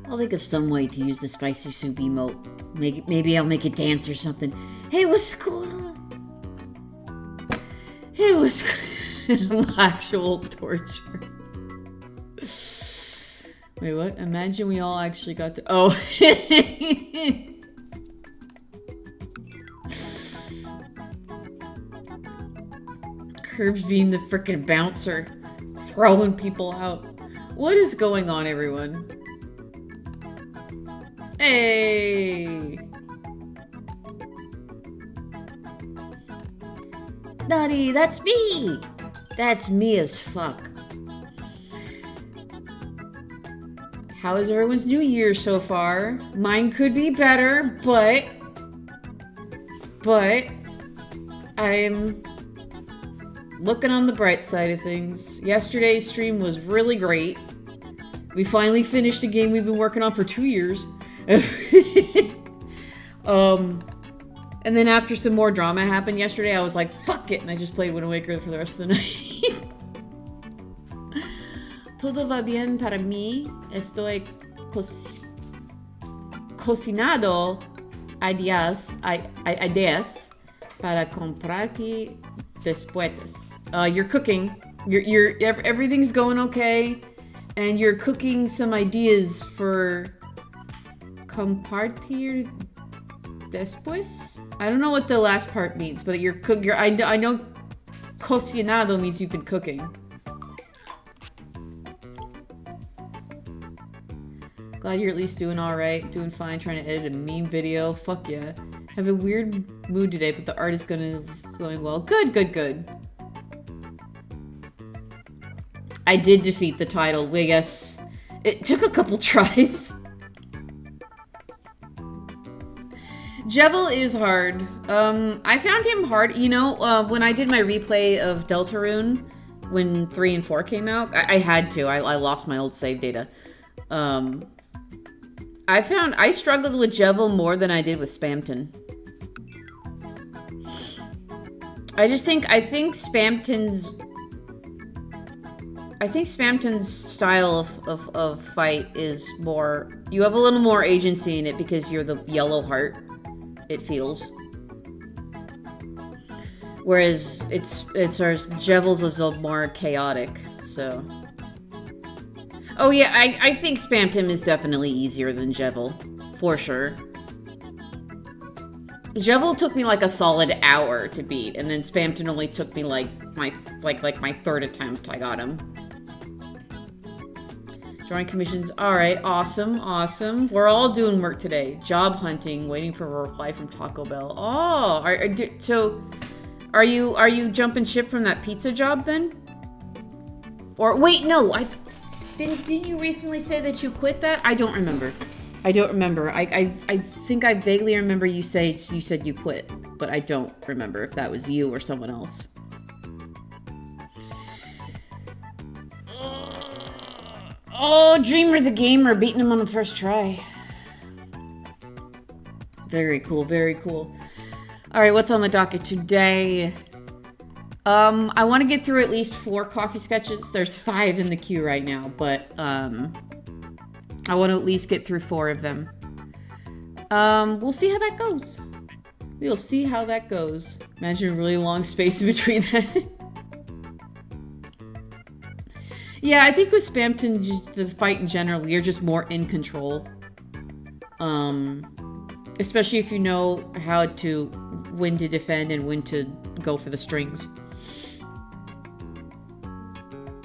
I'll think of some way to use the spicy soup emote. Maybe I'll make it dance or something. Hey, what's going on? Hey, what's actual torture? Wait, what? Imagine we all actually got to... Oh. Curbs being the frickin' bouncer. Throwing people out. What is going on, everyone? Hey! Nutty, that's me! That's me as fuck. How is everyone's new year so far? Mine could be better, but I'm looking on the bright side of things. Yesterday's stream was really great. We finally finished a game we've been working on for 2 years. And then after some more drama happened yesterday, I was like, fuck it, and I just played Wind Waker for the rest of the night. Todo va bien para mí. Estoy cocinado ideas para comprarte después. You're cooking. Everything's going okay, and you're cooking some ideas for compartir después. I don't know what the last part means, but I know cocinado means you've been cooking. Glad you're at least doing alright. Doing fine, trying to edit a meme video. Fuck yeah. Have a weird mood today, but the art is going well. Good, good, good. I did defeat the title. I guess it took a couple tries. Jevil is hard. I found him hard. You know, when I did my replay of Deltarune, when 3 and 4 came out, I had to. I lost my old save data. I found I struggled with Jevil more than I did with Spamton. I think Spamton's style of fight is more... You have a little more agency in it because you're the yellow heart, it feels. Whereas Jevil's is a more chaotic, so... Oh yeah, I think Spamton is definitely easier than Jevil, for sure. Jevil took me like a solid hour to beat, and then Spamton only took me like my third attempt. I got him. Drawing commissions. All right, awesome, awesome. We're all doing work today. Job hunting, waiting for a reply from Taco Bell. Oh, are you jumping ship from that pizza job then? Or wait, no, Didn't you recently say that you quit that? I don't remember. I think I vaguely remember you said you quit, but I don't remember if that was you or someone else. Oh, Dreamer the Gamer, beating him on the first try. Very cool, very cool. All right, what's on the docket today? I want to get through at least 4 coffee sketches. There's 5 in the queue right now, but I want to at least get through 4 of them. We'll see how that goes. We'll see how that goes. Imagine a really long space in between that. Yeah, I think with Spamton, the fight in general, you're just more in control. Especially if you know when to defend and when to go for the strings.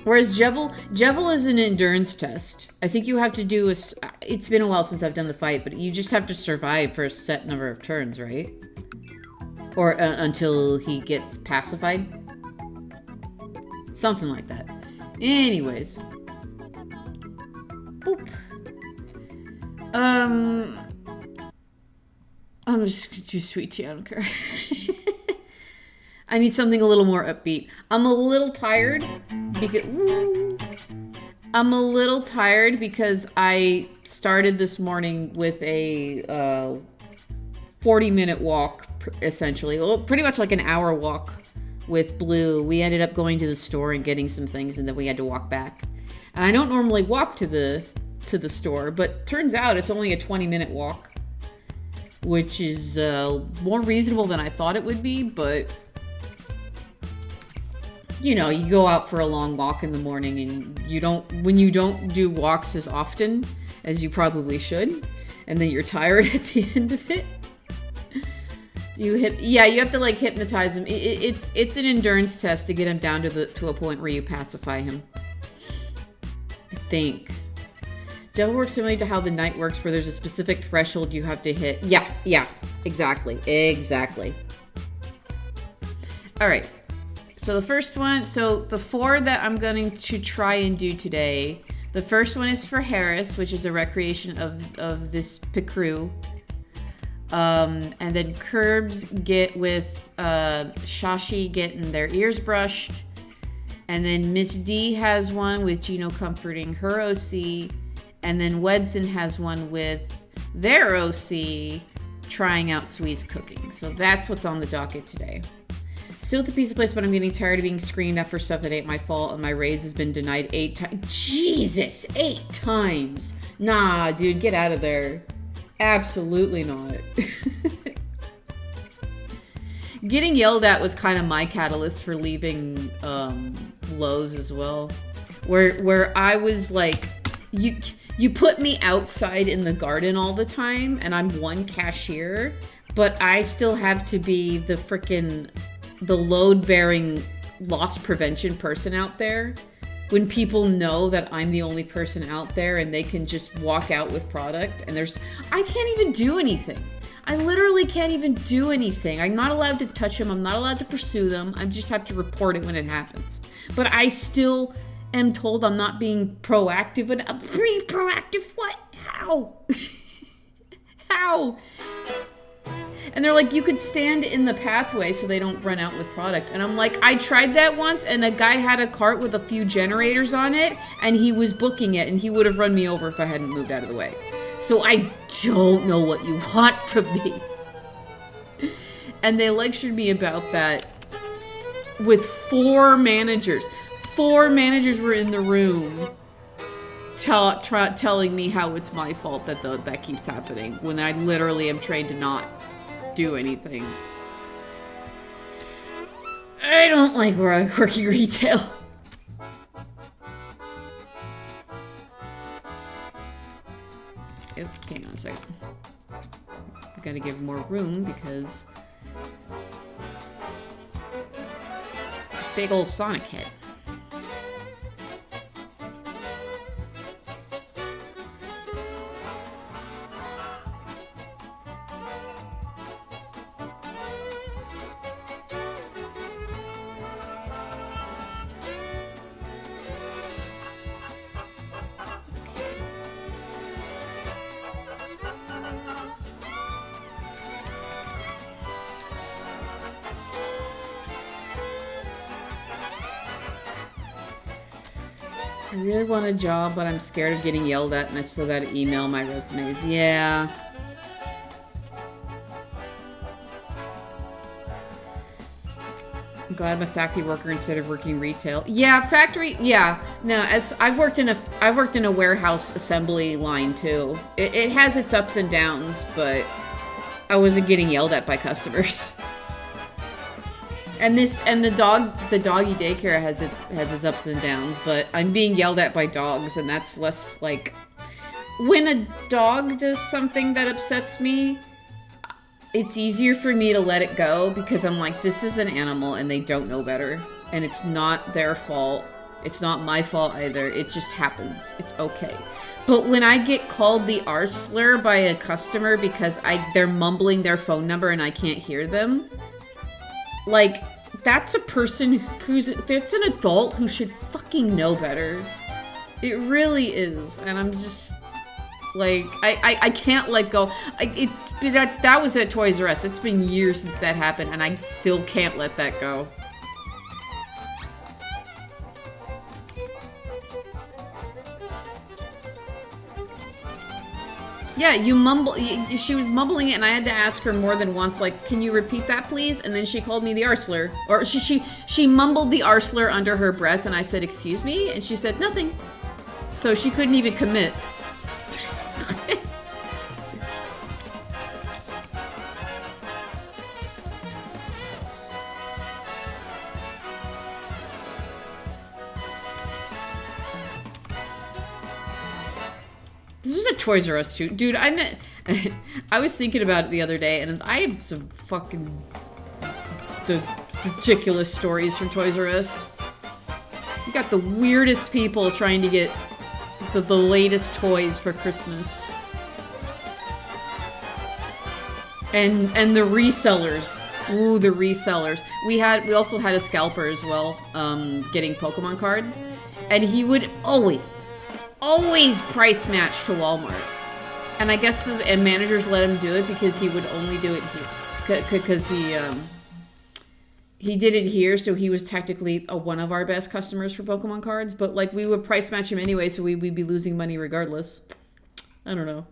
Whereas Jevil is an endurance test. I think you have to do it's been a while since I've done the fight, but you just have to survive for a set number of turns, right? Or until he gets pacified. Something like that. Anyways. Boop. I'm just gonna do sweet tea, I don't care. I need something a little more upbeat. I'm a little tired because I started this morning with a 40-minute walk, essentially. Well, pretty much like an hour walk with Blue. We ended up going to the store and getting some things, and then we had to walk back. And I don't normally walk to the to the store, but turns out it's only a 20-minute walk, which is more reasonable than I thought it would be, but you know, you go out for a long walk in the morning and when you don't do walks as often as you probably should, and then you're tired at the end of it, you have to like hypnotize him. It's an endurance test to get him down to a point where you pacify him, I think. Devil works similar to how the night works, where there's a specific threshold you have to hit. Yeah, exactly. All right. So the first one, so the 4 that I'm going to try and do today, the first one is for Harris, which is a recreation of this picrew. And then Curbs get with Shashi getting their ears brushed. And then Miss D has one with Gino comforting her OC. And then Wedson has one with their OC trying out Swee's cooking. So that's what's on the docket today. Still at the pizza place, but I'm getting tired of being screened at for stuff that ain't my fault, and my raise has been denied 8 times. Jesus, 8 times. Nah, dude, get out of there. Absolutely not. Getting yelled at was kind of my catalyst for leaving Lowe's as well. Where I was like, you put me outside in the garden all the time, and I'm one cashier, but I still have to be the load-bearing loss prevention person out there. When people know that I'm the only person out there and they can just walk out with product, and I can't even do anything. I literally can't even do anything. I'm not allowed to touch them. I'm not allowed to pursue them. I just have to report it when it happens. But I still am told I'm not being proactive. And being proactive? What? How? How? And they're like, you could stand in the pathway so they don't run out with product. And I'm like, I tried that once, and a guy had a cart with a few generators on it, and he was booking it, and he would have run me over if I hadn't moved out of the way. So I don't know what you want from me. And they lectured me about that with 4 managers. 4 managers were in the room telling me how it's my fault that keeps happening, when I literally am trained to not do anything. I don't like working retail. Oh, hang on a second. I gotta give more room because big old Sonic head. I really want a job, but I'm scared of getting yelled at, and I still gotta email my resumes. Yeah. I'm glad I'm a factory worker instead of working retail. Yeah, factory. Yeah. No, as I've worked in a warehouse assembly line too. It has its ups and downs, but I wasn't getting yelled at by customers. And the doggy daycare has its ups and downs, but I'm being yelled at by dogs, and that's less like, when a dog does something that upsets me, it's easier for me to let it go, because I'm like, this is an animal and they don't know better, and it's not their fault. It's not my fault either. It just happens. It's okay. But when I get called the R slur by a customer because they're mumbling their phone number and I can't hear them, like, that's a person that's an adult who should fucking know better. It really is. And I'm just, like, I can't let go. That was at Toys R Us. It's been years since that happened, and I still can't let that go. Yeah, she was mumbling it, and I had to ask her more than once, like, can you repeat that, please? And then she called me the R slur. Or she mumbled the R slur under her breath, and I said, excuse me? And she said, nothing. So she couldn't even commit. This is a Toys R Us shoot. Dude, I was thinking about it the other day, and I have some fucking ridiculous stories from Toys R Us. You got the weirdest people trying to get the latest toys for Christmas. And the resellers. Ooh, the resellers. We also had a scalper as well, getting Pokemon cards. And he would always price match to Walmart. And I guess the managers let him do it because he would only do it here. Because he did it here, so he was technically one of our best customers for Pokemon cards. But, like, we would price match him anyway, so we'd be losing money regardless. I don't know.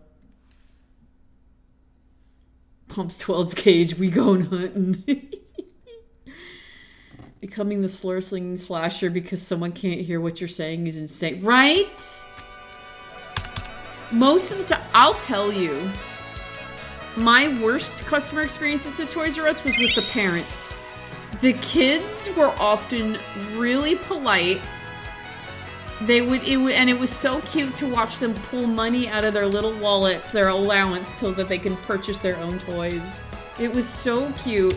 Pump's 12 cage, we going hunting. Becoming the slur-slinging slasher because someone can't hear what you're saying is insane. Right? Most of the time, I'll tell you, my worst customer experiences at Toys R Us was with the parents. The kids were often really polite. And it was so cute to watch them pull money out of their little wallets, their allowance, so that they can purchase their own toys. It was so cute.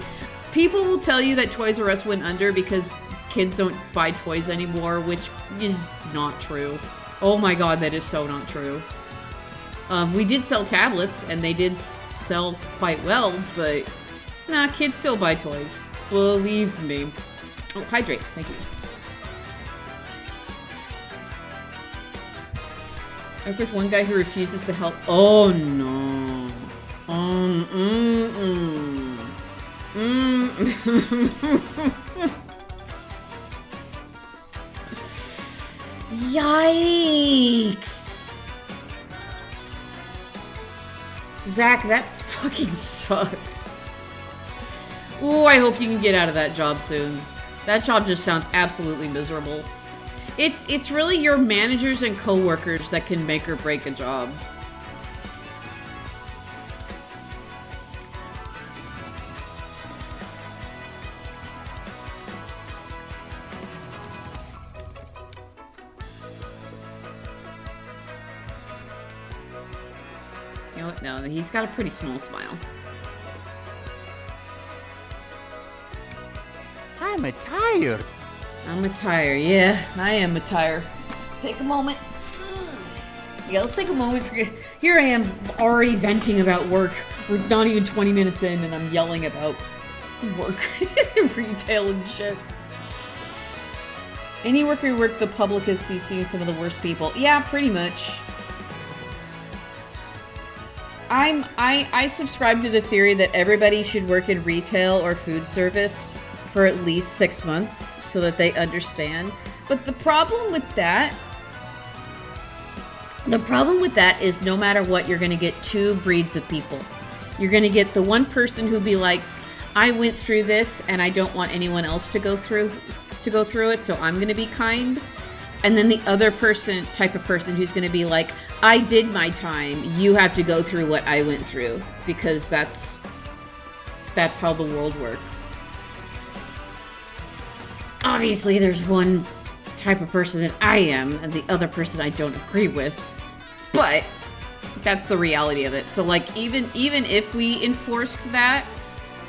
People will tell you that Toys R Us went under because kids don't buy toys anymore, which is not true. Oh my god, that is so not true. We did sell tablets, and they did sell quite well, but nah, kids still buy toys. Believe me. Oh, hydrate. Thank you. I work with one guy who refuses to help. Oh no. Yikes. Zach, that fucking sucks. Ooh, I hope you can get out of that job soon. That job just sounds absolutely miserable. It's really your managers and coworkers that can make or break a job. You know what? No, he's got a pretty small smile. I'm tired. I'm a tire. Yeah, I am a tire. Take a moment. Yeah, let's take a moment. Here I am already venting about work. We're not even 20 minutes in and I'm yelling about work. Retail and shit. Any work we work, the public has seen some of the worst people. Yeah, pretty much. I subscribe to the theory that everybody should work in retail or food service for at least 6 months so that they understand. But the problem with that is no matter what, you're going to get two breeds of people. You're going to get the one person who'll be like, I went through this and I don't want anyone else to go through it, so I'm going to be kind. And then the other type of person who's going to be like, I did my time. You have to go through what I went through, because that's how the world works. Obviously, there's one type of person that I am, and the other person I don't agree with. But that's the reality of it. So, like, even if we enforced that,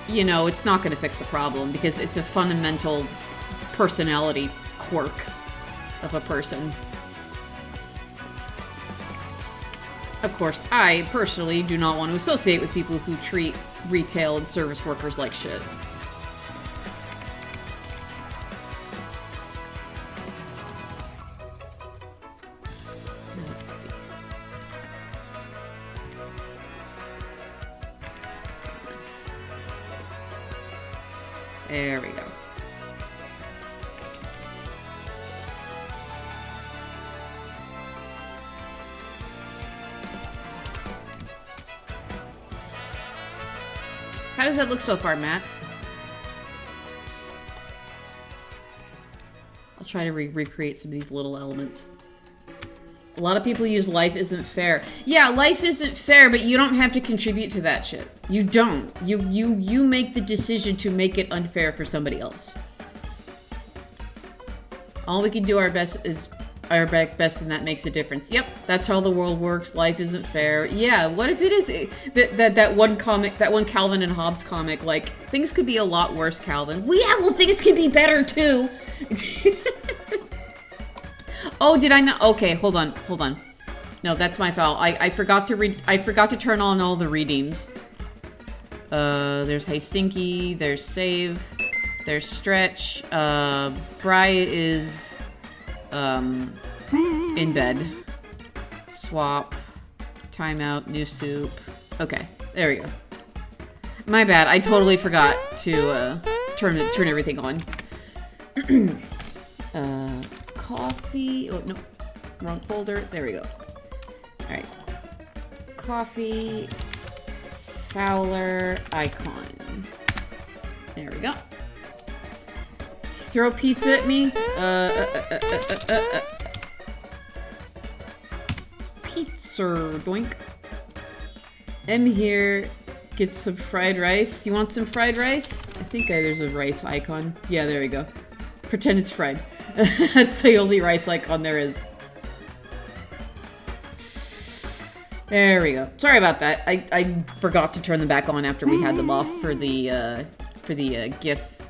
you know, it's not going to fix the problem, because it's a fundamental personality quirk of a person. Of course, I personally do not want to associate with people who treat retail and service workers like shit. Let's see. There we go. How does that look so far, Matt? I'll try to recreate some of these little elements. A lot of people use life isn't fair. Yeah, life isn't fair, but you don't have to contribute to that shit. You don't. You make the decision to make it unfair for somebody else. All we can do our best is our best and that makes a difference. Yep, that's how the world works. Life isn't fair. Yeah, what if it is that one comic, that one Calvin and Hobbes comic, like, things could be a lot worse, Calvin. Well, yeah, well, things can be better, too. Oh, did I not? Okay, hold on. No, that's my foul. I forgot to turn on all the redeems. There's Hey Stinky, there's Save, there's Stretch, Bry is, in bed. Swap, timeout, new soup. Okay, there we go. My bad, I totally forgot to, turn everything on. Coffee, oh, no, wrong folder, there we go. Alright. Coffee, Fowler, icon. There we go. Throw pizza at me. Pizza, doink. M here. Get some fried rice. You want some fried rice? I think there's a rice icon. Yeah, there we go. Pretend it's fried. That's the only rice icon there is. There we go. Sorry about that. I forgot to turn them back on after we had them off for the GIF,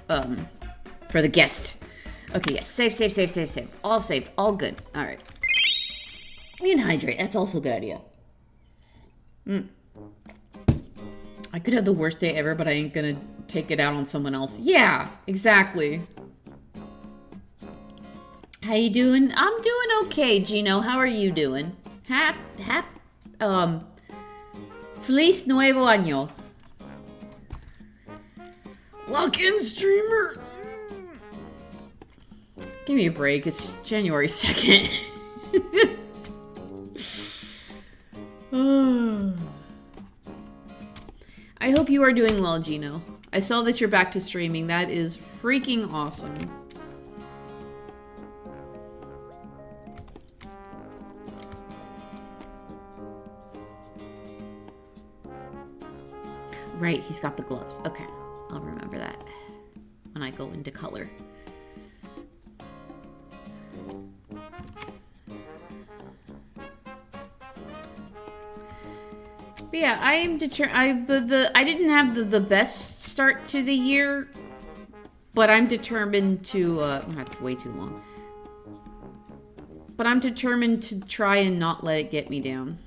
for the guest. Okay, yes. Save. All saved. All good. All right. And hydrate. That's also a good idea. I could have the worst day ever, but I ain't gonna take it out on someone else. Yeah, exactly. How you doing? I'm doing okay, Gino. How are you doing? Feliz Nuevo Año. Lock-in streamer. Give me a break. It's January 2nd. I hope you are doing well, Gino. I saw that you're back to streaming. That is freaking awesome. Right, he's got the gloves. Okay, I'll remember that when I go into color. But yeah, I am I didn't have the best start to the year, but I'm determined to. That's way too long. But I'm determined to try and not let it get me down.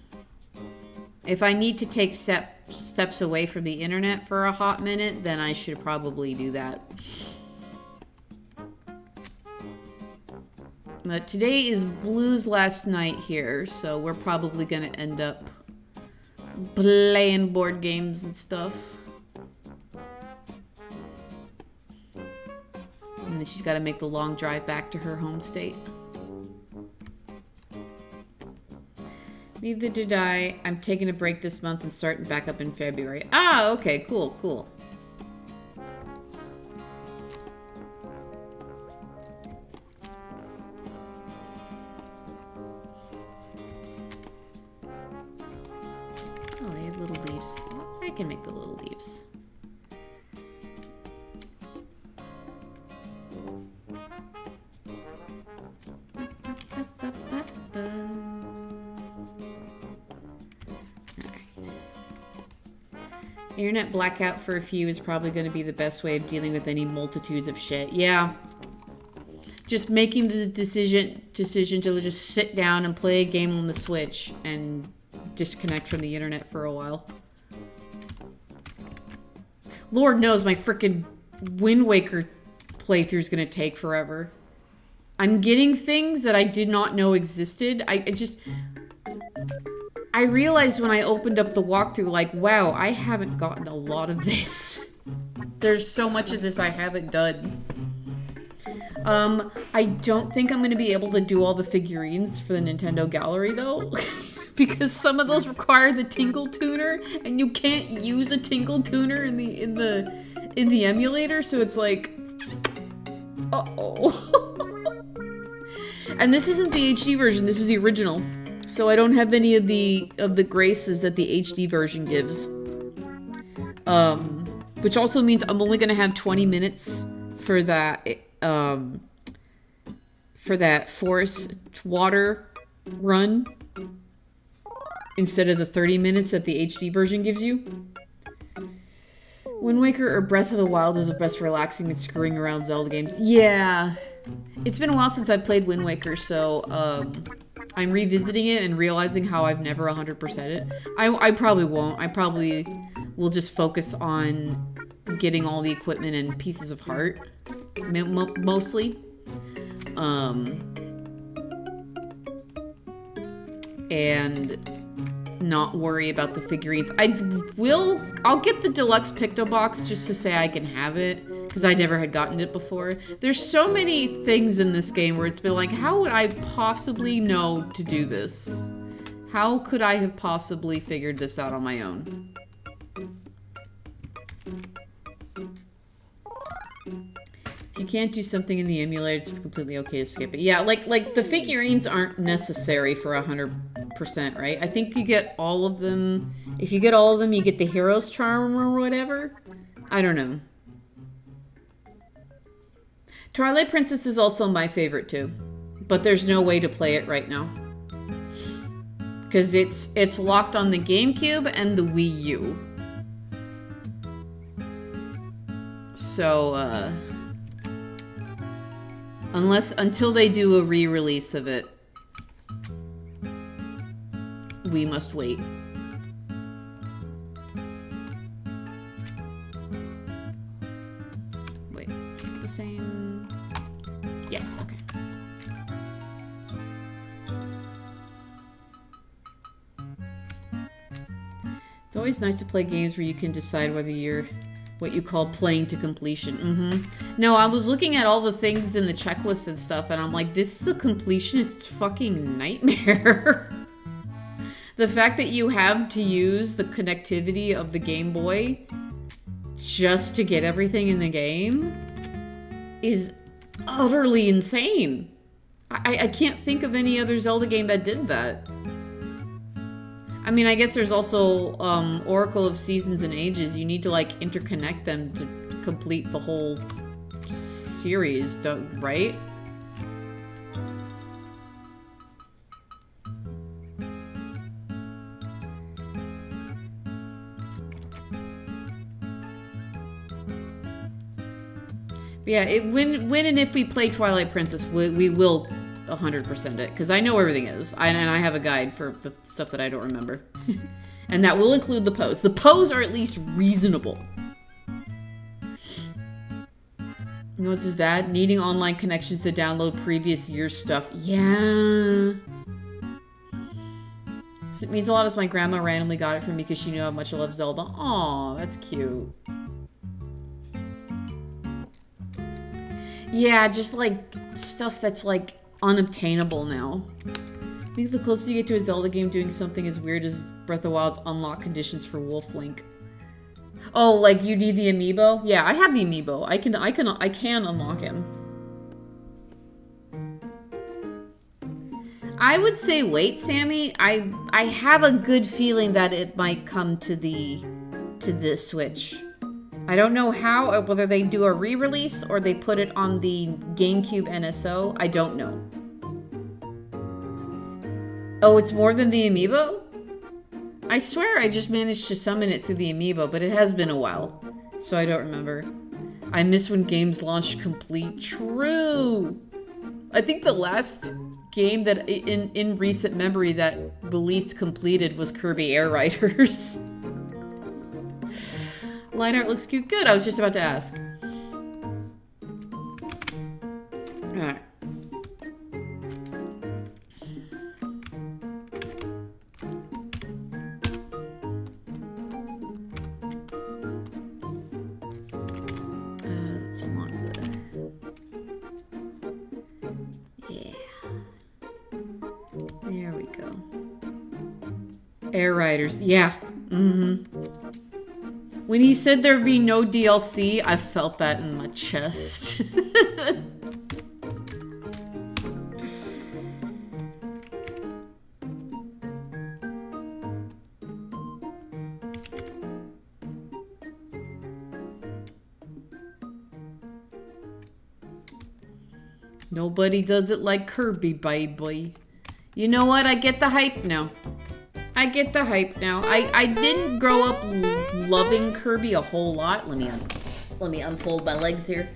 If I need to take steps away from the internet for a hot minute, then I should probably do that. But today is Blues Last Night here, so we're probably gonna end up playing board games and stuff. And then she's gotta make the long drive back to her home state. Neither did I. I'm taking a break this month and starting back up in February. Ah, okay, cool. Oh, they have little leaves. I can make the little leaves. Internet blackout for a few is probably going to be the best way of dealing with any multitudes of shit. Yeah. Just making the decision to just sit down and play a game on the Switch and disconnect from the internet for a while. Lord knows my frickin' Wind Waker playthrough is going to take forever. I'm getting things that I did not know existed. I realized when I opened up the walkthrough, like, wow, I haven't gotten a lot of this. There's so much of this I haven't done. I don't think I'm going to be able to do all the figurines for the Nintendo Gallery, though. Because some of those require the Tingle Tuner, and you can't use a Tingle Tuner in the emulator, so it's like... Uh-oh. And this isn't the HD version, this is the original. So I don't have any of the graces that the HD version gives. Which also means I'm only gonna have 20 minutes for that for that forest water run instead of the 30 minutes that the HD version gives you. Wind Waker or Breath of the Wild is the best relaxing and screwing around Zelda games. Yeah. It's been a while since I played Wind Waker, so I'm revisiting it and realizing how I've never 100%ed it. I probably won't. I probably will just focus on getting all the equipment and pieces of heart. Mostly. And not worry about the figurines. I'll get the deluxe Picto box just to say I can have it, because I never had gotten it before. There's so many things in this game where it's been like, how would I possibly know to do this? How could I have possibly figured this out on my own? If you can't do something in the emulator, it's completely okay to skip it. Yeah, like the figurines aren't necessary for 100%, right? I think you get all of them. If you get all of them, you get the hero's charm or whatever. I don't know. Twilight Princess is also my favorite too, but there's no way to play it right now because it's locked on the GameCube and the Wii U. So until they do a re-release of it, we must wait. Wait, the same? Yes, okay. It's always nice to play games where you can decide whether you're what you call playing to completion. No, I was looking at all the things in the checklist and stuff, and I'm like, this is a completionist fucking nightmare. The fact that you have to use the connectivity of the Game Boy just to get everything in the game is utterly insane. I can't think of any other Zelda game that did that. I mean, I guess there's also Oracle of Seasons and Ages. You need to, like, interconnect them to complete the whole series, right? But yeah, when and if we play Twilight Princess, we will 100% it, because I know everything is. And I have a guide for the stuff that I don't remember. And that will include the pose. The pose are at least reasonable. You know what's as bad? Needing online connections to download previous year's stuff. Yeah. It means a lot as my grandma randomly got it for me because she knew how much I love Zelda. Aw, that's cute. Yeah, just like stuff that's like unobtainable now. I think the closer you get to a Zelda game doing something as weird as Breath of the Wild's unlock conditions for Wolf Link. Oh, like you need the amiibo? Yeah, I have the amiibo. I can unlock him. I would say wait, Sammy. I have a good feeling that it might come to the Switch. I don't know how, whether they do a re-release or they put it on the GameCube NSO. I don't know. Oh, it's more than the amiibo? I swear I just managed to summon it through the amiibo, but it has been a while, so I don't remember. I miss when games launched complete. True! I think the last game that in recent memory that released completed was Kirby Air Riders. Line art looks cute. Good, I was just about to ask. Alright. Let's unlock the... Yeah. There we go. Air Riders. Yeah. When he said there'd be no DLC, I felt that in my chest. Nobody does it like Kirby, baby. You know what? I get the hype now. I get the hype now. I didn't grow up loving Kirby a whole lot. Let me unfold my legs here.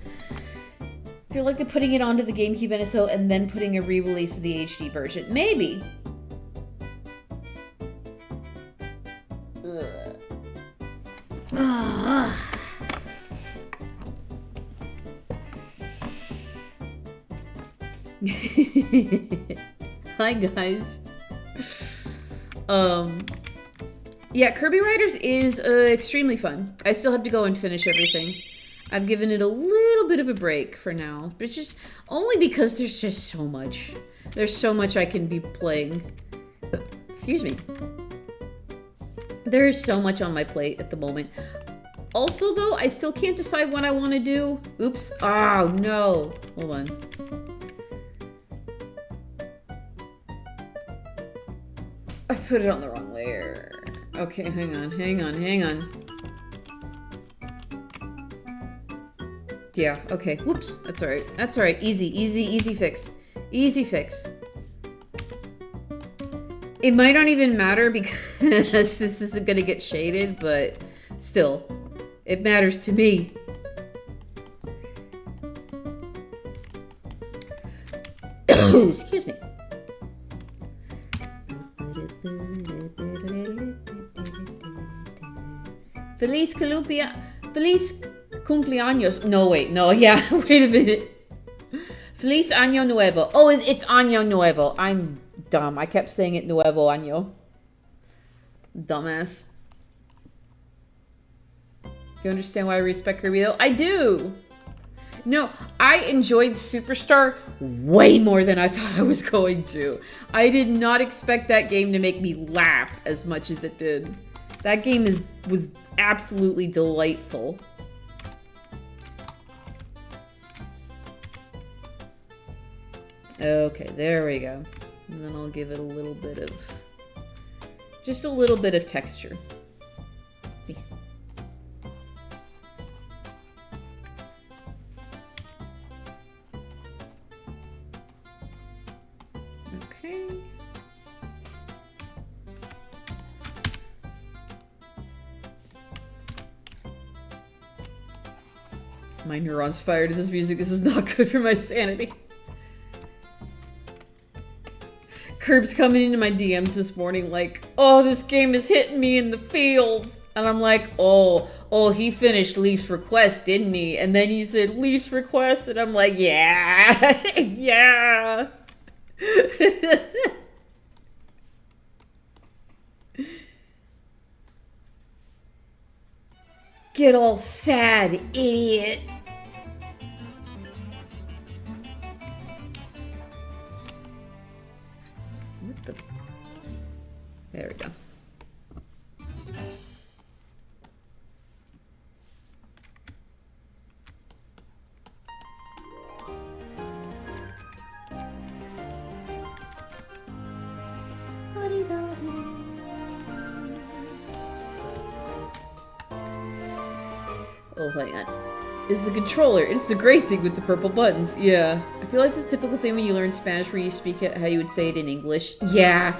I feel like they're putting it onto the GameCube NSO and then putting a re-release of the HD version. Maybe. Ugh. Hi guys. Yeah, Kirby Riders is extremely fun. I still have to go and finish everything. I've given it a little bit of a break for now, but it's just only because there's just so much. There's so much I can be playing. Excuse me. There is so much on my plate at the moment. Also, though, I still can't decide what I want to do. Oops. Oh, no. Hold on. I put it on the wrong layer. Okay, hang on. Yeah, okay. Whoops. That's alright. That's alright. Easy fix. Easy fix. It might not even matter because this isn't gonna get shaded, but still, it matters to me. Excuse me. Feliz cumpleaños. No, wait. No, yeah. Wait a minute. Feliz Año Nuevo. Oh, it's Año Nuevo. I'm dumb. I kept saying it Nuevo Año. Dumbass. You understand why I respect Kirby though? I do! No, I enjoyed Superstar way more than I thought I was going to. I did not expect that game to make me laugh as much as it did. That game was absolutely delightful. Okay, there we go. And then I'll give it a little bit of... just a little bit of texture. Okay. My neurons fired to this music. This is not good for my sanity. Curb's coming into my DMs this morning like, oh, this game is hitting me in the feels. And I'm like, oh, he finished Leaf's Request, didn't he? And then you said Leaf's Request, and I'm like, yeah, yeah. Get all sad, idiot. What the? There we go. Oh, hang on. It's the controller. It's the great thing with the purple buttons. Yeah. I feel like it's a typical thing when you learn Spanish where you speak it how you would say it in English. Yeah.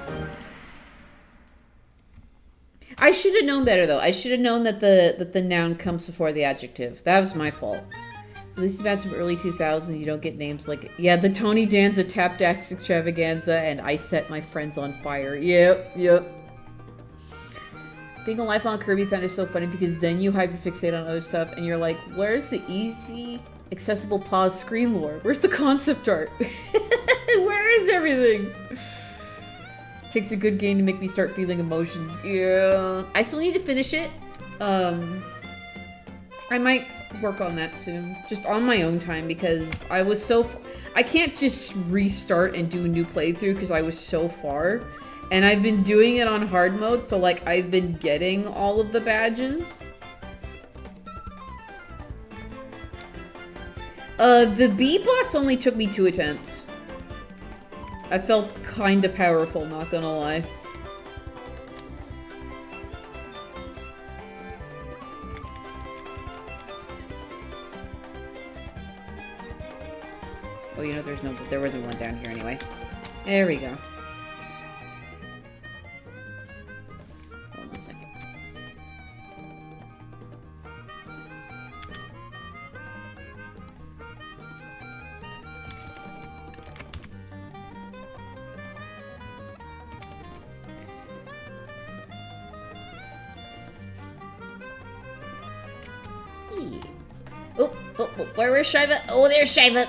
I should have known better, though. I should have known that the noun comes before the adjective. That was my fault. At least about some early 2000s, you don't get names like... Yeah, the Tony Danza Tap Dance Extravaganza and I Set My Friends on Fire. Yep. Being a lifelong Kirby fan is so funny because then you hyperfixate on other stuff and you're like, where's the easy, accessible pause screen lore? Where's the concept art? Where is everything? Takes a good game to make me start feeling emotions. Yeah. I still need to finish it. I might work on that soon. Just on my own time because I was so... I can't just restart and do a new playthrough because I was so far. And I've been doing it on hard mode, so like I've been getting all of the badges. The B boss only took me 2 attempts. I felt kinda powerful, not gonna lie. Oh, you know, there wasn't one down here anyway. There we go. Hold on a second. Oh, where's Shiva? Oh, there's Shiva.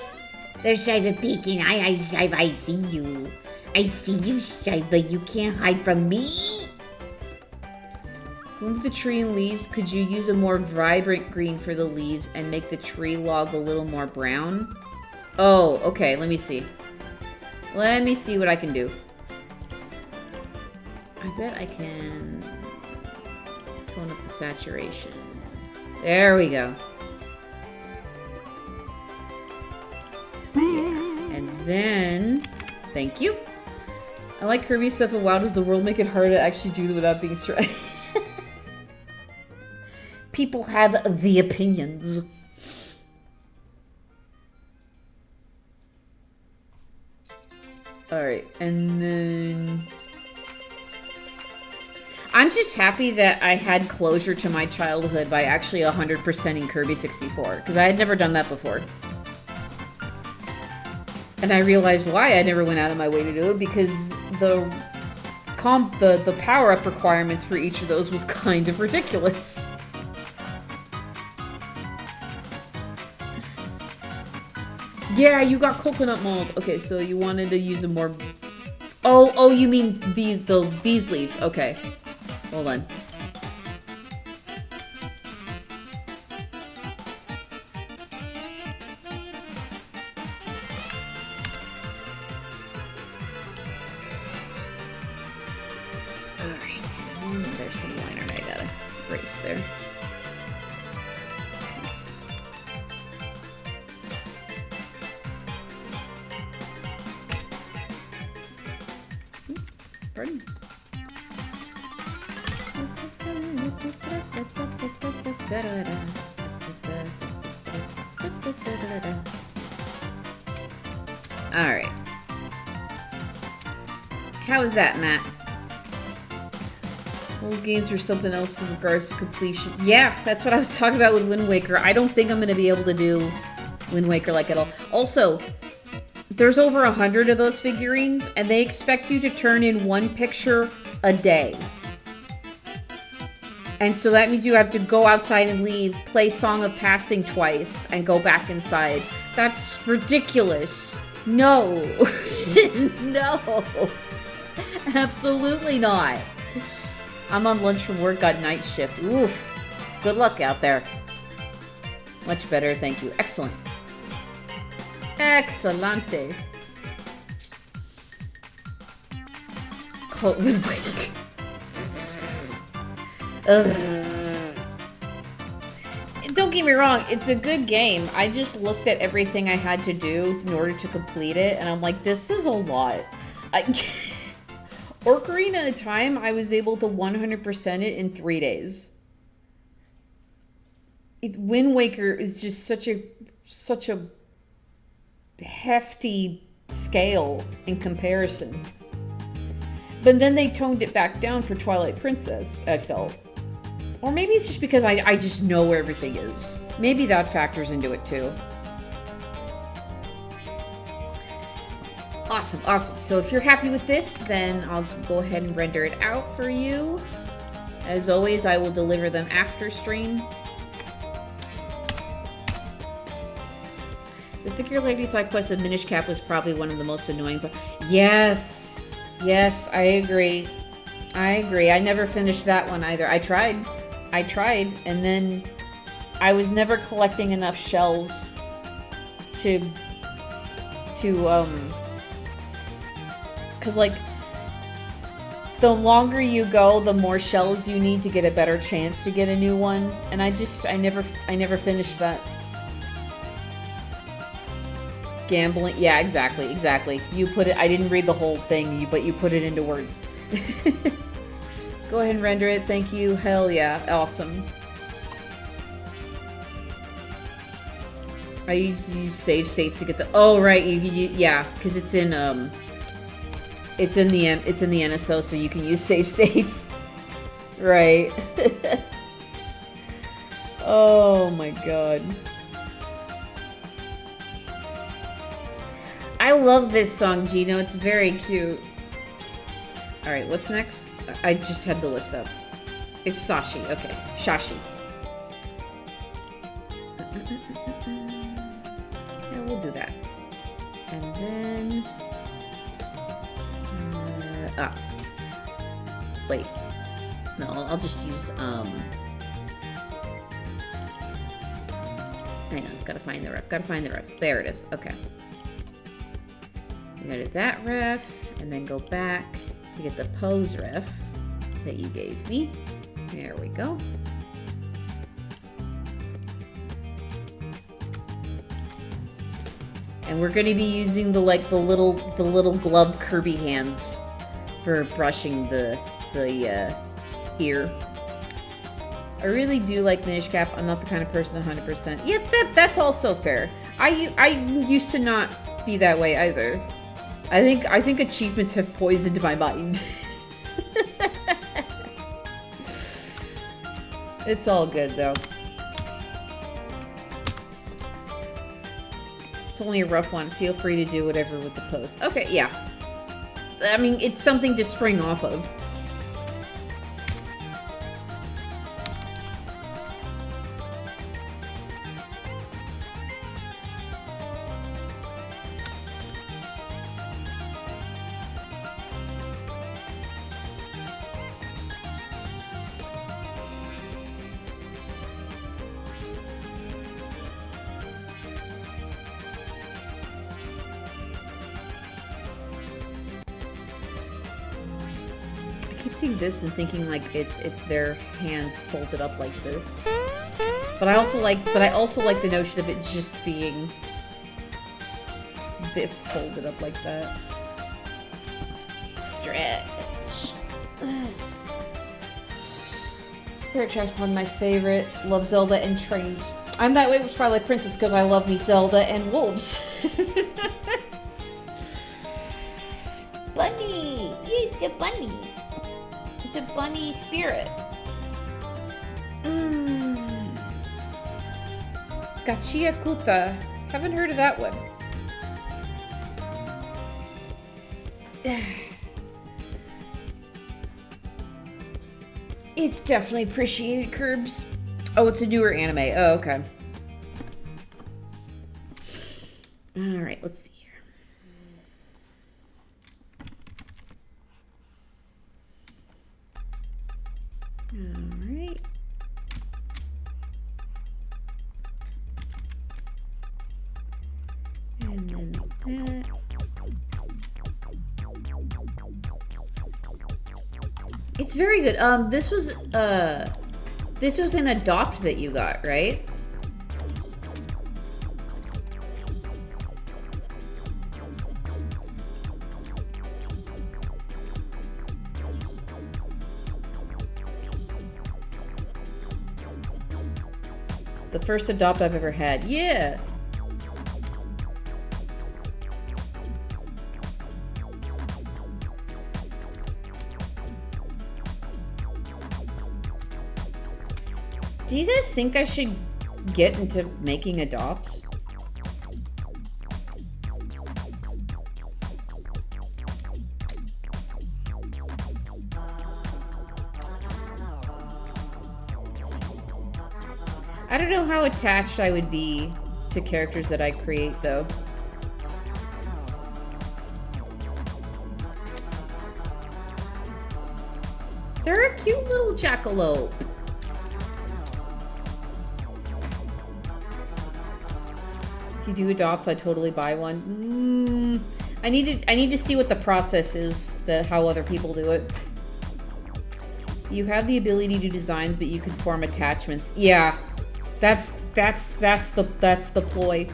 There's Shiva peeking. Hi, Shiva, I see you. I see you, Shiva. You can't hide from me. Remove the tree and leaves. Could you use a more vibrant green for the leaves and make the tree log a little more brown? Oh, okay. Let me see. Let me see what I can do. I bet I can tone up the saturation. There we go. Yeah. And then, thank you. I like Kirby stuff, but wow, does the world make it hard to actually do without being stressed? People have the opinions. Alright, and then... I'm just happy that I had closure to my childhood by actually 100%ing Kirby 64, because I had never done that before. And I realized why I never went out of my way to do it, because the power-up requirements for each of those was kind of ridiculous. Yeah, you got coconut mold. Okay, so you wanted to use a more... Oh, you mean these leaves. Okay. Hold on. Alright. There's some liner I gotta erase there. Oops. Pardon? Alright. How is that, Matt? Old games or something else in regards to completion. Yeah, that's what I was talking about with Wind Waker. I don't think I'm going to be able to do Wind Waker like at all. Also, there's over 100 of those figurines, and they expect you to turn in one picture a day. And so that means you have to go outside and leave, play Song of Passing twice, and go back inside. That's ridiculous. No. No. Absolutely not. I'm on lunch from work, got night shift. Oof. Good luck out there. Much better, thank you. Excellent. Excellente. Wind Waker. Don't get me wrong, it's a good game. I just looked at everything I had to do in order to complete it, and I'm like, this is a lot. Ocarina of Time, I was able to 100% it in 3 days. Wind Waker is just such a hefty scale in comparison. But then they toned it back down for Twilight Princess, I felt. Or maybe it's just because I just know where everything is. Maybe that factors into it too. Awesome, awesome. So if you're happy with this, then I'll go ahead and render it out for you. As always, I will deliver them after stream. The figure lady side quest of Minish Cap was probably one of the most annoying, but yes, I agree. I never finished that one either. I tried, and then I was never collecting enough shells to because like the longer you go, the more shells you need to get a better chance to get a new one, and I never finished that. Gambling, yeah, exactly. You put it, I didn't read the whole thing, but you put it into words. Go ahead and render it, thank you, hell yeah, awesome. I use save states to get the. Oh right, yeah, because it's in the NSO, so you can use save states. Right. Oh my god. I love this song, Gino. It's very cute. Alright, what's next? I just had the list up. It's Sashi. Okay. Shashi. Yeah, we'll do that. And then... wait. No, I'll just use, hang on, gotta find the ref. There it is. Okay. Go to that ref, and then go back to get the pose ref that you gave me. There we go. And we're gonna be using the little glove Kirby hands for brushing the ear. I really do like Minish Cap. I'm not the kind of person 100%. Yeah, that's also fair. I used to not be that way either. I think achievements have poisoned my mind. It's all good though. It's only a rough one. Feel free to do whatever with the post. Okay, yeah. I mean, it's something to spring off of. Seeing this and thinking like it's their hands folded up like this, but I also like the notion of it just being this folded up like that. Stretch. Spirit Track's one of my favorite. Love Zelda and trains. I'm that way with Twilight Princess because I love me Zelda and wolves. Bunny! It's a bunny! The bunny spirit. Gachia Kuta. Haven't heard of that one. It's definitely appreciated, Curbs. Oh, it's a newer anime. Oh, okay. Alright, let's see. Alright. And then that. It's very good. This was an adopt that you got, right? The first adopt I've ever had. Yeah. Do you guys think I should get into making adopts? I don't know how attached I would be to characters that I create, though. They're a cute little jackalope. If you do adopts, I'd totally buy one. I need to see what the process is, how other people do it. You have the ability to do designs, but you can form attachments. Yeah. That's the ploy.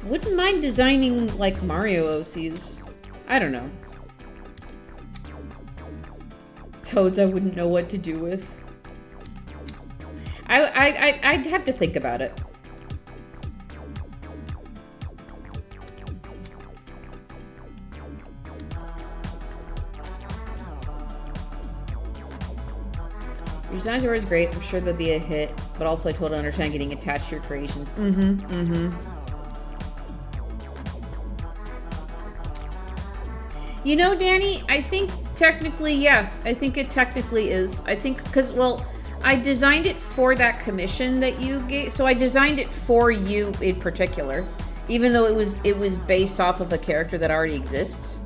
Wouldn't mind designing like Mario OCs. I don't know. Toads I wouldn't know what to do with. I'd have to think about it. Your designs are always great. I'm sure they'll be a hit, but also I totally understand getting attached to your creations. You know, Danny, I think technically, yeah. I think it technically is. I think, because, well, I designed it for that commission that you gave. So I designed it for you in particular, even though it was based off of a character that already exists.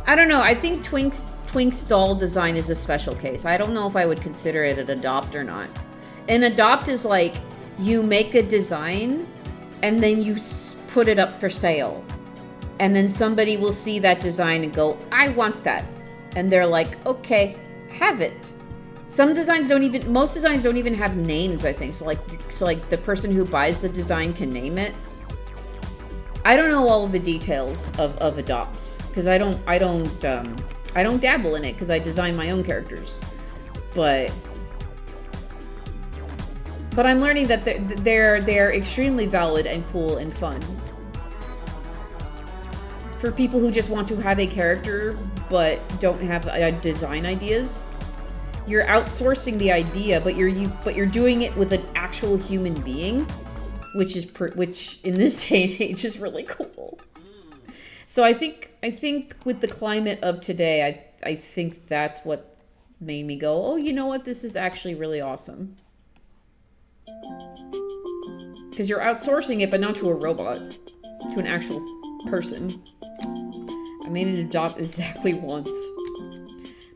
I don't know. I think Twink's doll design is a special case. I don't know if I would consider it an adopt or not. An adopt is like you make a design and then you put it up for sale. And then somebody will see that design and go, I want that. And they're like, okay, have it. Some designs don't even, most designs don't even have names, I think. So like the person who buys the design can name it. I don't know all of the details of adopts because I don't dabble in it because I design my own characters. But I'm learning that they're extremely valid and cool and fun. For people who just want to have a character but don't have design ideas, you're outsourcing the idea, but you're doing it with an actual human being, which in this day and age is really cool. So I think with the climate of today, I think that's what made me go, oh, you know what? This is actually really awesome. Because you're outsourcing it, but not to a robot, to an actual person. I made an adopt exactly once.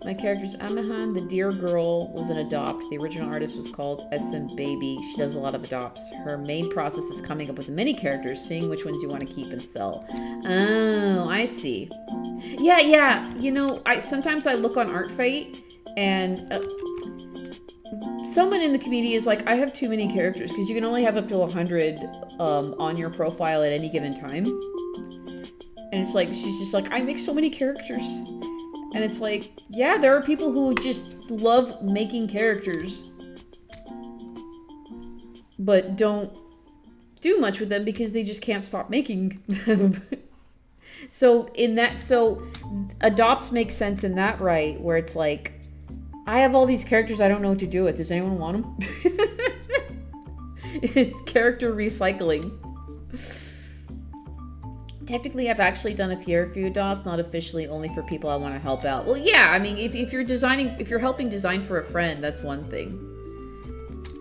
My character's Amahan, the dear girl, was an adopt. The original artist was called SM Baby. She does a lot of adopts. Her main process is coming up with many characters, seeing which ones you want to keep and sell. Oh, I see. Yeah. You know, sometimes I look on ArtFate and someone in the community is like, I have too many characters because you can only have up to 100 on your profile at any given time. And it's like, she's just like, I make so many characters. And it's like, yeah, there are people who just love making characters, but don't do much with them because they just can't stop making them. So adopts make sense in that, right? Where it's like, I have all these characters I don't know what to do with. Does anyone want them? It's character recycling. Technically, I've actually done a few adopts, not officially, only for people I want to help out. Well, yeah, I mean, if you're helping design for a friend, that's one thing.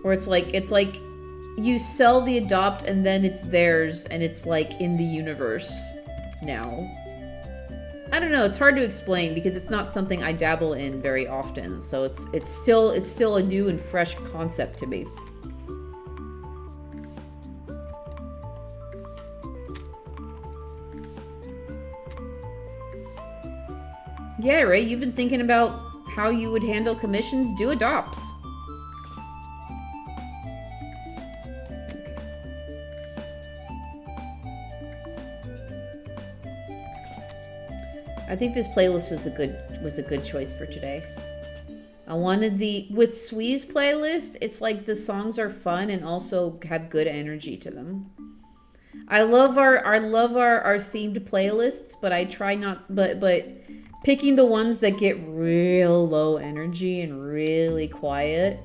Or it's like you sell the adopt and then it's theirs and it's like in the universe now. I don't know, it's hard to explain because it's not something I dabble in very often. So it's still a new and fresh concept to me. Yeah, Ray, you've been thinking about how you would handle commissions. Do adopts. I think this playlist was a good choice for today. I wanted with Swee's playlist, it's like the songs are fun and also have good energy to them. I love our themed playlists, but I try not but picking the ones that get real low energy and really quiet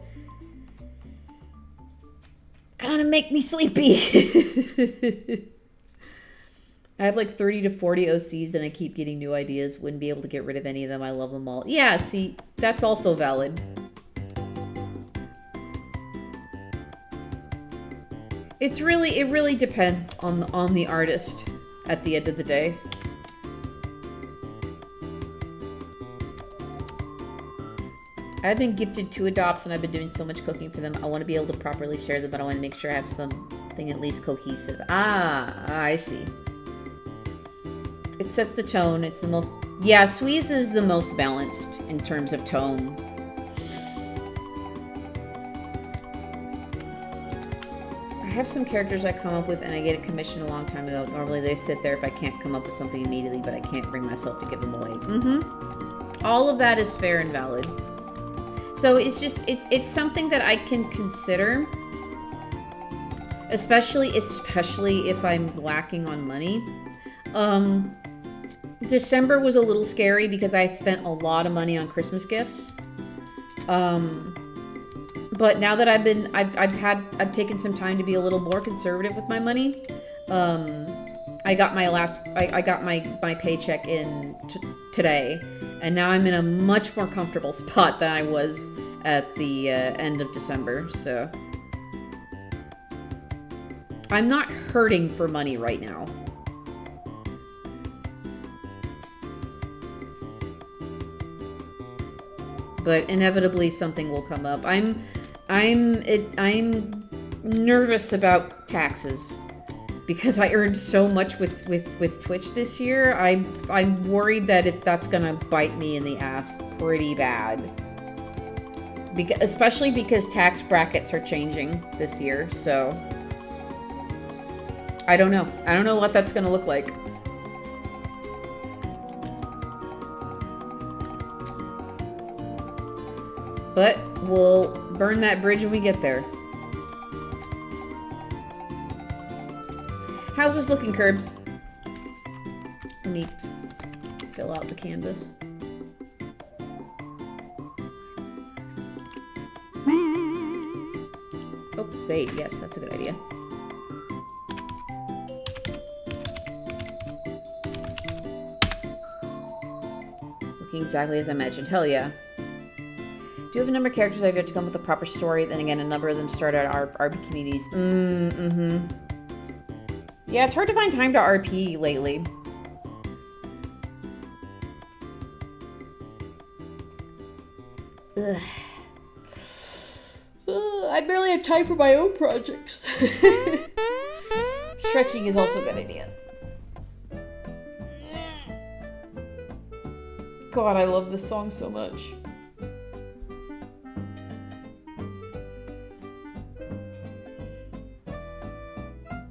kind of make me sleepy. I have like 30 to 40 OCs and I keep getting new ideas. Wouldn't be able to get rid of any of them. I love them all. Yeah, see, that's also valid. It really depends on the artist at the end of the day. I've been gifted 2 adopts and I've been doing so much cooking for them. I want to be able to properly share them, but I want to make sure I have something at least cohesive. I see. It sets the tone. It's the most... Yeah, Sweeze is the most balanced in terms of tone. I have some characters I come up with and I get a commission a long time ago. Normally they sit there if I can't come up with something immediately, but I can't bring myself to give them away. All of that is fair and valid. So it's just, it's something that I can consider. Especially if I'm lacking on money. December was a little scary because I spent a lot of money on Christmas gifts. But now that I've taken some time to be a little more conservative with my money. I got my paycheck in today, and now I'm in a much more comfortable spot than I was at the end of December. So I'm not hurting for money right now. But inevitably something will come up. I'm nervous about taxes because I earned so much with Twitch this year. I'm worried that that's gonna bite me in the ass pretty bad. Especially because tax brackets are changing this year, so I don't know. I don't know what that's gonna look like. But we'll burn that bridge when we get there. How's this looking, Curbs? Let me fill out the canvas. Oh, save. Yes, that's a good idea. Looking exactly as I imagined. Hell yeah. Do you have a number of characters I've yet to come with a proper story? Then again, a number of them start out RP communities. Yeah, it's hard to find time to RP lately. Ugh. I barely have time for my own projects. Stretching is also a good idea. God, I love this song so much.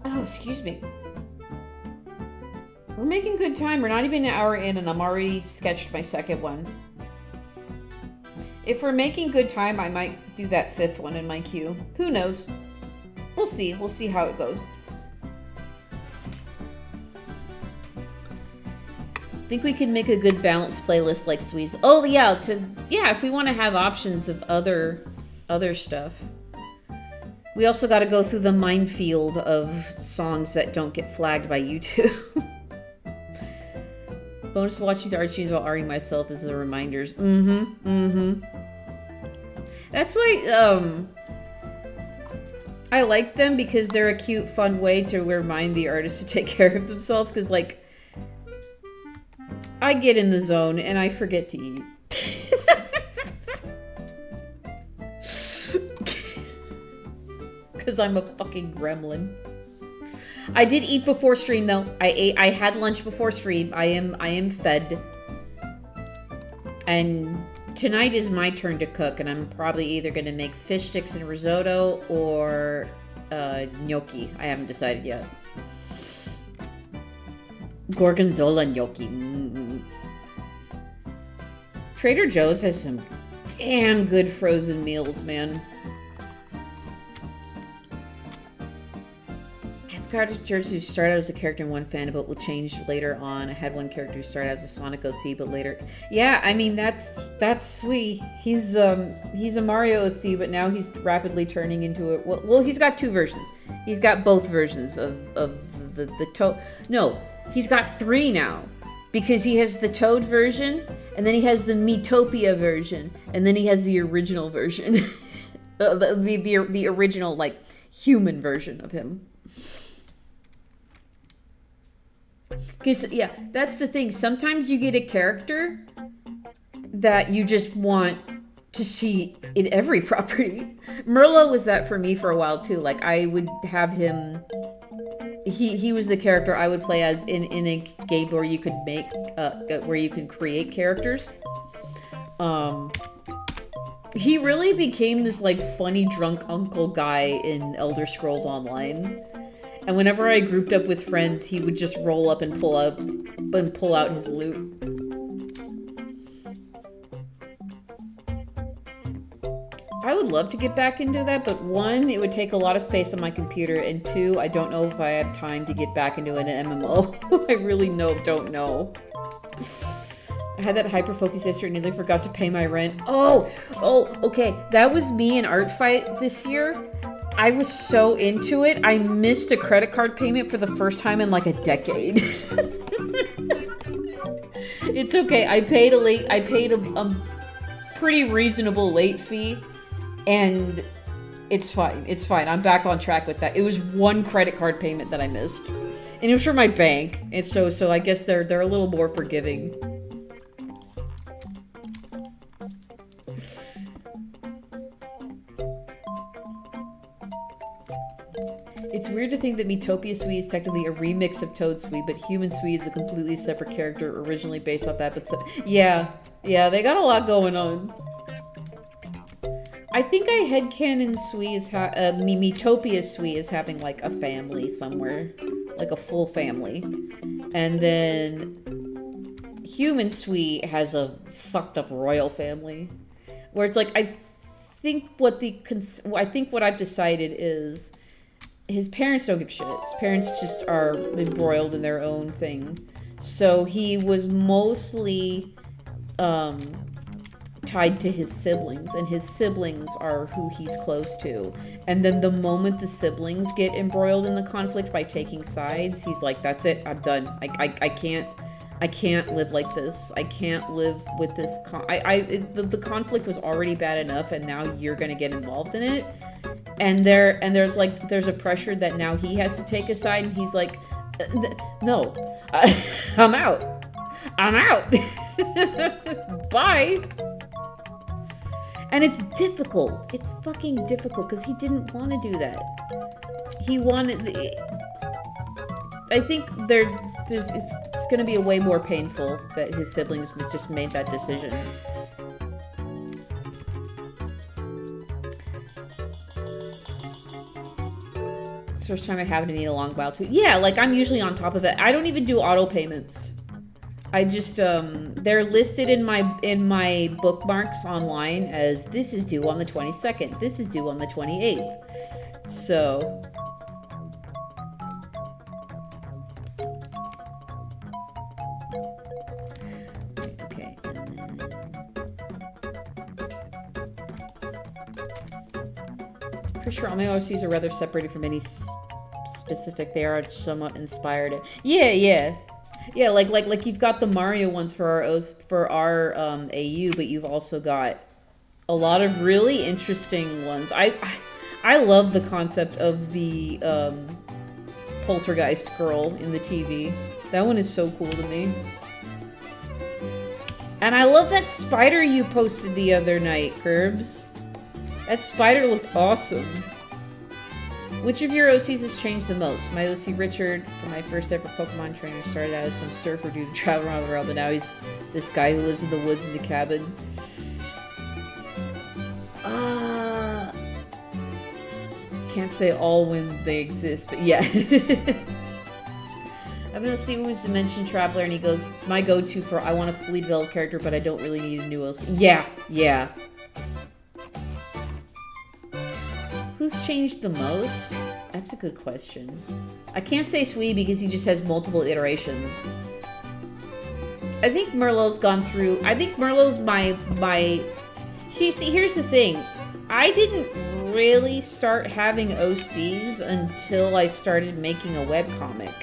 Oh, excuse me. We're making good time. We're not even an hour in and I'm already sketched my second one. If we're making good time, I might do that fifth one in my queue. Who knows? We'll see. We'll see how it goes. I think we can make a good balanced playlist like Sweez. Oh yeah, if we want to have options of other stuff. We also got to go through the minefield of songs that don't get flagged by YouTube. Bonus watch these art streams while arting myself as the reminders. That's why I like them, because they're a cute, fun way to remind the artists to take care of themselves. Because, like, I get in the zone and I forget to eat. Because I'm a fucking gremlin. I did eat before stream though. I had lunch before stream. I am fed. And tonight is my turn to cook, and I'm probably either gonna make fish sticks and risotto or gnocchi. I haven't decided yet. Gorgonzola gnocchi. Trader Joe's has some damn good frozen meals, man. Characters who start out as a character in one fandom but will change later on. I had one character who started as a Sonic OC but later... Yeah, I mean, that's sweet. He's a Mario OC, but now he's rapidly turning into a... Well, he's got two versions. He's got both versions of the Toad... No, he's got three now. Because he has the Toad version, and then he has the Miitopia version, and then he has the original version. the original, like, human version of him. Because, yeah, that's the thing. Sometimes you get a character that you just want to see in every property. Merlot was that for me for a while, too. Like, I would have him... He was the character I would play as in a game where you could make... where you can create characters. He really became this, like, funny drunk uncle guy in Elder Scrolls Online. And whenever I grouped up with friends, he would just roll up and pull out his loot. I would love to get back into that, but one, it would take a lot of space on my computer, and two, I don't know if I have time to get back into an MMO. I really don't know. I had that hyper-focus yesterday and nearly forgot to pay my rent. Oh, okay. That was me in Art Fight this year. I was so into it, I missed a credit card payment for the first time in like a decade. It's okay. I paid a pretty reasonable late fee, and it's fine. It's fine. I'm back on track with that. It was one credit card payment that I missed, and it was from my bank. And so I guess they're a little more forgiving. It's weird to think that Metopia Sui is technically a remix of Toad Sui, but Human Sui is a completely separate character originally based off that, but yeah, they got a lot going on. I think I headcanon Sui is Metopia Sui is having like a family somewhere, like a full family. And then Human Sui has a fucked up royal family. Where it's like, I think what I've decided is his parents don't give shit. His parents just are embroiled in their own thing. So he was mostly tied to his siblings, and his siblings are who he's close to. And then the moment the siblings get embroiled in the conflict by taking sides, he's like, that's it, I'm done. I can't live like this. I can't live with this. The conflict was already bad enough, and now you're gonna get involved in it. And there's a pressure that now he has to take a side, and he's like, no, I'm out. Bye. And it's difficult. It's fucking difficult because he didn't want to do that. He wanted I think it's going to be a way more painful that his siblings just made that decision. It's the first time it happened to me in a long while too. Yeah, like I'm usually on top of it. I don't even do auto payments. I just they're listed in my bookmarks online as this is due on the 22nd. This is due on the 28th. So okay, and then for sure all my OCs are rather separated from any specific. They are somewhat inspired. Yeah, like you've got the Mario ones for our AU, but you've also got a lot of really interesting ones. I love the concept of the poltergeist girl in the TV. That one is so cool to me. And I love that spider you posted the other night, Curbs. That spider looked awesome. Which of your OCs has changed the most? My OC Richard, from my first ever Pokemon trainer, started out as some surfer dude to travel around the world, but now he's this guy who lives in the woods in a cabin. Can't say all when they exist, but yeah. I've been OC who's Dimension Traveler, and he goes, my go-to for I want a fully developed character, but I don't really need a new OC. Yeah. Who's changed the most? That's a good question. I can't say Sui because he just has multiple iterations. I think Merlot's gone through... I think Merlot's my... See, here's the thing. I didn't really start having OCs until I started making a webcomic.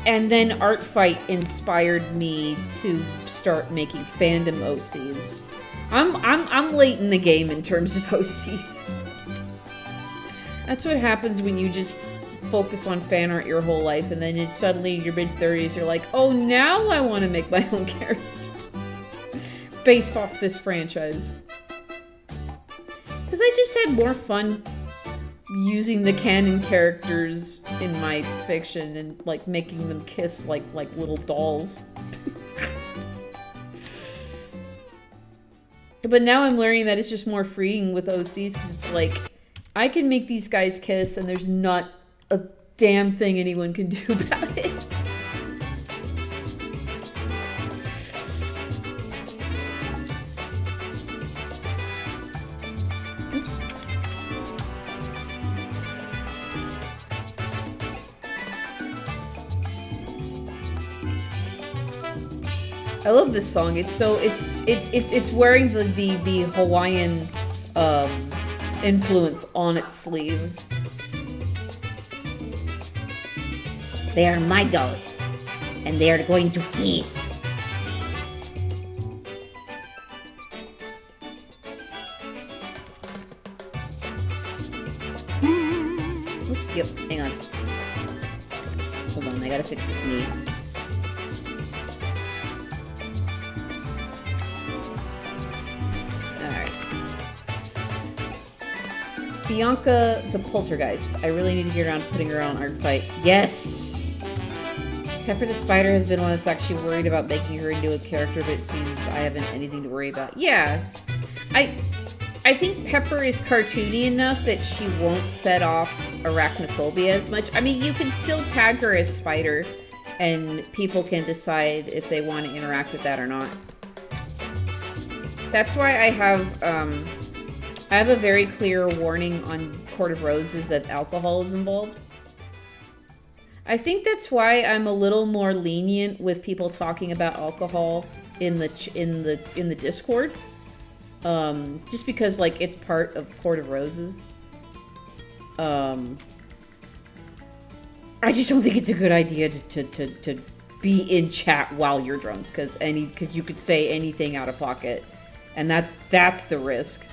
And then Art Fight inspired me to start making fandom OCs. I'm late in the game in terms of OCs. That's what happens when you just focus on fan art your whole life, and then suddenly in your mid-30s you're like, oh, now I want to make my own characters based off this franchise. Because I just had more fun using the canon characters in my fiction and like making them kiss like little dolls. But now I'm learning that it's just more freeing with OCs, because it's like, I can make these guys kiss and there's not a damn thing anyone can do about it. I love this song. It's so it's wearing the Hawaiian influence on its sleeve. They are my dolls, and they are going to kiss. Yep, hang on. Hold on, I gotta fix this knee. Alright. Bianca the Poltergeist. I really need to get around to putting her on art fight. Yes! Pepper the Spider has been one that's actually worried about making her into a character, but it seems I haven't anything to worry about. Yeah. I think Pepper is cartoony enough that she won't set off arachnophobia as much. I mean, you can still tag her as Spider, and people can decide if they want to interact with that or not. That's why I have a very clear warning on Court of Roses that alcohol is involved. I think that's why I'm a little more lenient with people talking about alcohol in the Discord. Just because, like, it's part of Court of Roses. I just don't think it's a good idea to be in chat while you're drunk, because you could say anything out of pocket, and that's the risk.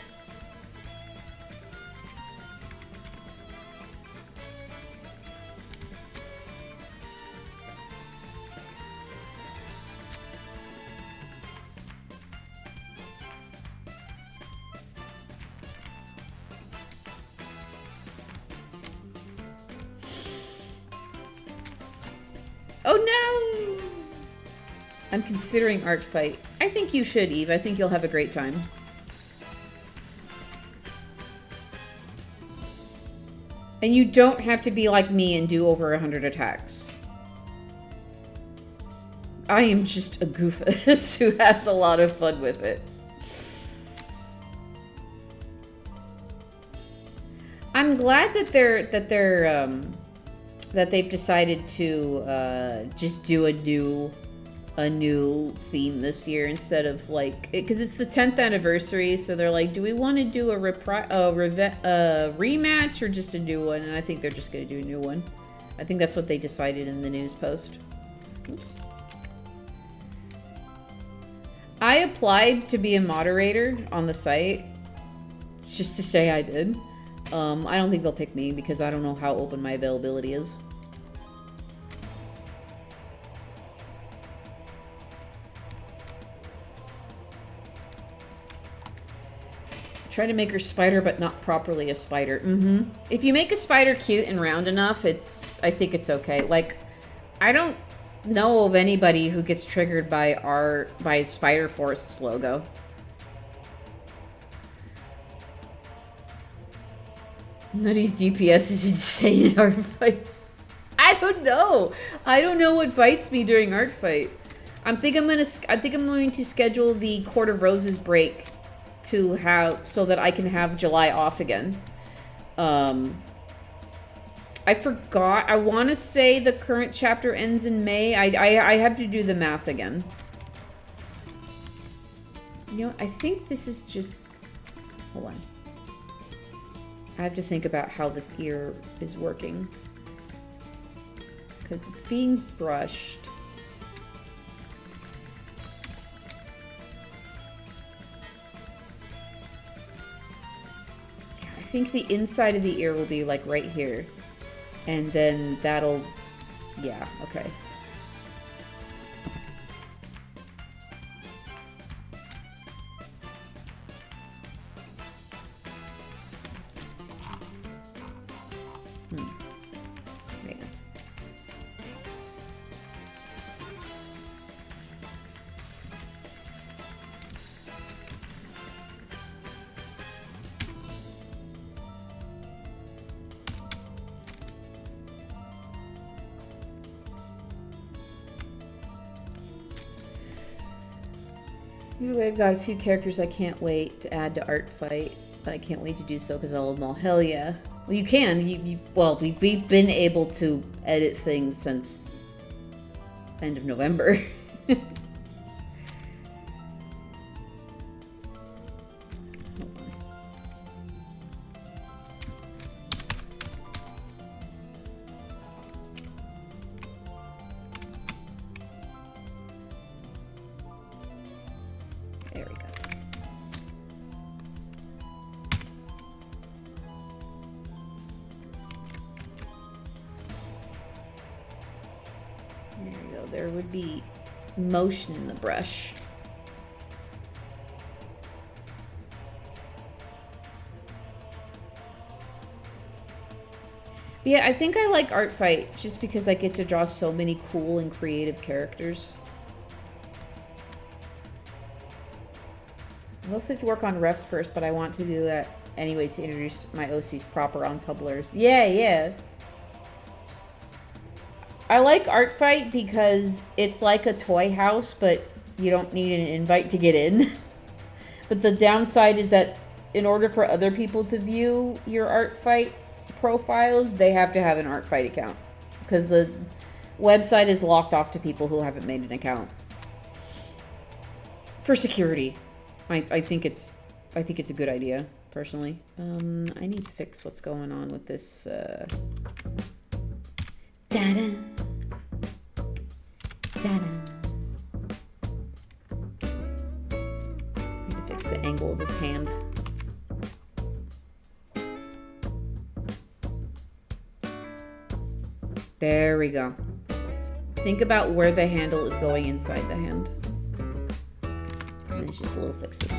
Oh no! I'm considering art fight. I think you should, Eve. I think you'll have a great time. And you don't have to be like me and do over 100 attacks. I am just a goofus who has a lot of fun with it. I'm glad that they've decided to just do a new theme this year instead of, like, because it's the 10th anniversary, so they're like, do we want to do a rematch or just a new one? And I think they're just going to do a new one. I think that's what they decided in the news post. Oops. I applied to be a moderator on the site just to say I did. I don't think they'll pick me because I don't know how open my availability is. Try to make her spider, but not properly a spider. Mm-hmm. If you make a spider cute and round enough, I think it's okay. Like, I don't know of anybody who gets triggered by Spider Forest's logo. Nutty's DPS is insane in art fight. I don't know. I don't know what bites me during art fight. I think I'm going to schedule the Court of Roses break to have so that I can have July off again. I forgot. I want to say the current chapter ends in May. I have to do the math again. You know, I think this is just... Hold on. I have to think about how this ear is working. Because it's being brushed. I think the inside of the ear will be like right here. And then that'll... Yeah, okay. Ooh, I've got a few characters I can't wait to add to Art Fight, but I can't wait to do so because I love them all. Hell yeah. Well, you can. Well, we've been able to edit things since end of November. there would be motion in the brush. But yeah, I think I like Art Fight just because I get to draw so many cool and creative characters. I also have to work on refs first, but I want to do that anyways to introduce my OCs proper on Tumblrs. Yeah. I like Art Fight because it's like a toy house, but you don't need an invite to get in. But the downside is that in order for other people to view your Art Fight profiles, they have to have an Art Fight account. Because the website is locked off to people who haven't made an account. For security. I think it's a good idea, personally. I need to fix what's going on with this da-da. Need to fix the angle of his hand. There we go. Think about where the handle is going inside the hand. And it's just little fixes.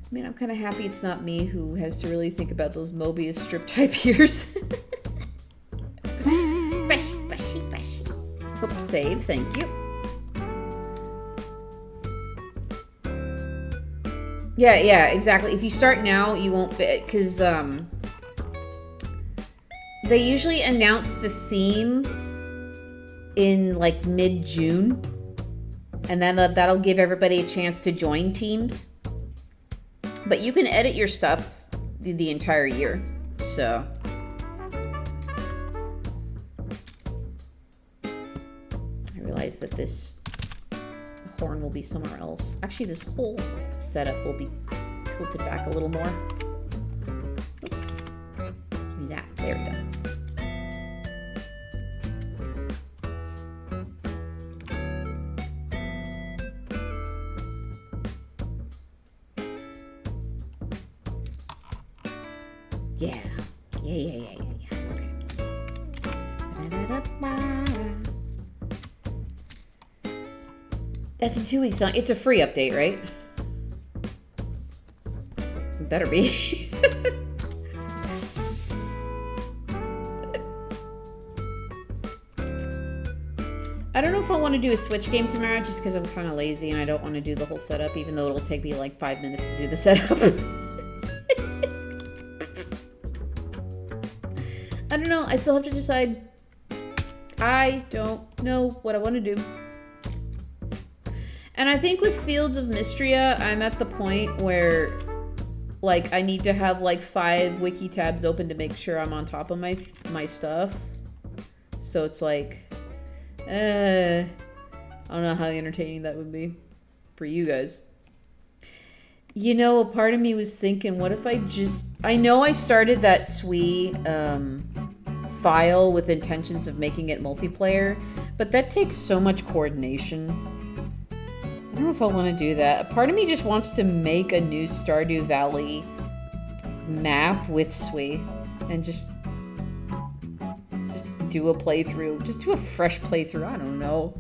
I mean, I'm kind of happy it's not me who has to really think about those Mobius strip type ears. Brushy. Oops, save, thank you. Yeah, exactly. If you start now, you won't fit, because they usually announce the theme in like mid-June, and then that'll give everybody a chance to join teams. But you can edit your stuff the entire year, so. I realize that this horn will be somewhere else. Actually, this whole setup will be tilted back a little more. Oops. Give me that. There we go. Yeah. Okay. That's in 2 weeks. It's a free update, right? It better be. I don't know if I want to do a Switch game tomorrow just because I'm kind of lazy and I don't want to do the whole setup, even though it'll take me like 5 minutes to do the setup. I don't know. I still have to decide. I don't know what I want to do. And I think with Fields of Mystria, I'm at the point where, like, I need to have, like, 5 wiki tabs open to make sure I'm on top of my stuff. So it's like, I don't know how entertaining that would be for you guys. You know, a part of me was thinking, what if I know I started that SWE file with intentions of making it multiplayer, but that takes so much coordination. I don't know if I want to do that. A part of me just wants to make a new Stardew Valley map with SWE and just do a playthrough. Just do a fresh playthrough. I don't know.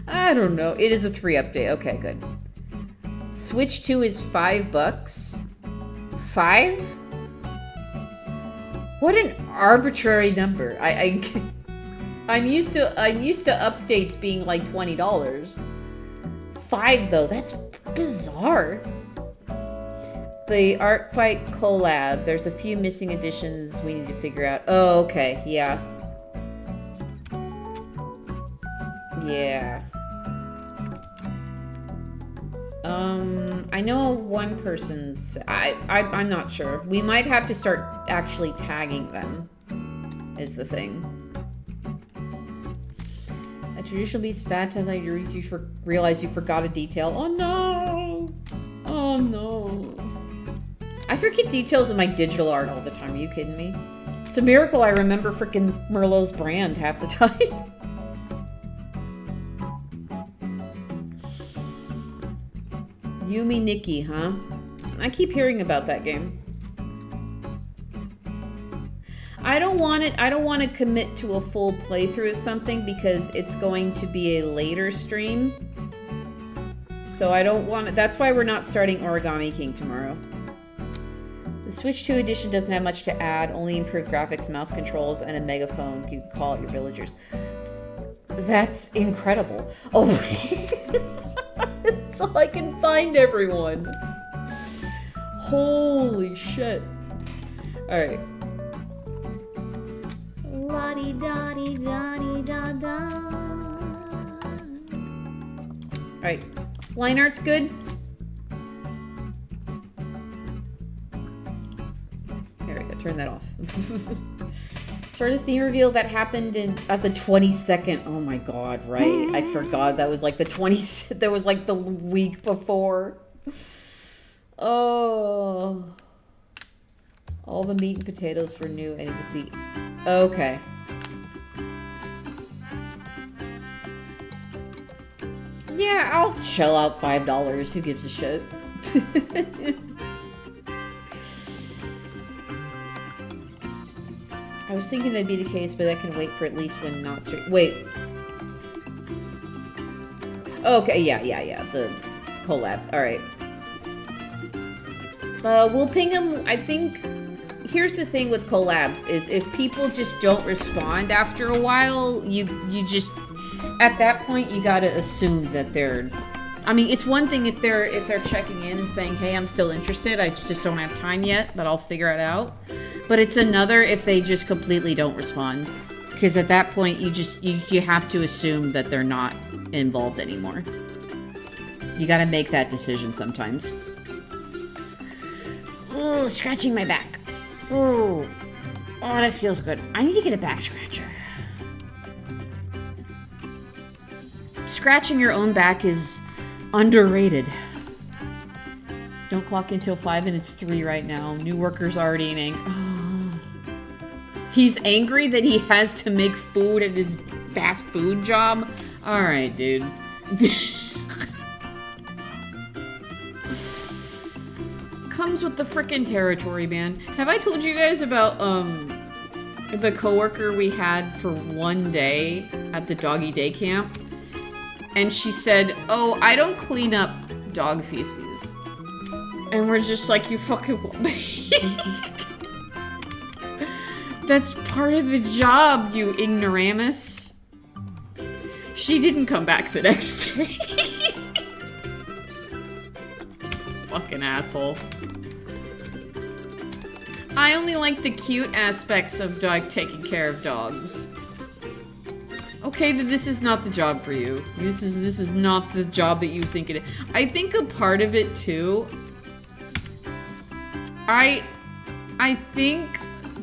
I don't know. It is a 3 update. Okay, good. Switch 2 is $5. 5? What an arbitrary number. I'm used to updates being like $20. 5 though, that's bizarre. The Art Fight collab. There's a few missing additions we need to figure out. Oh, okay, yeah. Yeah. I know one person's... I'm not sure. We might have to start actually tagging them, is the thing. A traditional beats bad times like you realize you forgot a detail. Oh no! Oh no. I forget details of my digital art all the time. Are you kidding me? It's a miracle I remember frickin' Merlot's brand half the time. Yumi Nikki, huh? I keep hearing about that game. I don't want to commit to a full playthrough of something because it's going to be a later stream. So I don't want to, that's why we're not starting Origami King tomorrow. The Switch 2 edition doesn't have much to add, only improved graphics, mouse controls, and a megaphone you can call out your villagers. That's incredible. Oh, so I can find everyone. Holy shit. Alright. La-di-da-di-da-di-da-da. Alright. Line art's good. There we go. Turn that off. Sort of theme reveal that happened at the 22nd. Oh my god, right? I forgot that was like the 20. That was like the week before. Oh. All the meat and potatoes for new, and it was the... Okay. Yeah, I'll shell out $5. Who gives a shit? I was thinking that'd be the case, but that can wait for at least when not straight. Wait. Okay, yeah. The collab. Alright. We'll ping them. I think... Here's the thing with collabs, is if people just don't respond after a while, you just... At that point, you gotta assume that they're... I mean, it's one thing if they're checking in and saying, hey, I'm still interested, I just don't have time yet, but I'll figure it out. But it's another if they just completely don't respond. Because at that point, you have to assume that they're not involved anymore. You gotta make that decision sometimes. Ooh, scratching my back. Ooh. Oh, that feels good. I need to get a back scratcher. Scratching your own back is underrated. Don't clock in till 5 and it's 3 right now. New worker's already in oh. He's angry that he has to make food at his fast food job. Alright, dude. Comes with the frickin' territory, man. Have I told you guys about, the coworker we had for one day at the doggy day camp? And she said, oh, I don't clean up dog feces. And we're just like, you fucking That's part of the job, you ignoramus. She didn't come back the next day. Fucking asshole. I only like the cute aspects of taking care of dogs. Okay, then this is not the job for you. This is not the job that you think it is. I think a part of it too. I think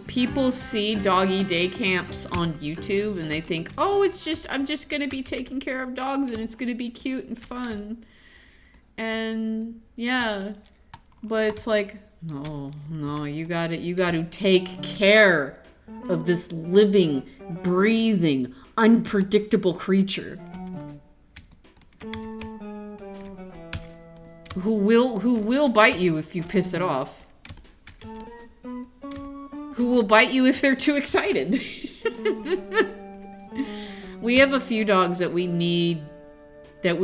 people see doggy day camps on YouTube and they think, oh, I'm just gonna be taking care of dogs and it's gonna be cute and fun. And yeah, but it's like, no, you gotta take care of this living, breathing, unpredictable creature who will bite you if you piss it off. Who will bite you if they're too excited. We have a few dogs that we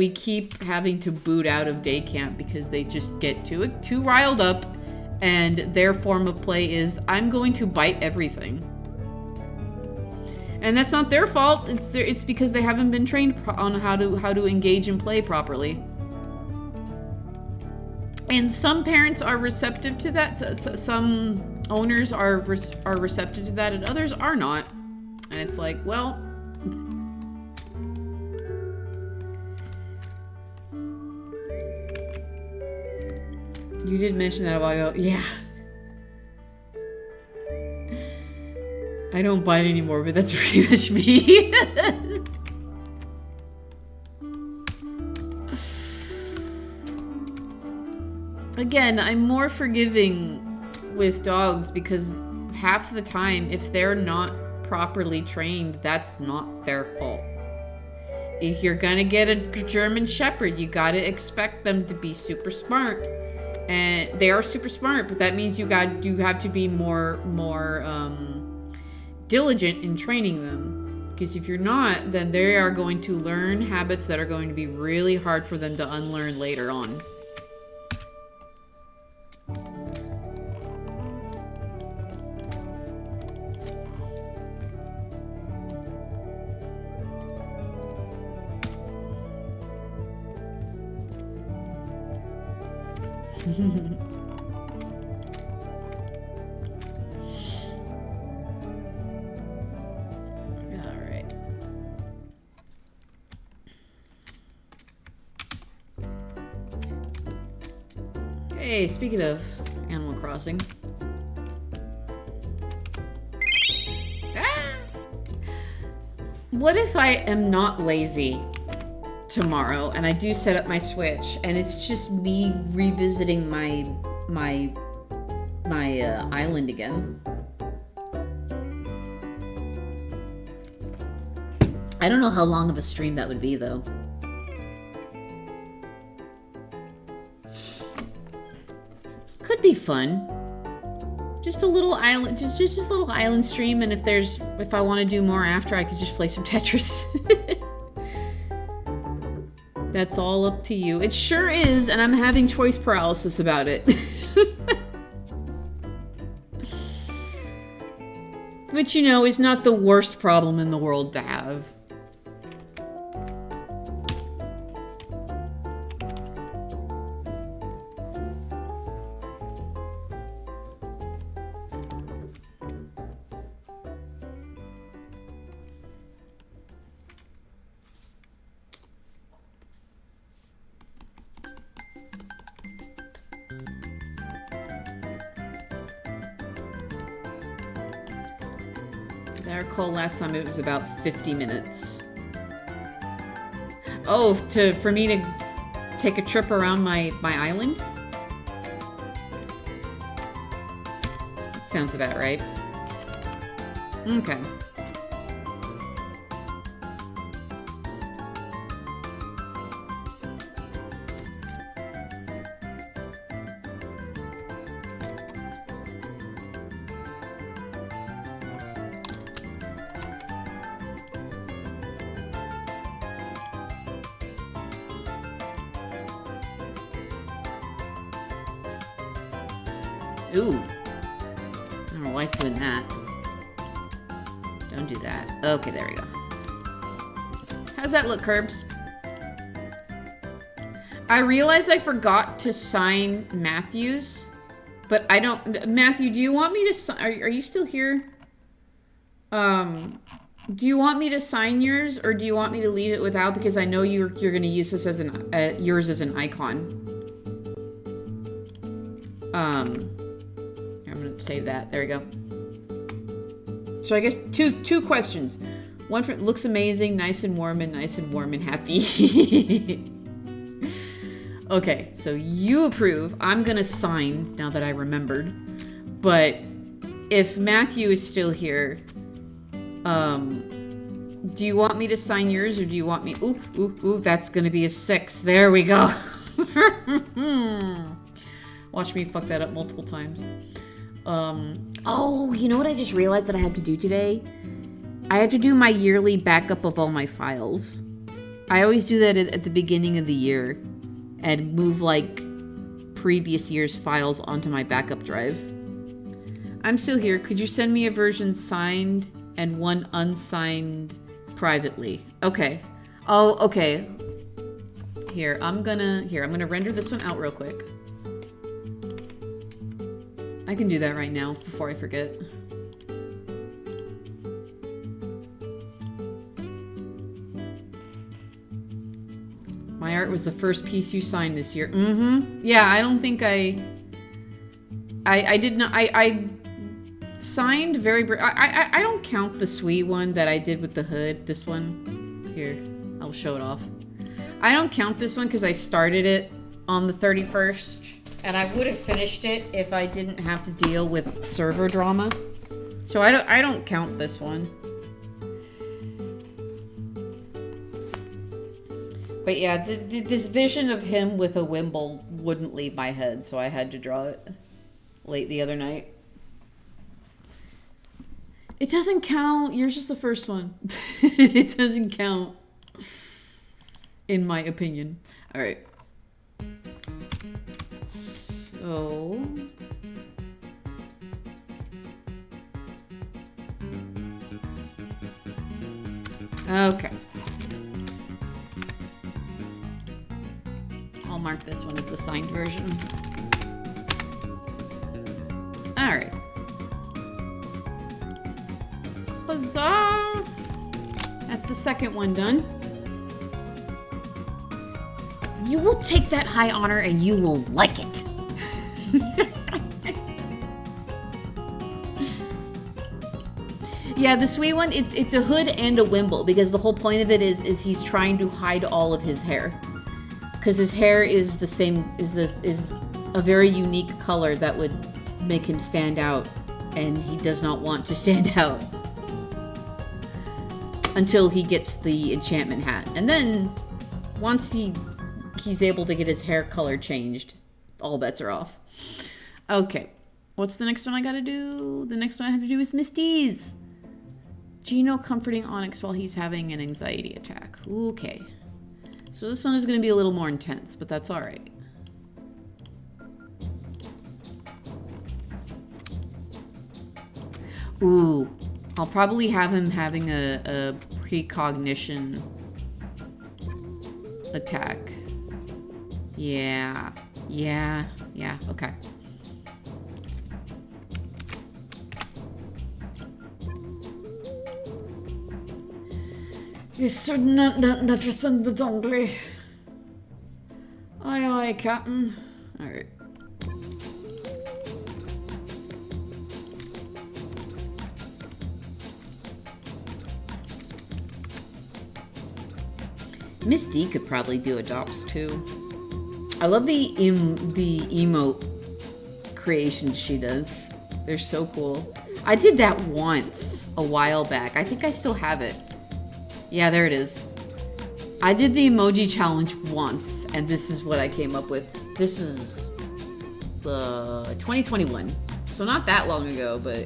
keep having to boot out of day camp because they just get too riled up, and their form of play is, I'm going to bite everything. And that's not their fault. It's because they haven't been trained on how to engage and play properly. And some parents are receptive to that. Some owners are receptive to that, and others are not. And it's like, well, you did mention that a while ago. Yeah. I don't bite anymore, but that's pretty much me. Again, I'm more forgiving with dogs because half the time, if they're not properly trained, that's not their fault. If you're gonna get a German Shepherd, you gotta expect them to be super smart. And they are super smart, but that means you have to be more diligent in training them. Because if you're not, then they are going to learn habits that are going to be really hard for them to unlearn later on. Alright. Hey, speaking of Animal Crossing. Ah! What if I am not lazy tomorrow and I do set up my Switch and it's just me revisiting my island again? I don't know how long of a stream that would be though. Could be fun. Just a little island, just a little island stream, and if I want to do more after, I could just play some Tetris. That's all up to you. It sure is, and I'm having choice paralysis about it. Which, you know, is not the worst problem in the world to have. I recall last time it was about 50 minutes. Oh, for me to take a trip around my island? Sounds about right. Okay. Ooh. I don't know why it's doing that. Don't do that. Okay, there we go. How's that look, Curbs? I realized I forgot to sign Matthew's, but I don't... Matthew, do you want me to sign... Are you still here? Do you want me to sign yours, or do you want me to leave it without? Because I know you're going to use this as an... yours as an icon. I'm gonna save that. There we go. So I guess two questions. One for looks amazing, nice and warm and happy. Okay, so you approve. I'm gonna sign now that I remembered. But if Matthew is still here, do you want me to sign yours or do you want me? Ooh, that's gonna be a 6. There we go. Watch me fuck that up multiple times. Oh, you know what I just realized that I have to do today? I have to do my yearly backup of all my files. I always do that at the beginning of the year and move like previous year's files onto my backup drive. I'm still here. Could you send me a version signed and one unsigned privately? Okay. Oh, okay. Here, I'm gonna render this one out real quick. I can do that right now before I forget. My art was the first piece you signed this year. Mm-hmm. Yeah, I don't think I did not. I signed very. I don't count the sweet one that I did with the hood. This one. Here, I'll show it off. I don't count this one because I started it on the 31st. And I would have finished it if I didn't have to deal with server drama. So I don't count this one. But yeah, this vision of him with a wimble wouldn't leave my head, so I had to draw it late the other night. It doesn't count. Yours is the first one. It doesn't count, in my opinion. All right. So... okay. I'll mark this one as the signed version. All right. Huzzah! That's the second one done. You will take that high honor and you will like it. Yeah, the sweet one, it's a hood and a wimble because the whole point of it is he's trying to hide all of his hair. Because his hair is the same, is a very unique color that would make him stand out, and he does not want to stand out until he gets the enchantment hat. And then once he's able to get his hair color changed, all bets are off. Okay, what's the next one I gotta do? The next one I have to do is Misty's. Gino comforting Onyx while he's having an anxiety attack. Okay. So this one is going to be a little more intense, but that's all right. Ooh, I'll probably have him having a precognition attack. Yeah, okay. You're certain that you send the donkey. Aye, aye, Captain. Alright. Miss D could probably do adopts too. I love the emote creations she does. They're so cool. I did that once a while back. I think I still have it. Yeah, there it is. I did the emoji challenge once, and this is what I came up with. This is 2021, so not that long ago, but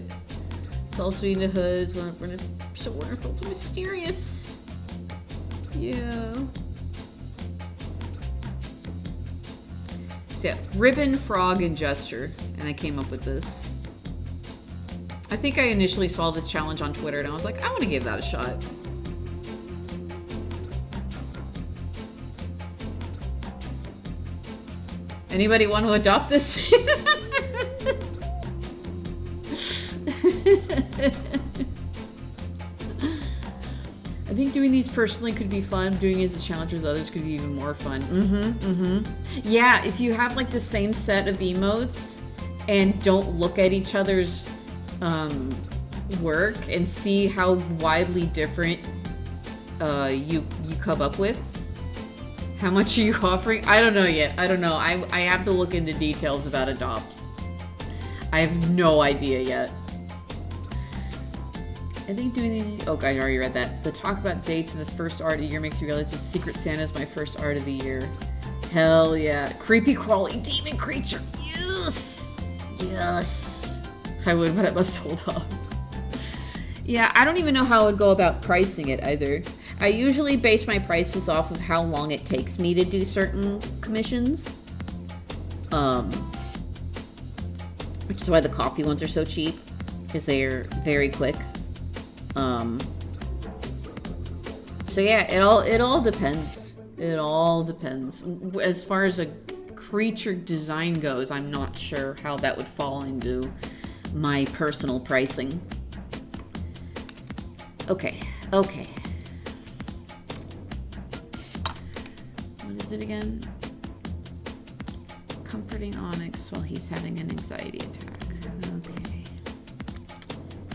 it's all sweet in the hoods. We're so wonderful, so mysterious. Yeah. So yeah, ribbon, frog, and gesture, and I came up with this. I think I initially saw this challenge on Twitter, and I was like, I want to give that a shot. Anybody want to adopt this? I think doing these personally could be fun. Doing it as a challenge with others could be even more fun. Yeah, if you have like the same set of emotes and don't look at each other's work and see how widely different you come up with. How much are you offering? I don't know yet. I don't know. I have to look into details about adopts. I have no idea yet. I think doing the... Oh, guys, I already read that. The talk about dates in the first art of the year makes you realize the Secret Santa is my first art of the year. Hell yeah. Creepy crawling demon creature. Yes! Yes. I would, but I must hold off. Yeah, I don't even know how I would go about pricing it either. I usually base my prices off of how long it takes me to do certain commissions. Which is why the coffee ones are so cheap, because they're very quick. So yeah, it all depends. It all depends. As far as a creature design goes, I'm not sure how that would fall into my personal pricing. Okay. What is it again? Comforting Onyx while he's having an anxiety attack. Okay.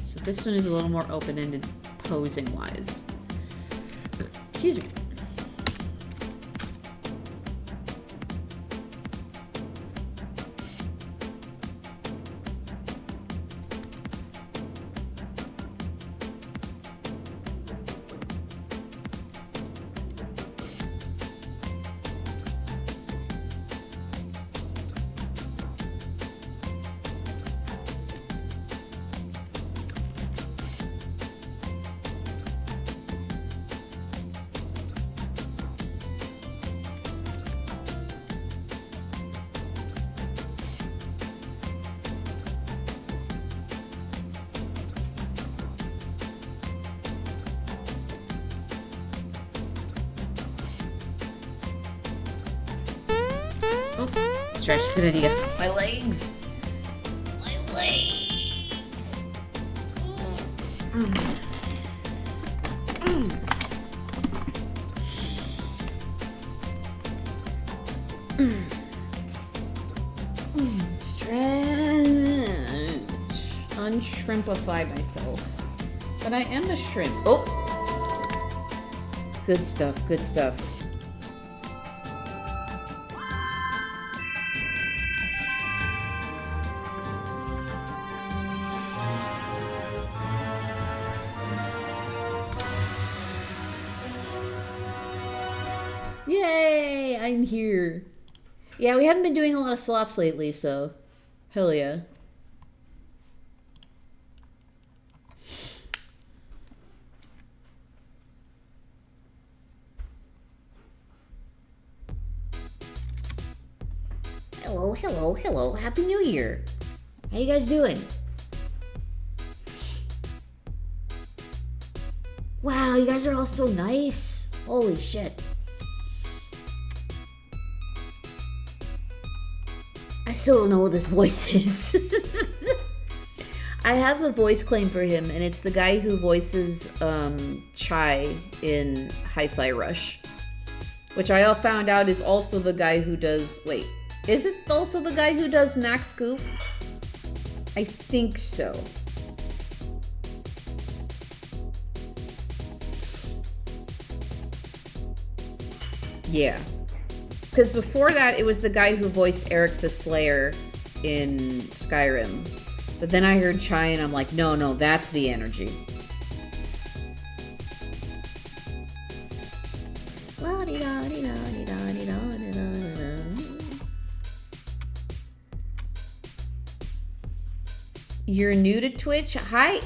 So this one is a little more open-ended posing-wise. Excuse me. stretch. Good idea. My legs. My legs. Stretch. Unshrimpify myself. But I am a shrimp. Oh! Good stuff, good stuff. Yay! I'm here. Yeah, we haven't been doing a lot of slops lately, so hell yeah. Hello, hello, hello. Happy New Year. How you guys doing? Wow, you guys are all so nice. Holy shit. I still don't know what this voice is. I have a voice claim for him, and it's the guy who voices Chai in Hi-Fi Rush. Which I found out is also the guy who does... Wait, is it also the guy who does Max Scoop? I think so. Yeah. Because before that, it was the guy who voiced Eric the Slayer in Skyrim. But then I heard Chai and I'm like, no, no, that's the energy. You're new to Twitch? Hi,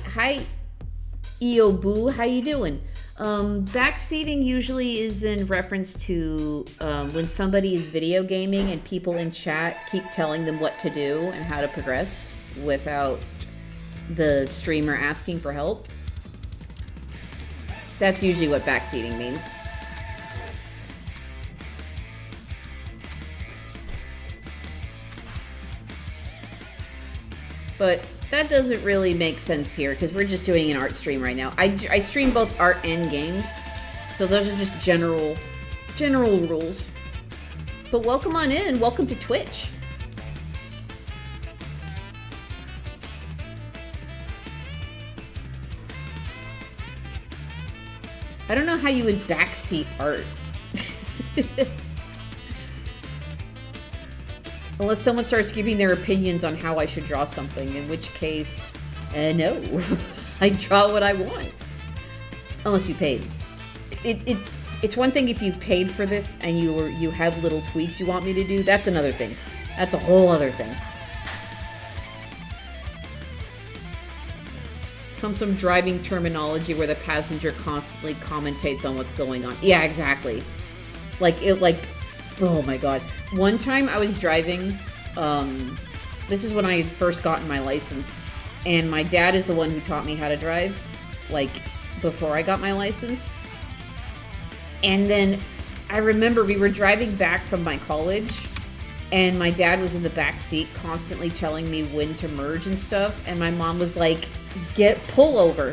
Eoboo, how you doing? Backseating usually is in reference to when somebody is video gaming and people in chat keep telling them what to do and how to progress without the streamer asking for help. That's usually what backseating means. But that doesn't really make sense here because we're just doing an art stream right now. I stream both art and games, so those are just general rules. But welcome on in. Welcome to Twitch. I don't know how you would backseat art. Unless someone starts giving their opinions on how I should draw something, in which case, no. I draw what I want. Unless you paid. It's one thing if you paid for this and you have little tweaks you want me to do. That's another thing. That's a whole other thing. Comes some driving terminology where the passenger constantly commentates on what's going on. Yeah, exactly. Oh my god. One time I was driving, this is when I had first gotten my license, and my dad is the one who taught me how to drive, like, before I got my license. And then I remember we were driving back from my college, and my dad was in the back seat constantly telling me when to merge and stuff, and my mom was like, pull over,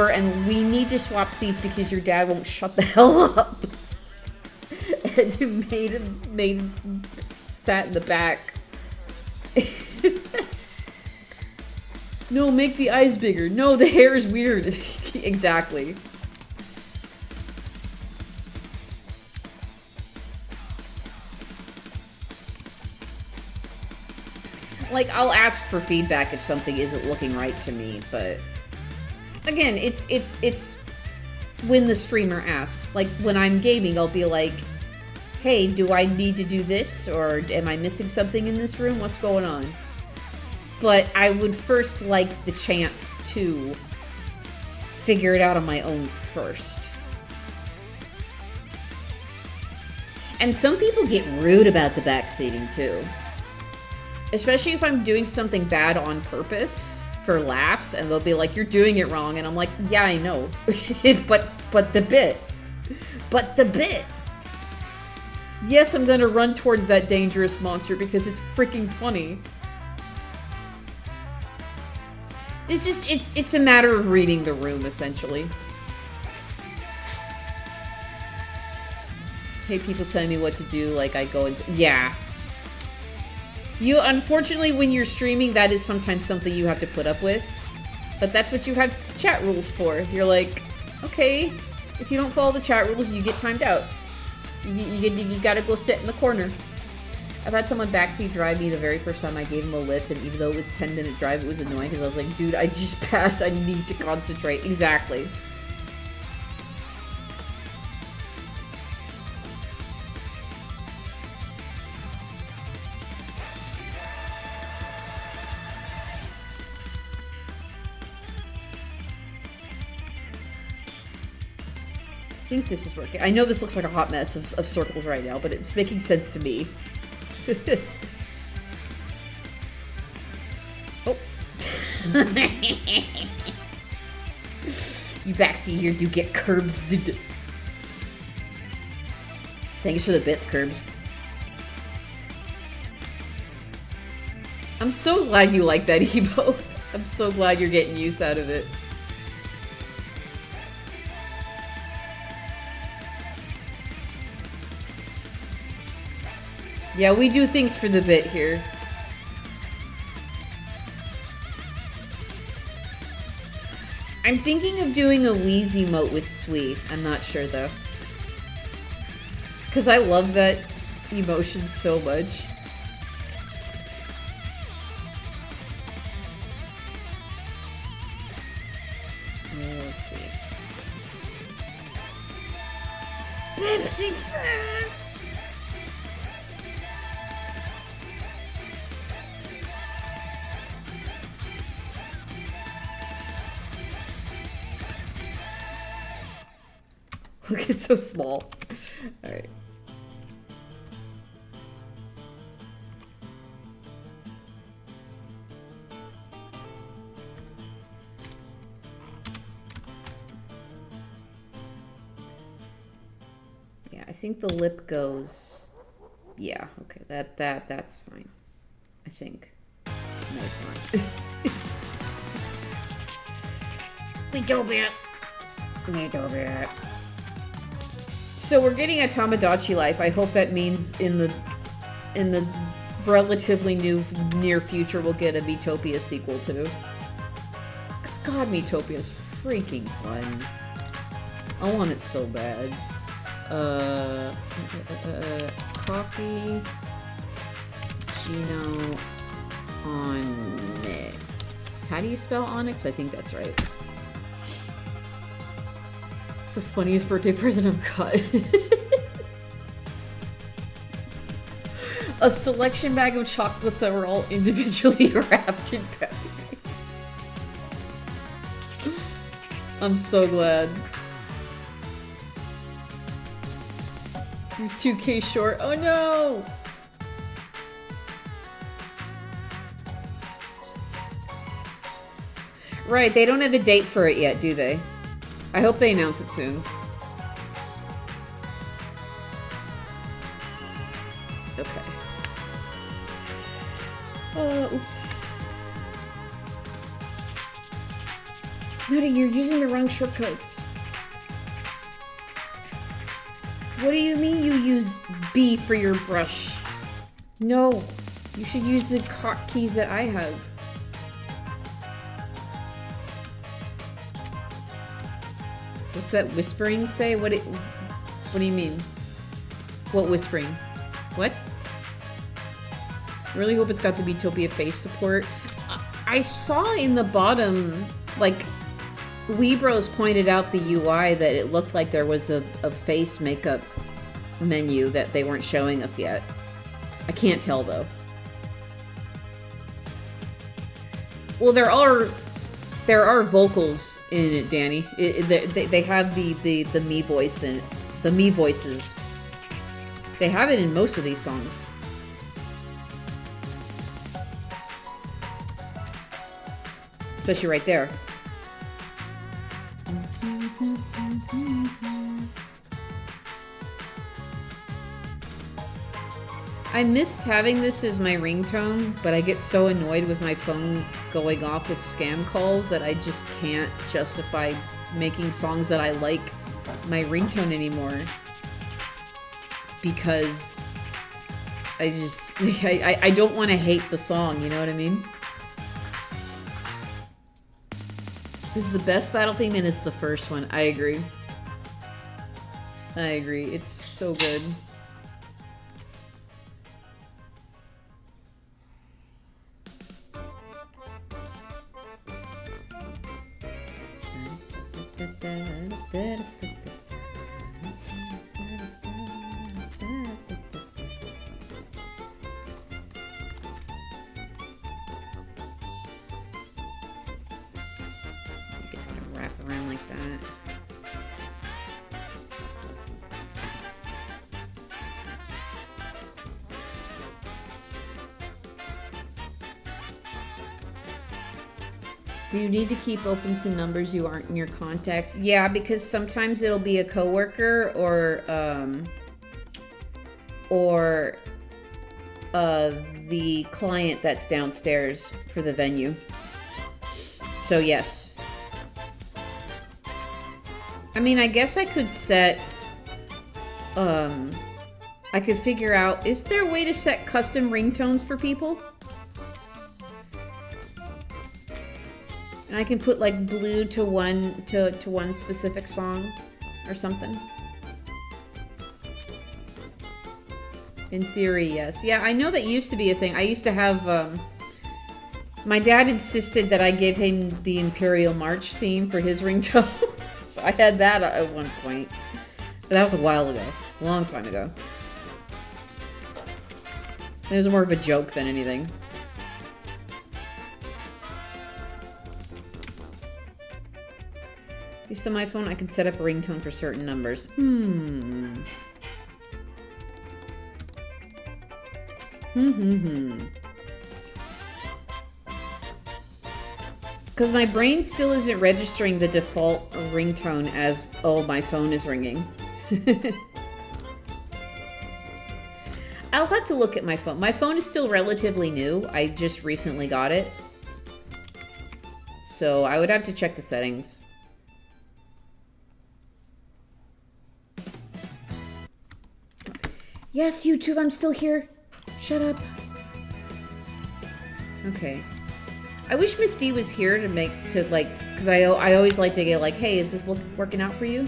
and we need to swap seats because your dad won't shut the hell up. And made him sat in the back. No, make the eyes bigger. No, the hair is weird. Exactly. Like, I'll ask for feedback if something isn't looking right to me, but again, it's when the streamer asks. Like, when I'm gaming, I'll be like, hey, do I need to do this? Or am I missing something in this room? What's going on? But I would first like the chance to figure it out on my own first. And some people get rude about the backseating too. Especially if I'm doing something bad on purpose for laughs, and they'll be like, you're doing it wrong. And I'm like, yeah, I know. but the bit. Yes, I'm gonna run towards that dangerous monster because it's freaking funny. It's just, it's a matter of reading the room, essentially. Hey, people telling me what to do, like I go into... Yeah. You, unfortunately, when you're streaming, that is sometimes something you have to put up with. But that's what you have chat rules for. You're like, okay, if you don't follow the chat rules, you get timed out. You gotta go sit in the corner. I've had someone backseat drive me the very first time I gave him a lift, and even though it was a 10-minute drive, it was annoying because I was like, dude, I just passed. I need to concentrate. Exactly. I think this is working. I know this looks like a hot mess of circles right now, but it's making sense to me. Oh. You backseat here do get curbs. Thanks for the bits, curbs. I'm so glad you like that, Evo. I'm so glad you're getting use out of it. Yeah, we do things for the bit here. I'm thinking of doing a Wheezy emote with Sweet. I'm not sure though. Because I love that emotion so much. Let's see. Look, it's so small. Alright. Yeah, I think the lip goes... Yeah, okay, that's fine. I think. No, it's not. Metopia. So we're getting a Tamagotchi life. I hope that means in the relatively near future we'll get a Metopia sequel too. Cause God, Metopia is freaking fun. I want it so bad. Coffee, Gino, Onyx. How do you spell Onyx? I think that's right. It's the funniest birthday present I've got. A selection bag of chocolates that were all individually wrapped in packaging. I'm so glad. You're 2K short. Oh no! Right, they don't have a date for it yet, do they? I hope they announce it soon. Okay. Oops. Nutty, you're using the wrong shortcuts. What do you mean you use B for your brush? No, you should use the hotkeys that I have. What's that whispering say? What do you mean? What whispering? What? I really hope it's got the Metopia face support. I saw in the bottom, like, Weebros pointed out the UI that it looked like there was a face makeup menu that they weren't showing us yet. I can't tell though. Well, there are vocals in it, Danny. They have the me voice in it. The me voices. They have it in most of these songs. Especially right there. I miss having this as my ringtone, but I get so annoyed with my phone going off with scam calls that I just can't justify making songs that I like my ringtone anymore. Because I just, I don't want to hate the song, you know what I mean? This is the best battle theme and it's the first one. I agree. I agree. It's so good. It's gonna wrap around like that. Do you need to keep open to numbers you aren't in your contacts? Yeah, because sometimes it'll be a coworker or the client that's downstairs for the venue. So yes. I mean, I guess I could set, I could figure out, is there a way to set custom ringtones for people? And I can put like blue to one specific song or something. In theory, yes. Yeah, I know that used to be a thing. I used to have, my dad insisted that I give him the Imperial March theme for his ringtone. So I had that at one point. But that was a while ago. A long time ago. It was more of a joke than anything. Used on my phone, I can set up a ringtone for certain numbers. Because my brain still isn't registering the default ringtone as, oh, my phone is ringing. I'll have to look at my phone. My phone is still relatively new. I just recently got it. So I would have to check the settings. Yes, YouTube, I'm still here. Shut up. Okay. I wish Miss D was here because I always like to get like, hey, is this working out for you?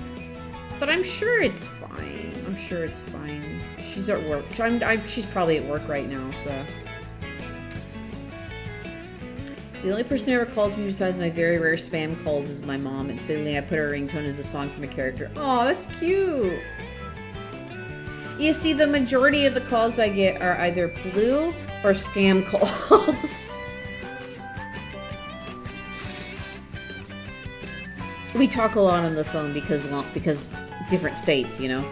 But I'm sure it's fine. I'm sure it's fine. She's at work. She's probably at work right now, so. The only person who ever calls me besides my very rare spam calls is my mom, and finally I put her ringtone as a song from a character. Oh, that's cute. You see, the majority of the calls I get are either blue or scam calls. We talk a lot on the phone because different states, you know.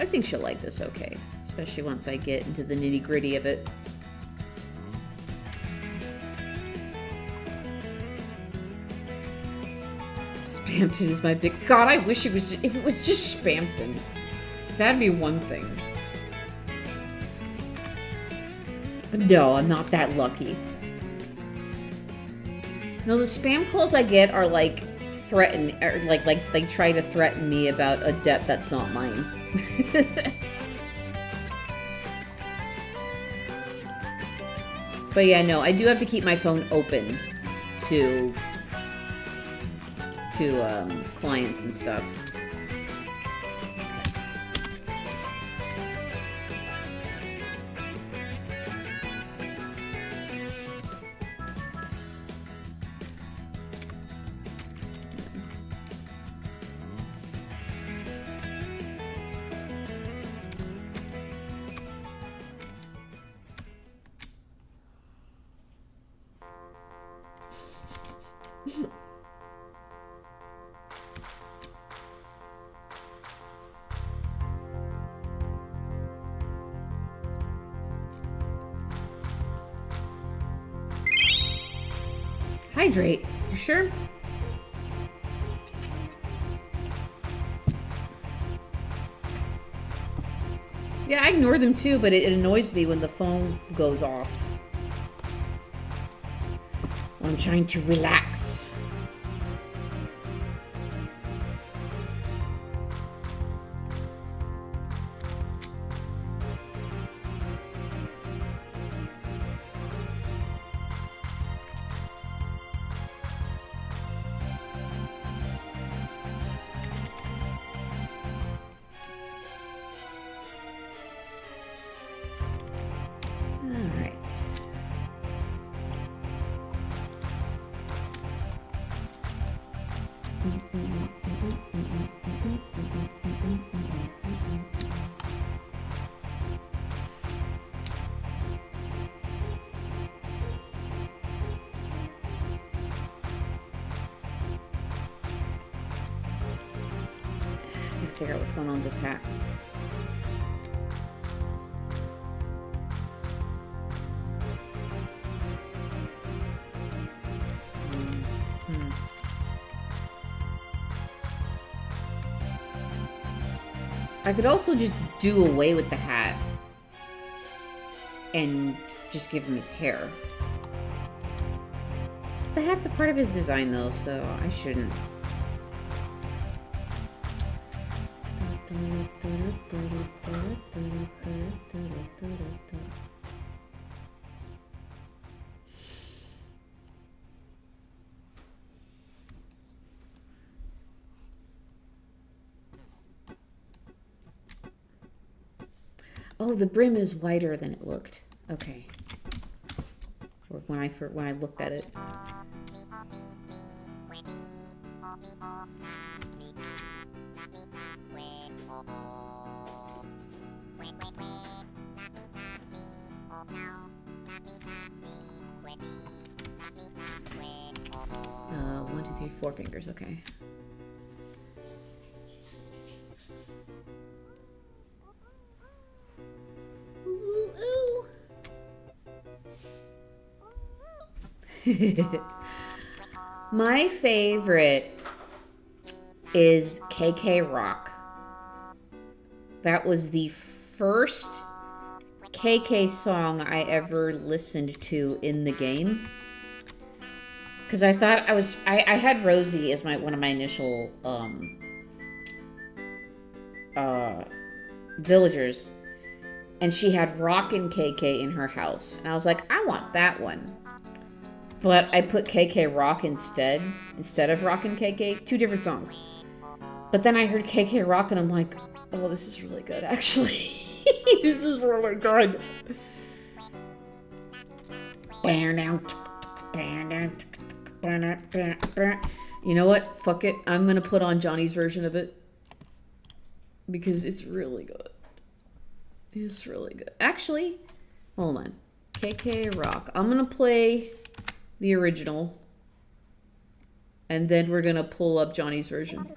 I think she'll like this okay, especially once I get into the nitty-gritty of it. Spamton is my big... God, I wish it was... If it was just Spamton. That'd be one thing. No, I'm not that lucky. No, the spam calls I get are like threaten, or like they try to threaten me about a debt that's not mine. But yeah, no, I do have to keep my phone open to clients and stuff. Hydrate. You sure? Yeah, I ignore them too, but it annoys me when the phone goes off. When I'm trying to relax. Figure out what's going on with this hat. I could also just do away with the hat and just give him his hair. The hat's a part of his design though, so I shouldn't. Oh, the brim is wider than it looked. Okay. Or when I looked at it. One, two, three, four fingers. Okay. My favorite is KK Rock. That was the first KK song I ever listened to in the game. Because I thought I had Rosie as one of my initial villagers. And she had Rockin' KK in her house. And I was like, I want that one. But I put KK Rock instead of Rockin' KK. Two different songs. But then I heard KK Rock and I'm like, oh, this is really good, actually. This is really good. You know what? Fuck it. I'm going to put on Johnny's version of it. Because it's really good. It's really good. Actually, hold on. KK Rock. I'm going to play the original. And then we're going to pull up Johnny's version.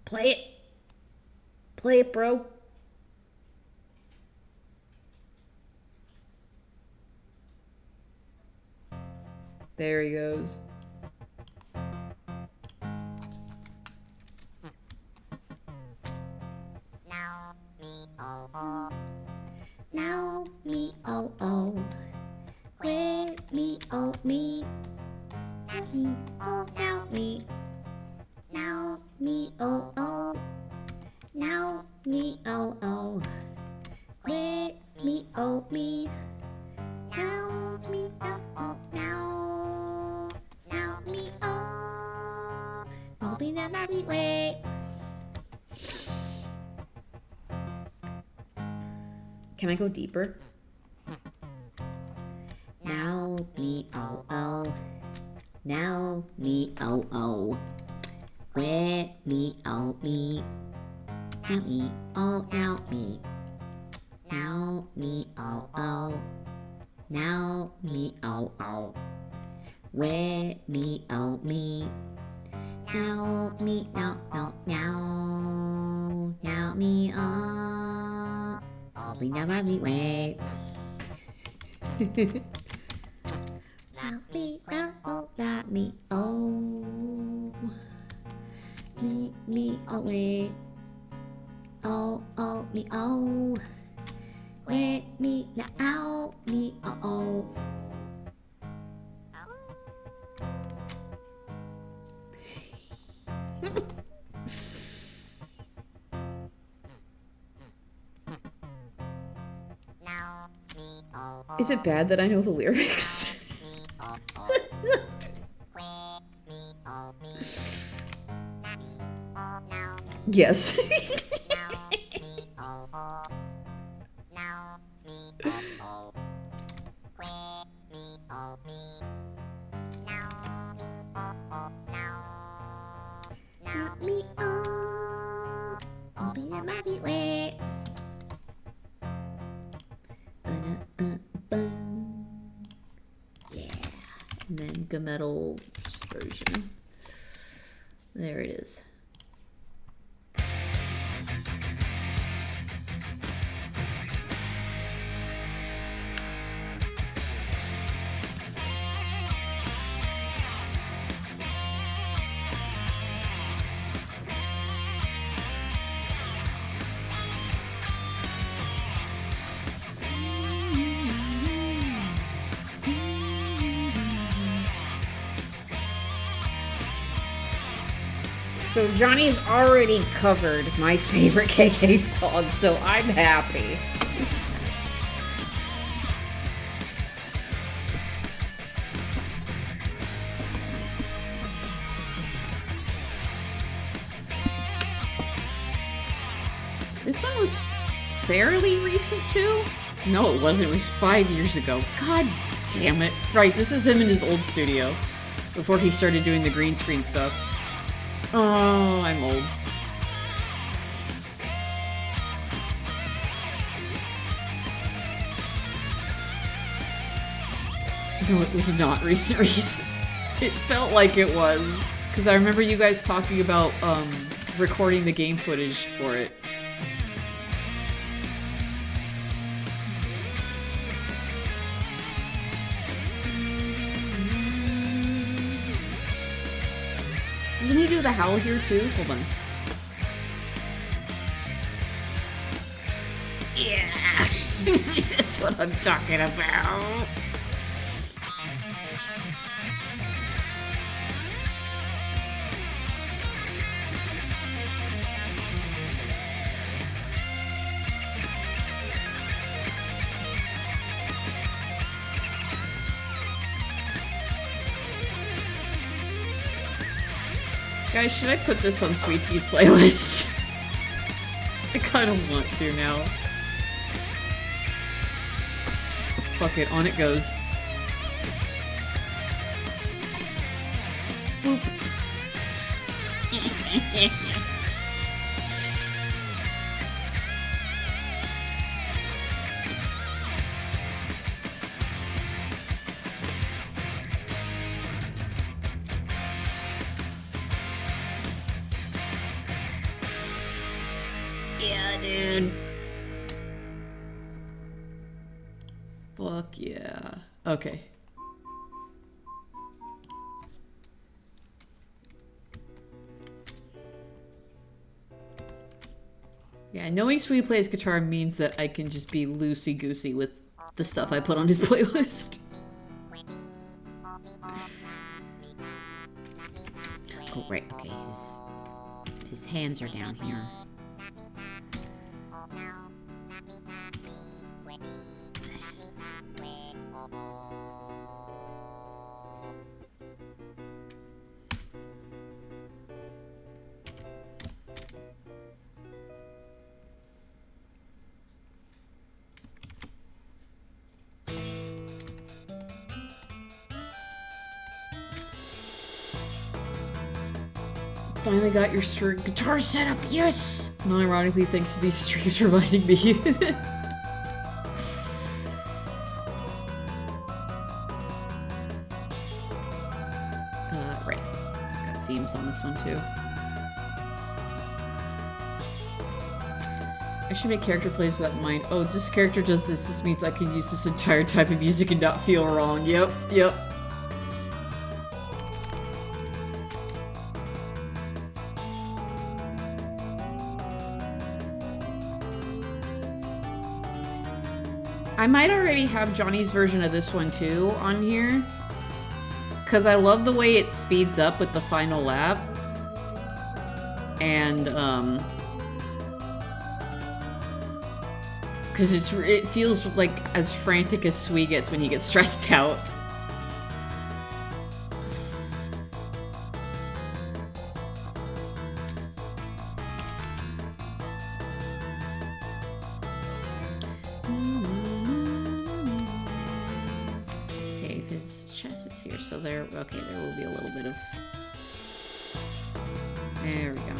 Play it. Play it, bro. There he goes. Now me oh oh. Now me oh oh. Where me oh me. Now me oh now me. Now me oh oh. Now me oh oh. Where me oh me. Now me oh oh now. Now me oh. Oh be now me wait. Can I go deeper? Now me oh oh. Now me oh oh. Where me oh me. Now me oh now me. Now me oh oh. Now me oh oh. Where me oh me. Now me no no now. Now me oh. Oh me now me wait. Now me, not me, oh. Me, oh, wait. Oh, me, oh. Wait, me, now, me, oh. Is it bad that I know the lyrics? Yes. Not me, oh. Oh, be not me, wait. Yeah. And then Gametal's version. There it is. So Johnny's already covered my favorite KK song, so I'm happy. This one was fairly recent too? No, it wasn't. It was 5 years ago. God damn it. Right, this is him in his old studio. Before he started doing the green screen stuff. Oh, I'm old. No, it was not recent. It felt like it was. Because I remember you guys talking about recording the game footage for it. Doesn't he do the howl here too? Hold on. Yeah! That's what I'm talking about. Guys, should I put this on Sweet Tea's playlist? I kind of want to now. Fuck it, on it goes. Boop. Yeah, dude. Fuck yeah. Okay. Yeah, knowing Sweet plays guitar means that I can just be loosey-goosey with the stuff I put on his playlist. Oh, right, okay, his hands are down here. Finally got your guitar set up, yes! Non-ironically, thanks to these streams reminding me. Right. It's got seams on this one too. I should make character plays that mind. Oh, this character does this. This means I can use this entire type of music and not feel wrong. Yep, yep. I might already have Johnny's version of this one too on here. Because I love the way it speeds up with the final lap. And, because it feels like as frantic as Sui gets when he gets stressed out. Okay, his chest is here, so there. Okay, there will be a little bit of. There we go.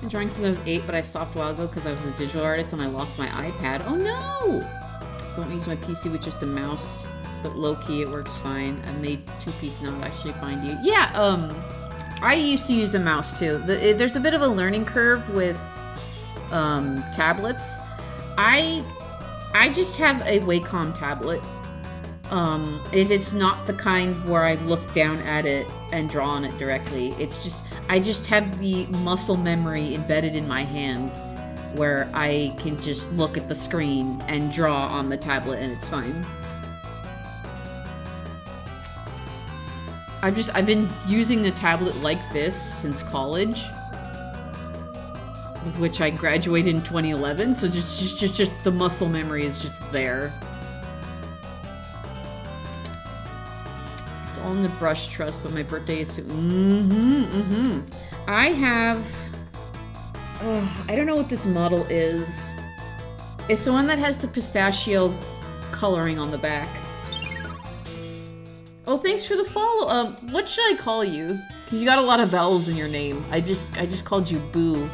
I'm drawing since I was 8, but I stopped a while ago because I was a digital artist and I lost my iPad. Oh no! Don't use my PC with just a mouse, but low-key it works fine. I made 2 pieces now to actually find you. Yeah, I used to use a mouse too. There's a bit of a learning curve with tablets. I just have a Wacom tablet. It's not the kind where I look down at it and draw on it directly. It's just, I just have the muscle memory embedded in my hand where I can just look at the screen and draw on the tablet and it's fine. I've been using the tablet like this since college, with which I graduated in 2011, so just the muscle memory is just there. It's all in the brush trust, but my birthday is soon. I have... I don't know what this model is. It's the one that has the pistachio coloring on the back. Oh, thanks for the follow. What should I call you? Because you got a lot of vowels in your name. I just called you Boo.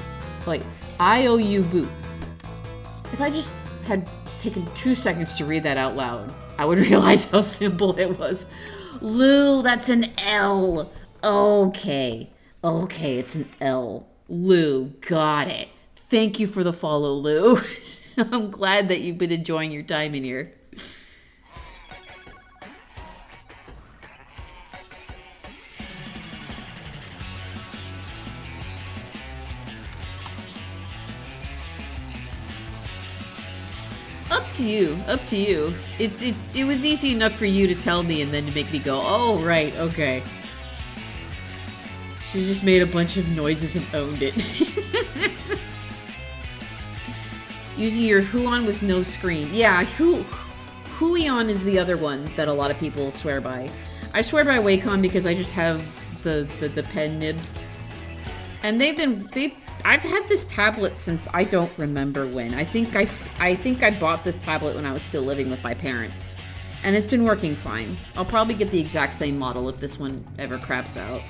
Like, I-O-U Boo. If I just had taken 2 seconds to read that out loud, I would realize how simple it was. Lou, that's an L. Okay. Okay, it's an L. Lou, got it. Thank you for the follow, Lou. I'm glad that you've been enjoying your time in here. Up to you. Up to you. It was easy enough for you to tell me and then to make me go, oh, right, okay. She just made a bunch of noises and owned it. Using your Huon with no screen. Yeah, Huion is the other one that a lot of people swear by. I swear by Wacom because I just have the pen nibs. And I've had this tablet since I don't remember when. I think I bought this tablet when I was still living with my parents. And it's been working fine. I'll probably get the exact same model if this one ever craps out.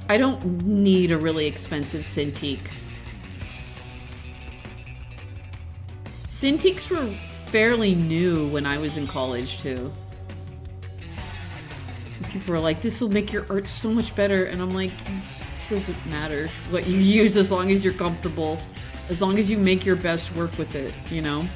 I don't need a really expensive Cintiq. Cintiqs were fairly new when I was in college, too. And people were like, this will make your art so much better. And I'm like, it doesn't matter what you use as long as you're comfortable. As long as you make your best work with it, you know?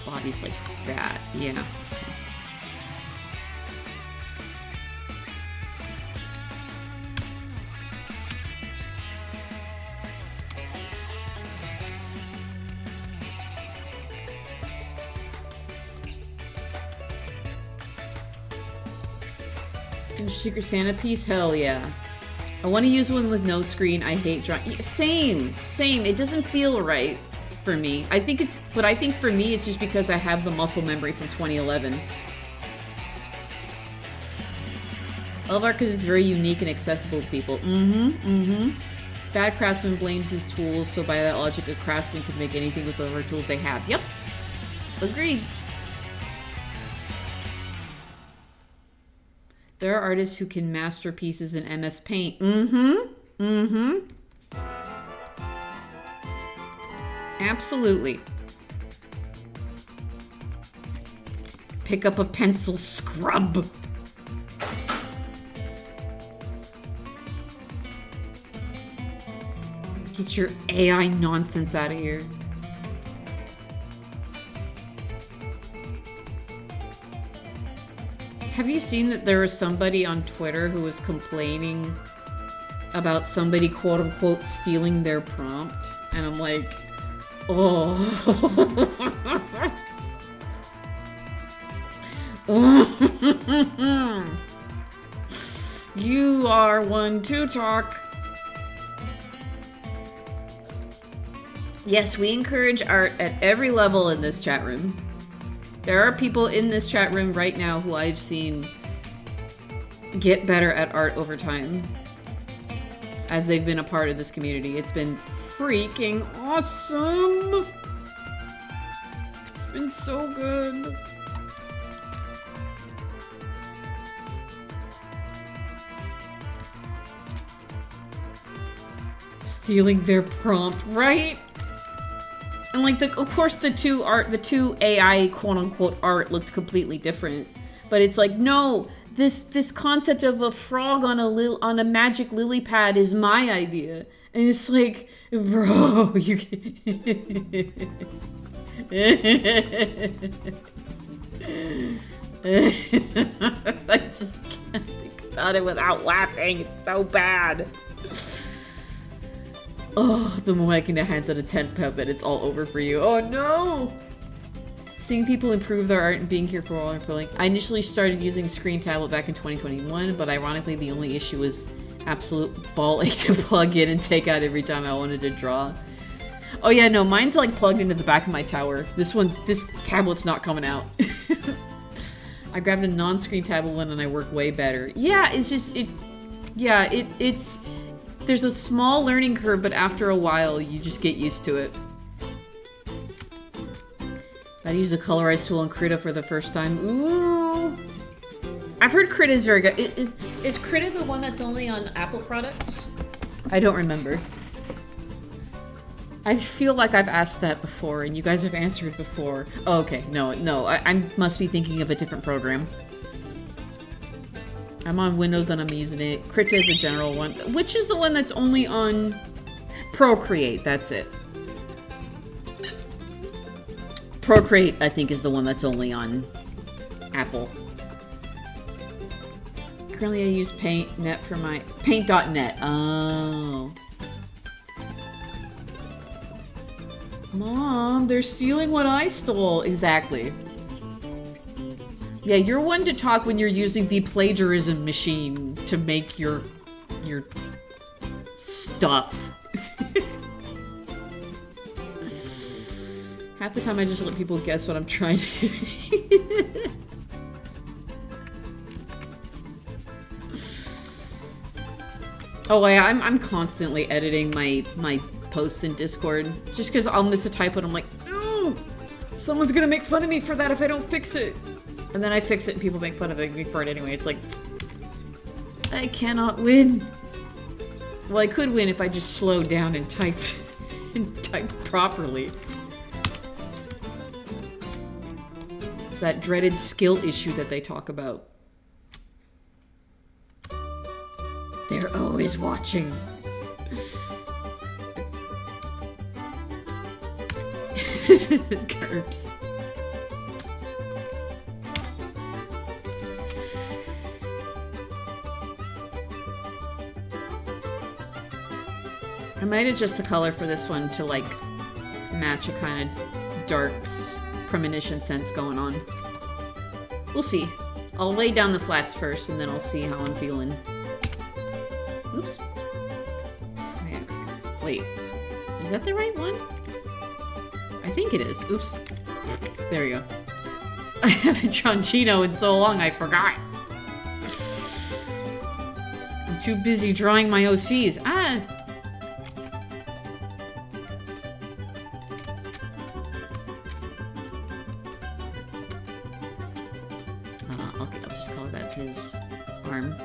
Body's like that, yeah. Secret Santa piece? Hell yeah. I want to use one with no screen. I hate drawing. Same. It doesn't feel right for me. I think for me it's just because I have the muscle memory from 2011. I love art because it's very unique and accessible to people. Bad craftsman blames his tools, so by that logic, a craftsman could make anything with whatever tools they have. Yep. Agreed. There are artists who can master pieces in MS Paint. Absolutely. Pick up a pencil, scrub. Get your AI nonsense out of here. Have you seen that there was somebody on Twitter who was complaining about somebody quote-unquote stealing their prompt? And I'm like, oh. You are one to talk. Yes, we encourage art at every level in this chat room. There are people in this chat room right now who I've seen get better at art over time as they've been a part of this community. It's been freaking awesome. It's been so good. Stealing their prompt, right? And like, of course the two AI quote-unquote art looked completely different. But it's like, no, this concept of a frog on a magic lily pad is my idea. And it's like, bro, you I just can't think about it without laughing. It's so bad. Oh, the moment I can get hands on a tent puppet, it's all over for you. Oh no! Seeing people improve their art and being here for a while and feeling. I initially started using Screen Tablet back in 2021, but ironically the only issue was absolute ball ache to plug in and take out every time I wanted to draw. Oh yeah, no, mine's like plugged into the back of my tower. This tablet's not coming out. I grabbed a non-screen tablet one and I work way better. Yeah, it's just, it's... There's a small learning curve, but after a while, you just get used to it. I used a colorize tool in Krita for the first time. Ooh! I've heard Krita is very good. Is Krita the one that's only on Apple products? I don't remember. I feel like I've asked that before, and you guys have answered before. Oh, okay. No. I must be thinking of a different program. I'm on Windows and I'm using it. Krita is a general one. Which is the one that's only on Procreate? That's it. Procreate, I think, is the one that's only on Apple. Currently I use Paint.net for my... Paint.net. Oh. Mom, they're stealing what I stole. Exactly. Yeah, you're one to talk when you're using the plagiarism machine to make your stuff. Half the time I just let people guess what I'm trying to do. Oh yeah, I'm constantly editing my posts in Discord just because I'll miss a typo and I'm like, no, someone's gonna make fun of me for that if I don't fix it. And then I fix it and people make fun of me for it anyway. It's like, I cannot win. Well, I could win if I just slowed down and typed properly. It's that dreaded skill issue that they talk about. They're always watching. Curbs. I might adjust the color for this one to like match a kind of dark premonition sense going on. We'll see. I'll lay down the flats first and then I'll see how I'm feeling. Oops. There we go. Wait. Is that the right one? I think it is. Oops. There we go. I haven't drawn Chino in so long I forgot. I'm too busy drawing my OCs. Ah! Okay, I'll just color that his arm.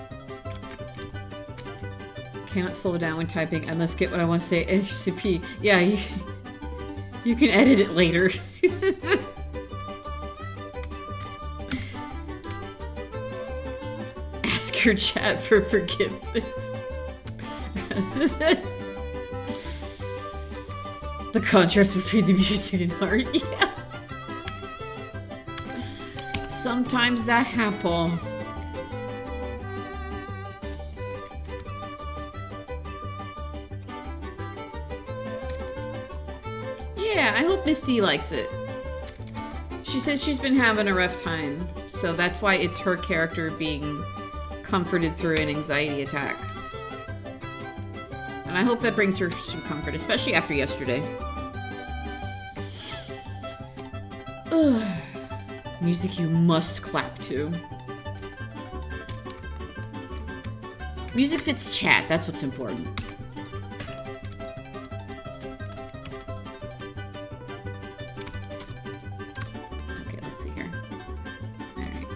Cannot slow down when typing. I must get what I want to say. HCP. Yeah, You can edit it later. Ask your chat for forgiveness. The contrast between the music and art, yeah. Sometimes that happens. Yeah, I hope Misty likes it. She says she's been having a rough time, so that's why it's her character being comforted through an anxiety attack. And I hope that brings her some comfort, especially after yesterday. Ugh. Music you must clap to. Music fits chat, that's what's important. Okay, let's see here. Alright.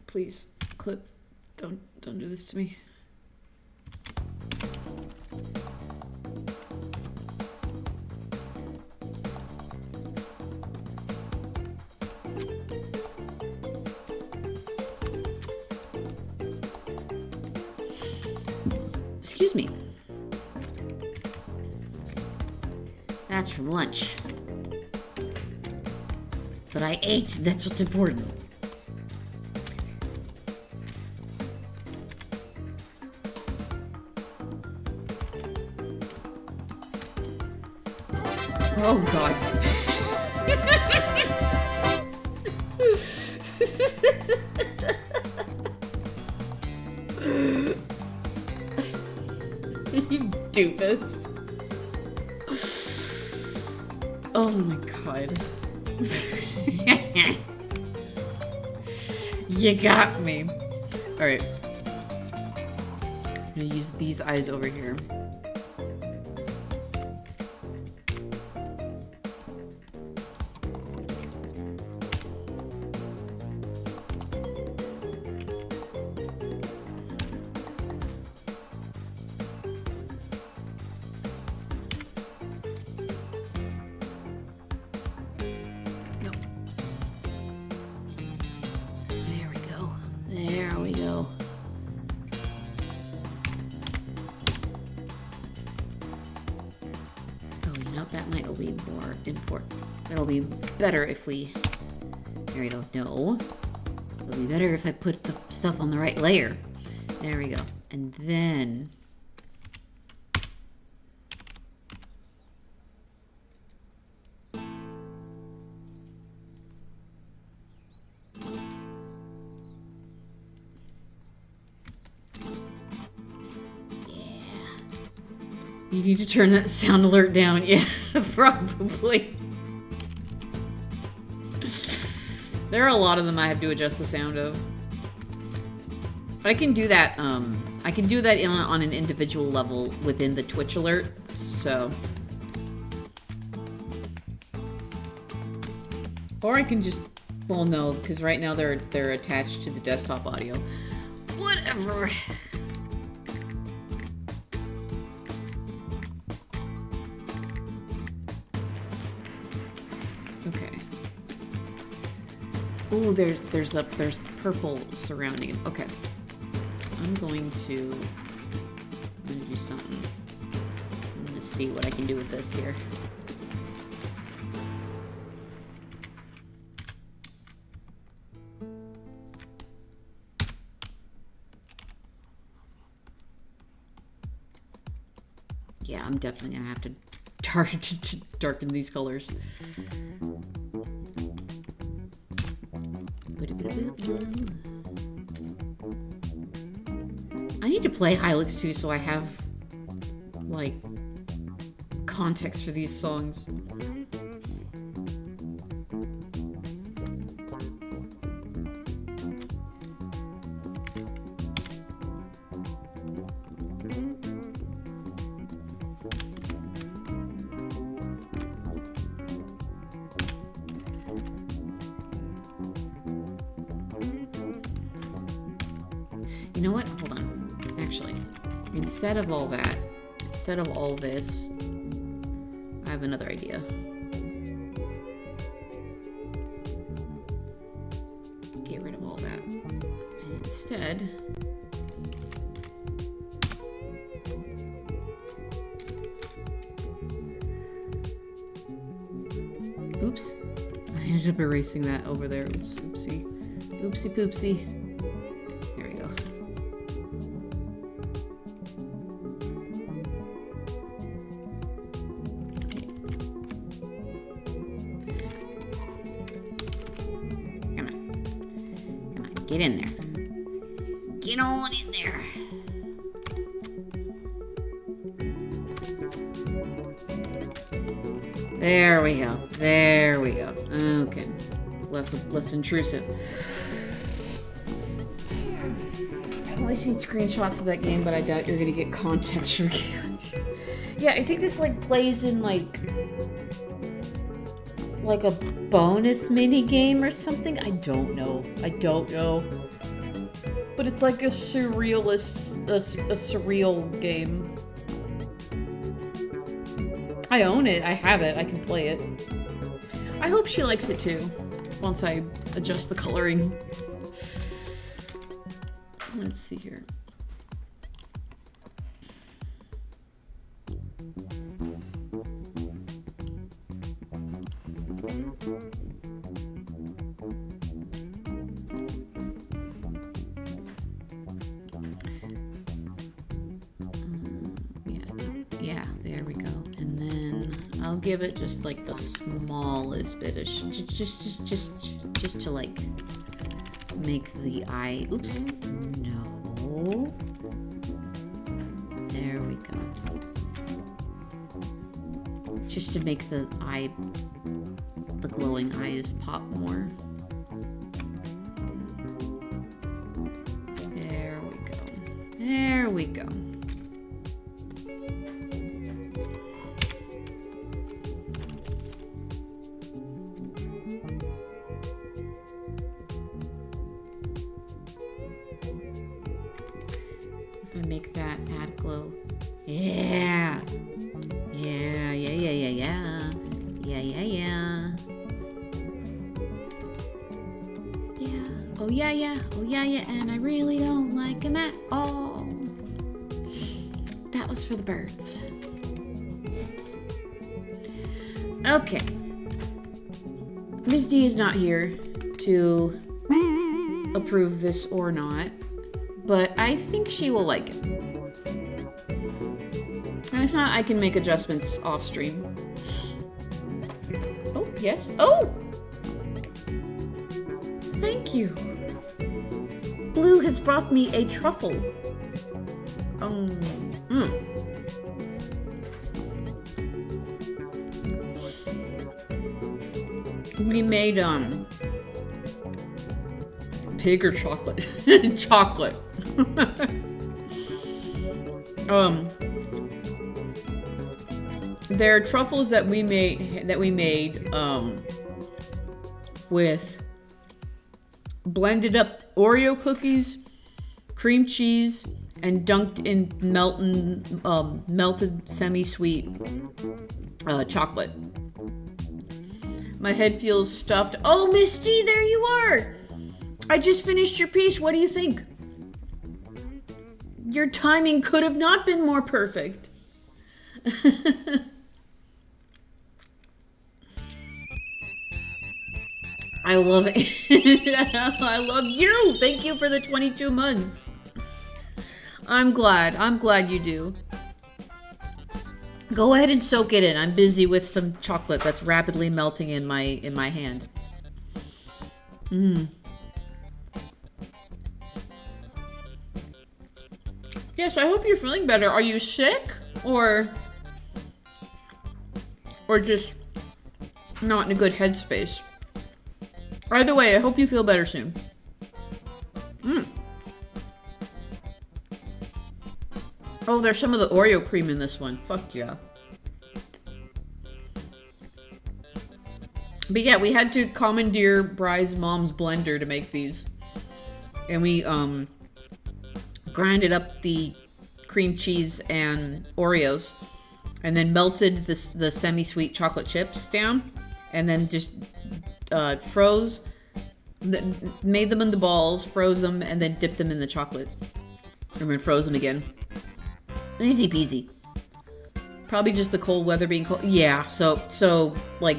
Please, clip. Don't do this to me. Excuse me. That's from lunch. But I ate, that's what's important. Oh god. You doofus. Oh my god. You got me. Alright. I'm gonna use these eyes over here. Better if we... There we go. No. It'll be better if I put the stuff on the right layer. There we go. And then... Yeah. You need to turn that sound alert down. Yeah, probably. There are a lot of them I have to adjust the sound of. But I can do that, I can do that on an individual level within the Twitch alert, so. Or I can just, well no, because right now they're attached to the desktop audio. Whatever. Okay. Oh, there's purple surrounding it. Okay. I'm going to do something. I'm gonna see what I can do with this here. Yeah, I'm definitely gonna have to darken these colors. I need to play Hylix too, so I have, like, context for these songs. You know what? Hold on. Actually, instead of all that, instead of all this, I have another idea. Get rid of all that. And instead, oops. I ended up erasing that over there. Oops, oopsie. Oopsie poopsie. There we go. Okay. Come on. Come on, get in there. Get on in there. There we go. There we go. Okay. Less intrusive. I've only seen screenshots of that game, but I doubt you're gonna get context from here. Yeah, I think this like plays in like a bonus mini game or something. I don't know. But it's like a surrealist, a surreal game. I own it. I have it. I can play it. I hope she likes it too, once I adjust the coloring. Let's see here. Yeah, there we go. And then I'll give it just like the smallest bit of just to like make the eye. Oops. No. There we go. Just to make the eye, the glowing eyes pop more. There we go. There we go. If I make that add glow. Yeah. Yeah. Oh yeah, and I really don't like him at all. That was for the birds. Okay. Miss D is not here to approve this or not, but I think she will like it. And if not, I can make adjustments off stream. Oh, yes. Oh! Thank you. Blue has brought me a truffle. We made, pig or chocolate? Chocolate. There are truffles that we made, with blended up Oreo cookies, cream cheese, and dunked in melted semi-sweet chocolate. My head feels stuffed. Oh, Misty, there you are! I just finished your piece. What do you think? Your timing could have not been more perfect. I love it. I love you. Thank you for the 22 months. I'm glad you do. Go ahead and soak it in. I'm busy with some chocolate that's rapidly melting in my hand. Yes, I hope you're feeling better. Are you sick or just not in a good headspace? Either way, I hope you feel better soon. Oh, there's some of the Oreo cream in this one. Fuck yeah. But yeah, we had to commandeer Bry's mom's blender to make these. And we grinded up the cream cheese and Oreos, and then melted the semi-sweet chocolate chips down, and then just froze, made them into balls, froze them, and then dipped them in the chocolate. And then froze them again. Easy peasy. Probably just the cold weather being cold. Yeah, so like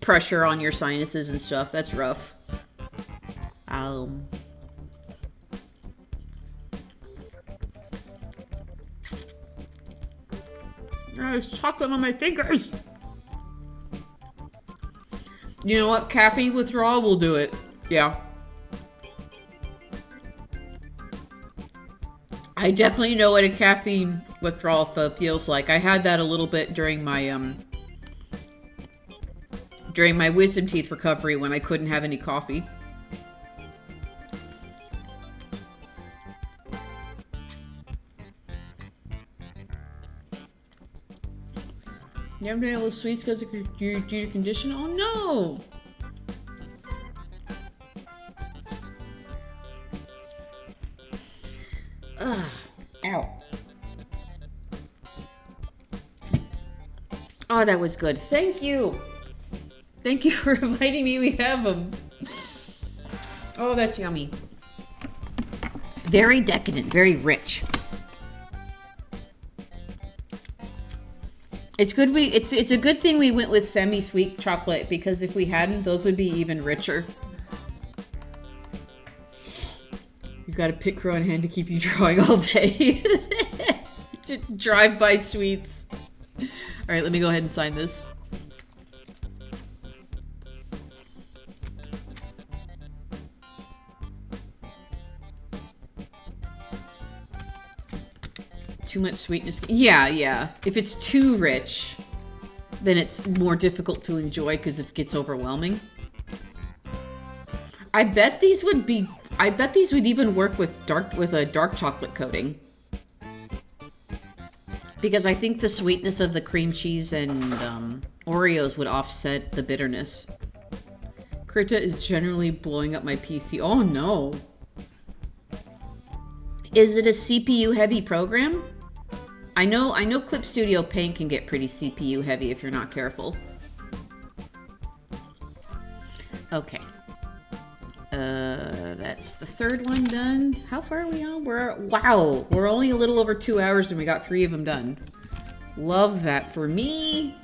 pressure on your sinuses and stuff. That's rough. There's chocolate on my fingers. You know what? Caffeine withdrawal will do it. Yeah. I definitely know what a caffeine withdrawal feels like. I had that a little bit during my wisdom teeth recovery when I couldn't have any coffee. You haven't been able to sweets because of your due to condition? Oh no! Ugh. Ow. Oh, that was good. Thank you. Thank you for inviting me. We have them. Oh, that's yummy. Very decadent, very rich. It's good it's a good thing we went with semi-sweet chocolate, because if we hadn't, those would be even richer. You've got a pit crow in hand to keep you drawing all day. Just drive-by sweets. Alright, let me go ahead and sign this. Too much sweetness. Yeah. If it's too rich, then it's more difficult to enjoy because it gets overwhelming. I bet these would even work with a dark chocolate coating. Because I think the sweetness of the cream cheese and Oreos would offset the bitterness. Krita is generally blowing up my PC. Oh no. Is it a CPU heavy program? I know Clip Studio Paint can get pretty CPU heavy if you're not careful. Okay. That's the third one done. How far are we on? Wow, we're only a little over 2 hours and we got 3 of them done. Love that for me.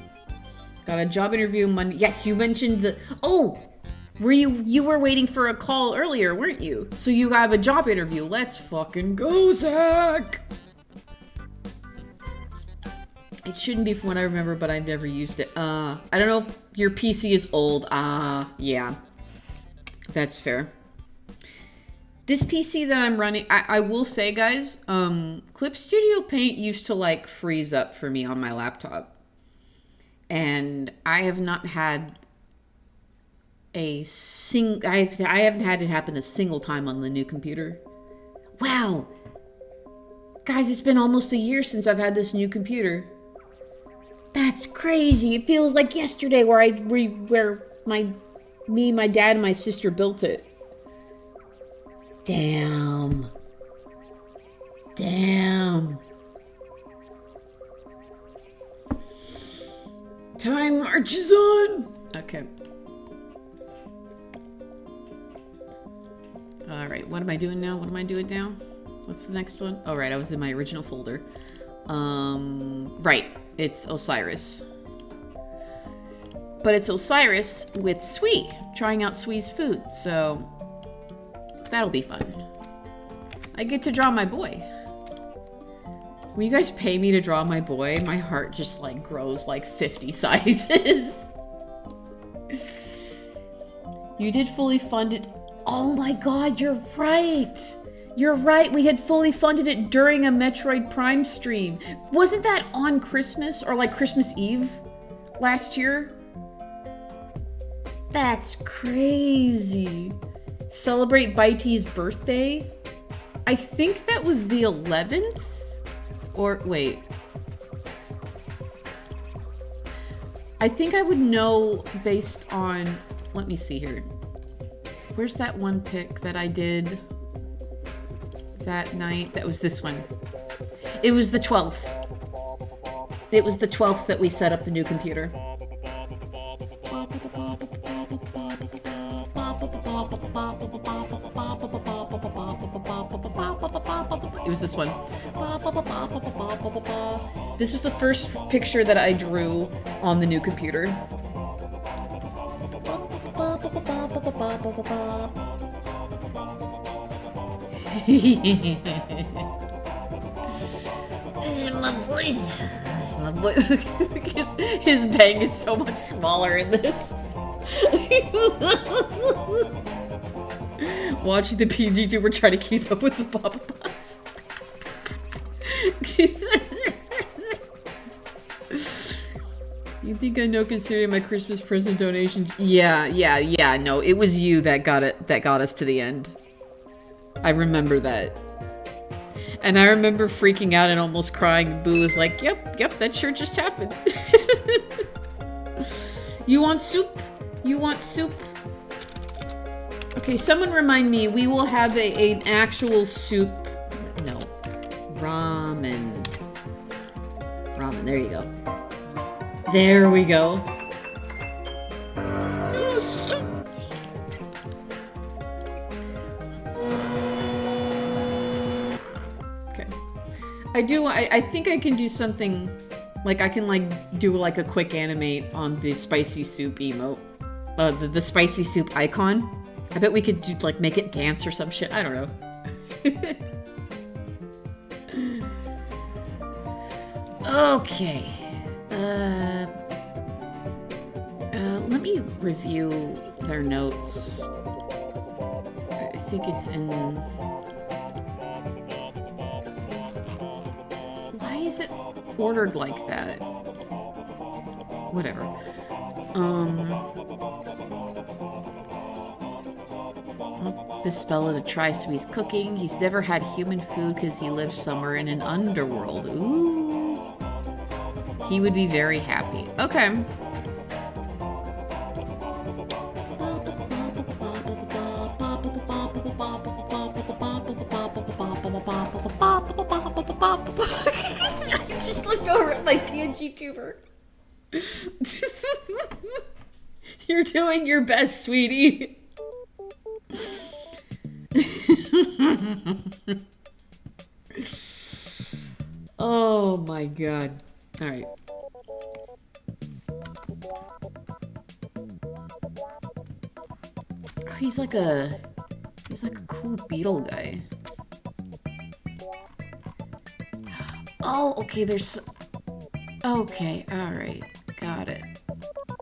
Got a job interview Monday. Yes, you mentioned the... Oh! You were waiting for a call earlier, weren't you? So you have a job interview. Let's fucking go, Zach! It shouldn't be from what I remember, but I've never used it. I don't know if your PC is old. Yeah. That's fair. This PC that I'm running, I will say, guys, Clip Studio Paint used to, like, freeze up for me on my laptop. And I have not had I haven't had it happen a single time on the new computer. Wow! Guys, it's been almost a year since I've had this new computer. That's crazy. It feels like yesterday where me, my dad, and my sister built it. Damn. Time marches on. Okay. All right, what am I doing now? What's the next one? Oh, right, I was in my original folder. Right, it's Osiris. But it's Osiris with Sui, trying out Sui's food, so that'll be fun. I get to draw my boy. When you guys pay me to draw my boy, my heart just, like, grows, like, 50 sizes. You did fully fund it. Oh my god, you're right! You're right, we had fully funded it during a Metroid Prime stream. Wasn't that on Christmas, or like Christmas Eve last year? That's crazy. Celebrate Bitey's birthday? I think that was the 11th? Or, wait. I think I would know based on, let me see here. Where's that one pic that I did that night. That was this one. It was the 12th. It was the 12th that we set up the new computer. It was this one. This was the first picture that I drew on the new computer. This is my voice. This is my voice. His bang is so much smaller in this. Watch the PG tuber try to keep up with the Papa Boss. You think I know considering my Christmas present donation? Yeah, no, it was you that got us to the end. I remember that. And I remember freaking out and almost crying. Boo was like, yep, that sure just happened. You want soup? You want soup? Okay, someone remind me, we will have an actual soup. No. Ramen. Ramen, there you go. There we go. Okay. I think I can do something, like I can like do like a quick animate on the spicy soup emote. The spicy soup icon. I bet we could do, like, make it dance or some shit. I don't know. Okay. Let me review their notes. I think it's in... Why is it ordered like that? Whatever. This fella to try Sweet's cooking. He's never had human food because he lives somewhere in an underworld. Ooh. He would be very happy. Okay. I just looked over at my PNG tuber. You're doing your best, sweetie. Oh my god. Alright. Oh, he's like a cool beetle guy. Oh, okay, there's... Okay, alright. Got it.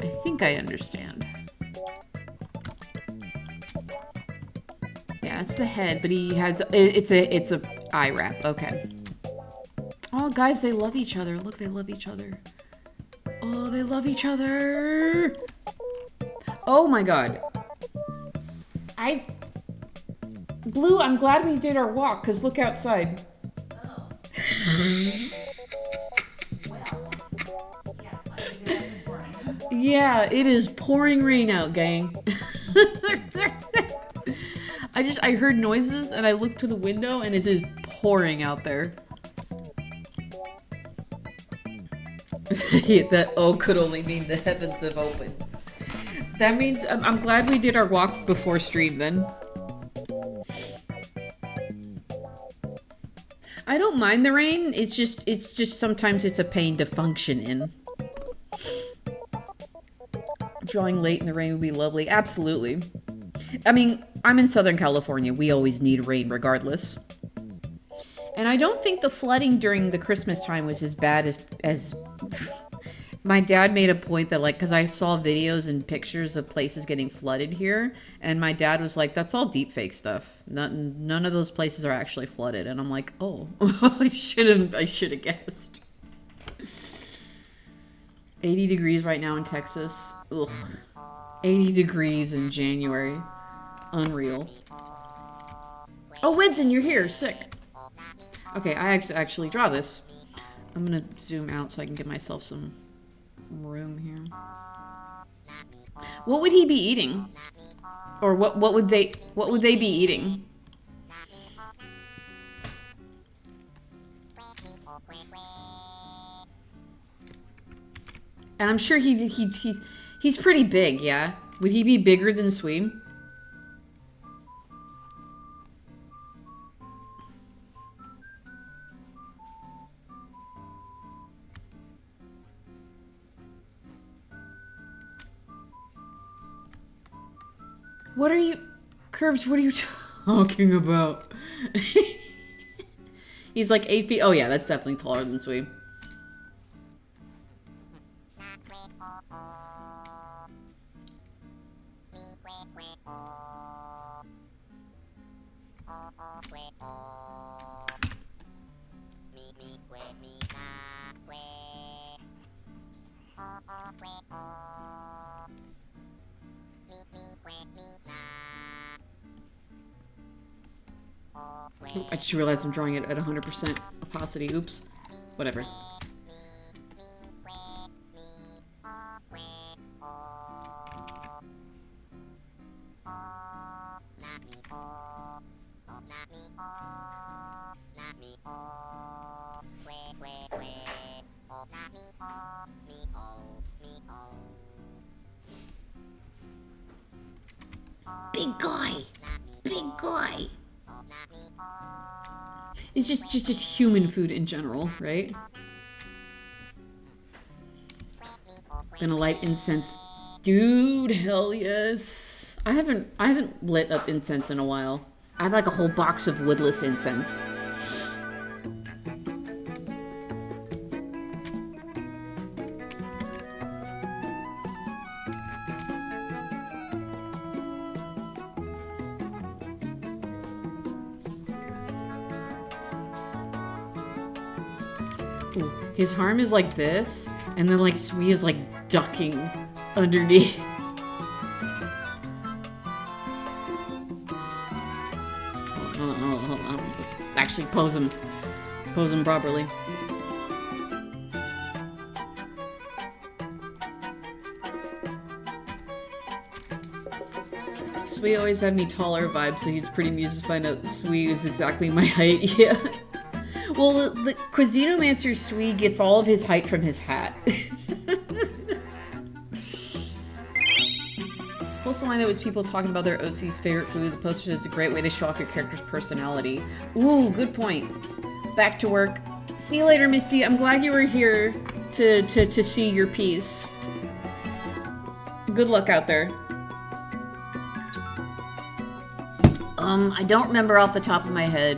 I think I understand. Yeah, it's the head, but he has... It's a eye wrap. Okay. Oh, guys, they love each other. Look, they love each other. Oh, they love each other. Oh my god. Blue, I'm glad we did our walk, because look outside. Oh. Yeah, it is pouring rain out, gang. I heard noises, and I looked to the window, and it is pouring out there. That "oh" could only mean the heavens have opened. That means I'm glad we did our walk before stream then. I don't mind the rain. It's just sometimes it's a pain to function in. Drawing late in the rain would be lovely. Absolutely. I mean, I'm in Southern California. We always need rain regardless. And I don't think the flooding during the Christmas time was as bad as my dad made a point that, like, because I saw videos and pictures of places getting flooded here, and my dad was like, that's all deep fake stuff. None of those places are actually flooded. And I'm like, oh, I should have guessed. 80 degrees right now in Texas. Ugh. 80 degrees in January. Unreal. Oh, Winston, you're here. Sick. Okay, I actually draw this. I'm gonna zoom out so I can give myself some room here. What would he be eating? Or what would they be eating? And I'm sure he's pretty big, yeah? Would he be bigger than Swee? What are you... Curbs, what are you talking about? He's like 8 feet... Oh yeah, that's definitely taller than Swee. Oh, I just realized I'm drawing it at 100% opacity. Oops. Whatever. Big guy. Big guy. It's just human food in general, right? Gonna light incense. Dude, hell yes. I haven't lit up incense in a while. I have like a whole box of woodless incense. Ooh, his harm is like this, and then like Swee is like ducking underneath. Hold on. Actually, pose him properly. Swee always had me taller vibes, so he's pretty amused to find out Swee is exactly my height. Yeah. Well, the Cuisinomancer Swee gets all of his height from his hat. Post the line that was people talking about their OC's favorite food. The poster says it's a great way to show off your character's personality. Ooh, good point. Back to work. See you later, Misty. I'm glad you were here to see your piece. Good luck out there. I don't remember off the top of my head.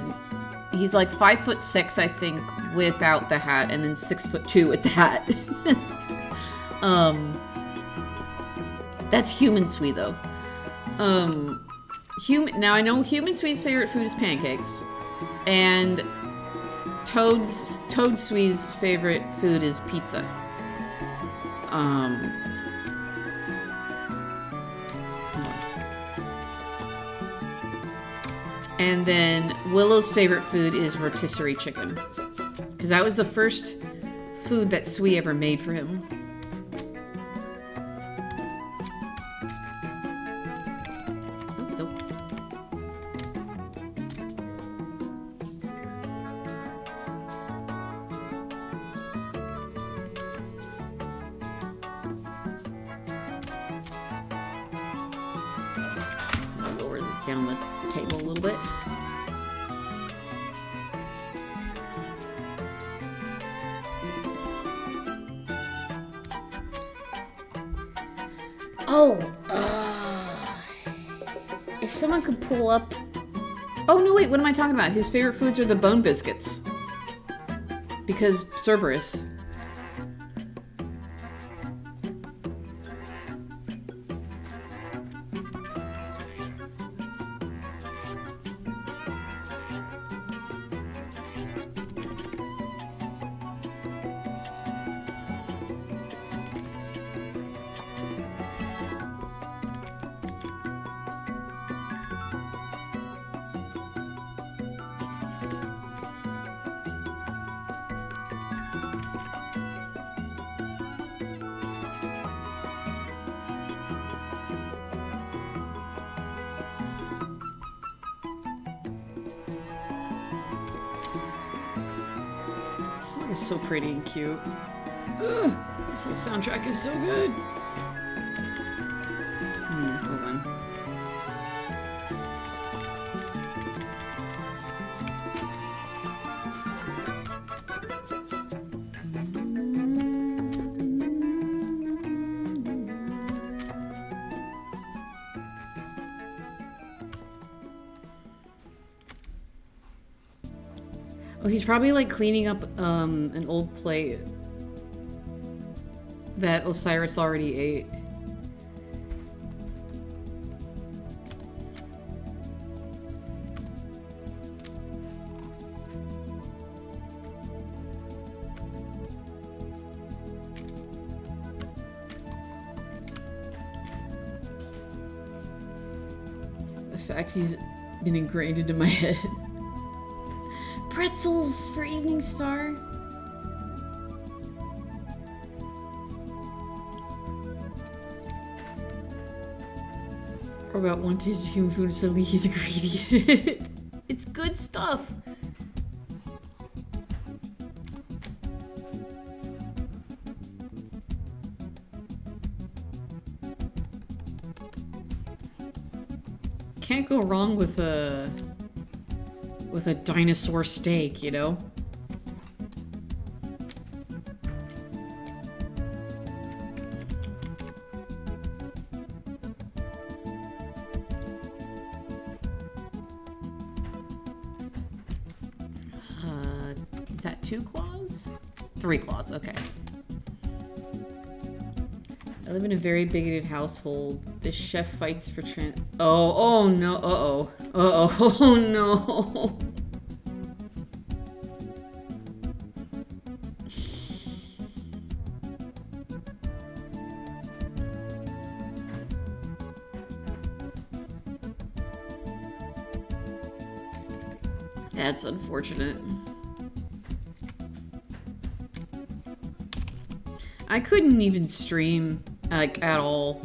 He's like 5'6", I think, without the hat, and then 6'2" with the hat. That's human Swee though. Now I know human Swee's favorite food is pancakes, and Toad Swee's favorite food is pizza. And then Willow's favorite food is rotisserie chicken. Because that was the first food that Swee ever made for him. Lower down the table a little bit. Oh, if someone could pull up... Oh, no, wait, what am I talking about? His favorite foods are the bone biscuits. Because Cerberus. This song is so pretty and cute. This whole soundtrack is so good. Hold on. Oh, he's probably like cleaning up an old plate that Osiris already ate. The fact he's been ingrained into my head. Pretzels for Evening Star. Or about one taste of human food, suddenly he's greedy. It's good stuff. Can't go wrong with a dinosaur steak, you know? Is that 2 claws? 3 claws, okay. I live in a very bigoted household. This chef fights for oh no, uh-oh. Uh-oh, oh no. That's unfortunate. I couldn't even stream, like, at all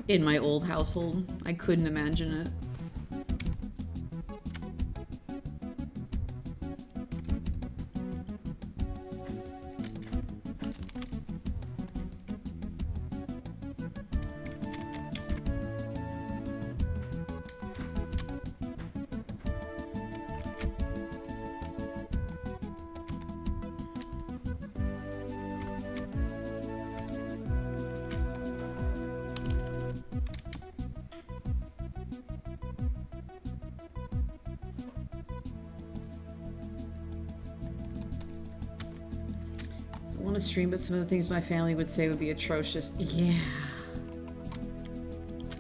in my old household. I couldn't imagine it. I want to stream, but some of the things my family would say would be atrocious. Yeah.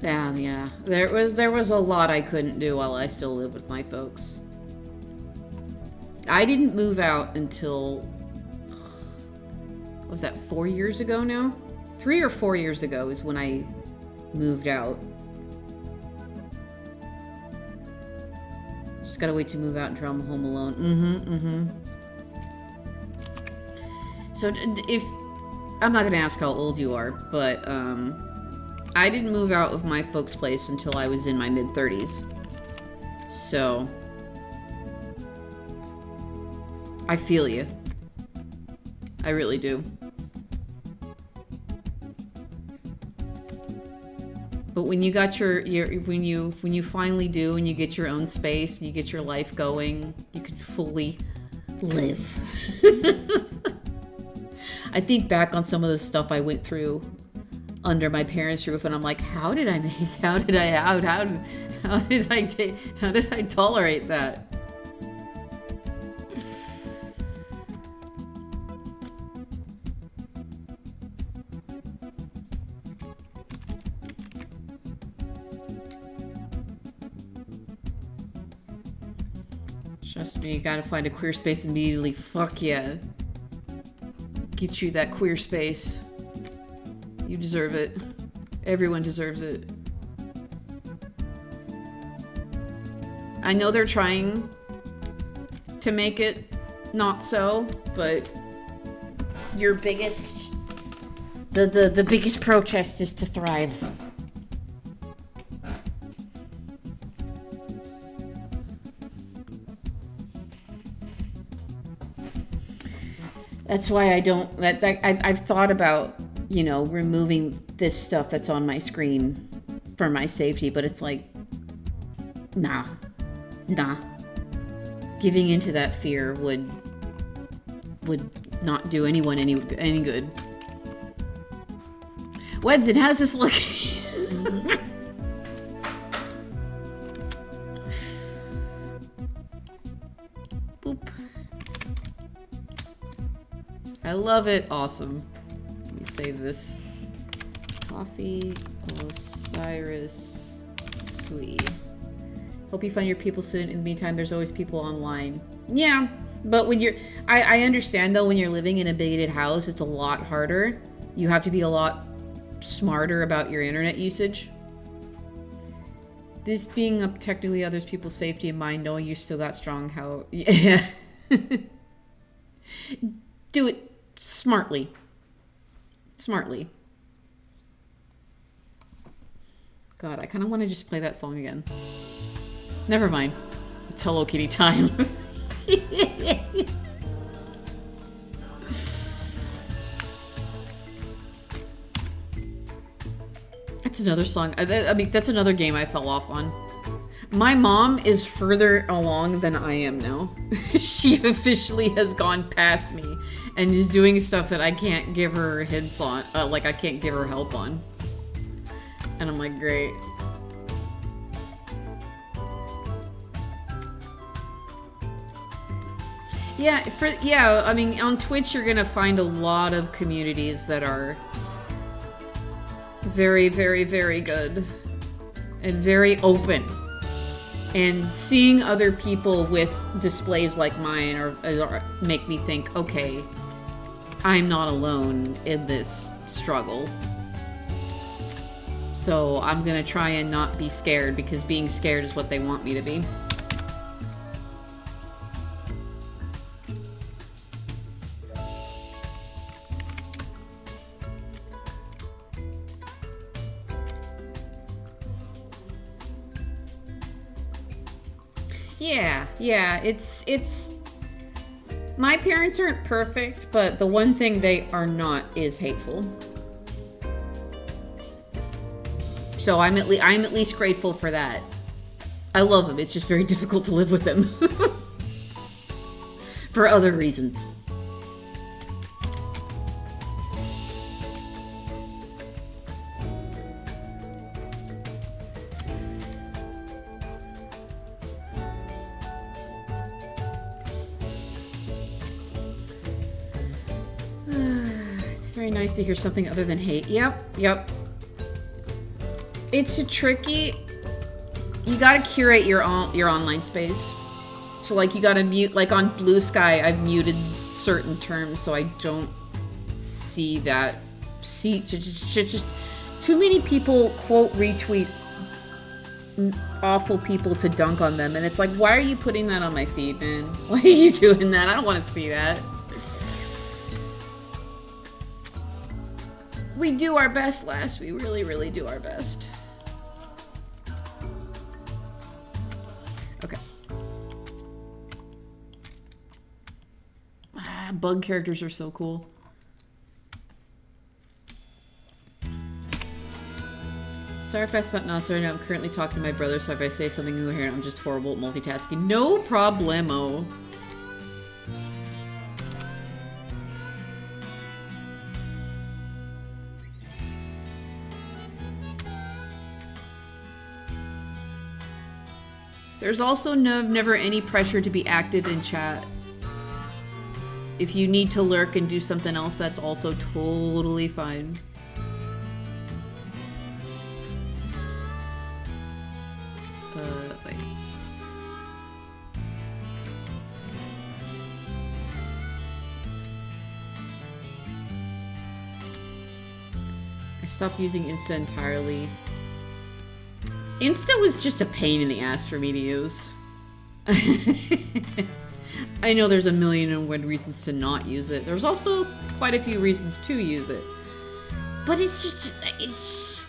Yeah. There was a lot I couldn't do while I still lived with my folks. I didn't move out until, what was that, 4 years ago now? 3 or 4 years ago is when I moved out. Just gotta wait to move out until I'm home alone. So if, I'm not gonna ask how old you are, but I didn't move out of my folks' place until I was in my mid-30s. So I feel you. I really do. But when you got when you finally do and you get your own space and you get your life going, you can fully live. I think back on some of the stuff I went through under my parents' roof, and I'm like, how did I tolerate that? Trust me, you gotta find a queer space immediately. Fuck yeah. Get you that queer space. You deserve it. Everyone deserves it. I know they're trying to make it not so, but your biggest... The biggest protest is to thrive. That's why I don't. I've thought about, you know, removing this stuff that's on my screen for my safety, but it's like, nah. Giving into that fear would not do anyone any good. Wednesday, how does this look? Boop. I love it. Awesome. Let me save this. Coffee, Osiris, sweet. Hope you find your people soon. In the meantime, there's always people online. Yeah, but when you're... I understand, though, when you're living in a bigoted house, it's a lot harder. You have to be a lot smarter about your internet usage. This being up technically others people's safety in mind, knowing you still got strong how... Yeah. Do it smartly. Smartly. God, I kind of want to just play that song again. Never mind. It's Hello Kitty time. That's another song. I mean, that's another game I fell off on. My mom is further along than I am now. She officially has gone past me and is doing stuff that I can't give her hints on. Like, I can't give her help on. And I'm like, great. Yeah, I mean, on Twitch you're gonna find a lot of communities that are very, very, very good and very open. And seeing other people with displays like mine or make me think, okay, I'm not alone in this struggle. So I'm gonna try and not be scared, because being scared is what they want me to be. Yeah, it's... My parents aren't perfect, but the one thing they are not is hateful. So I'm at least grateful for that. I love them, it's just very difficult to live with them. For other reasons. To hear something other than hate. Yep. It's a tricky... You gotta curate your online space. So, like, you gotta mute... Like, on Blue Sky, I've muted certain terms so I don't see that... Just too many people, quote, retweet awful people to dunk on them. And it's like, why are you putting that on my feed, man? Why are you doing that? I don't want to see that. We do our best, lass. We really, really do our best. Okay. Bug characters are so cool. Sorry if I spent not sorry. I'm currently talking to my brother, so if I say something new here, I'm just horrible at multitasking. No problemo. There's also never any pressure to be active in chat. If you need to lurk and do something else, that's also totally fine. Wait. I stopped using Insta entirely. Insta was just a pain in the ass for me to use. I know there's a million and one reasons to not use it. There's also quite a few reasons to use it. But it's just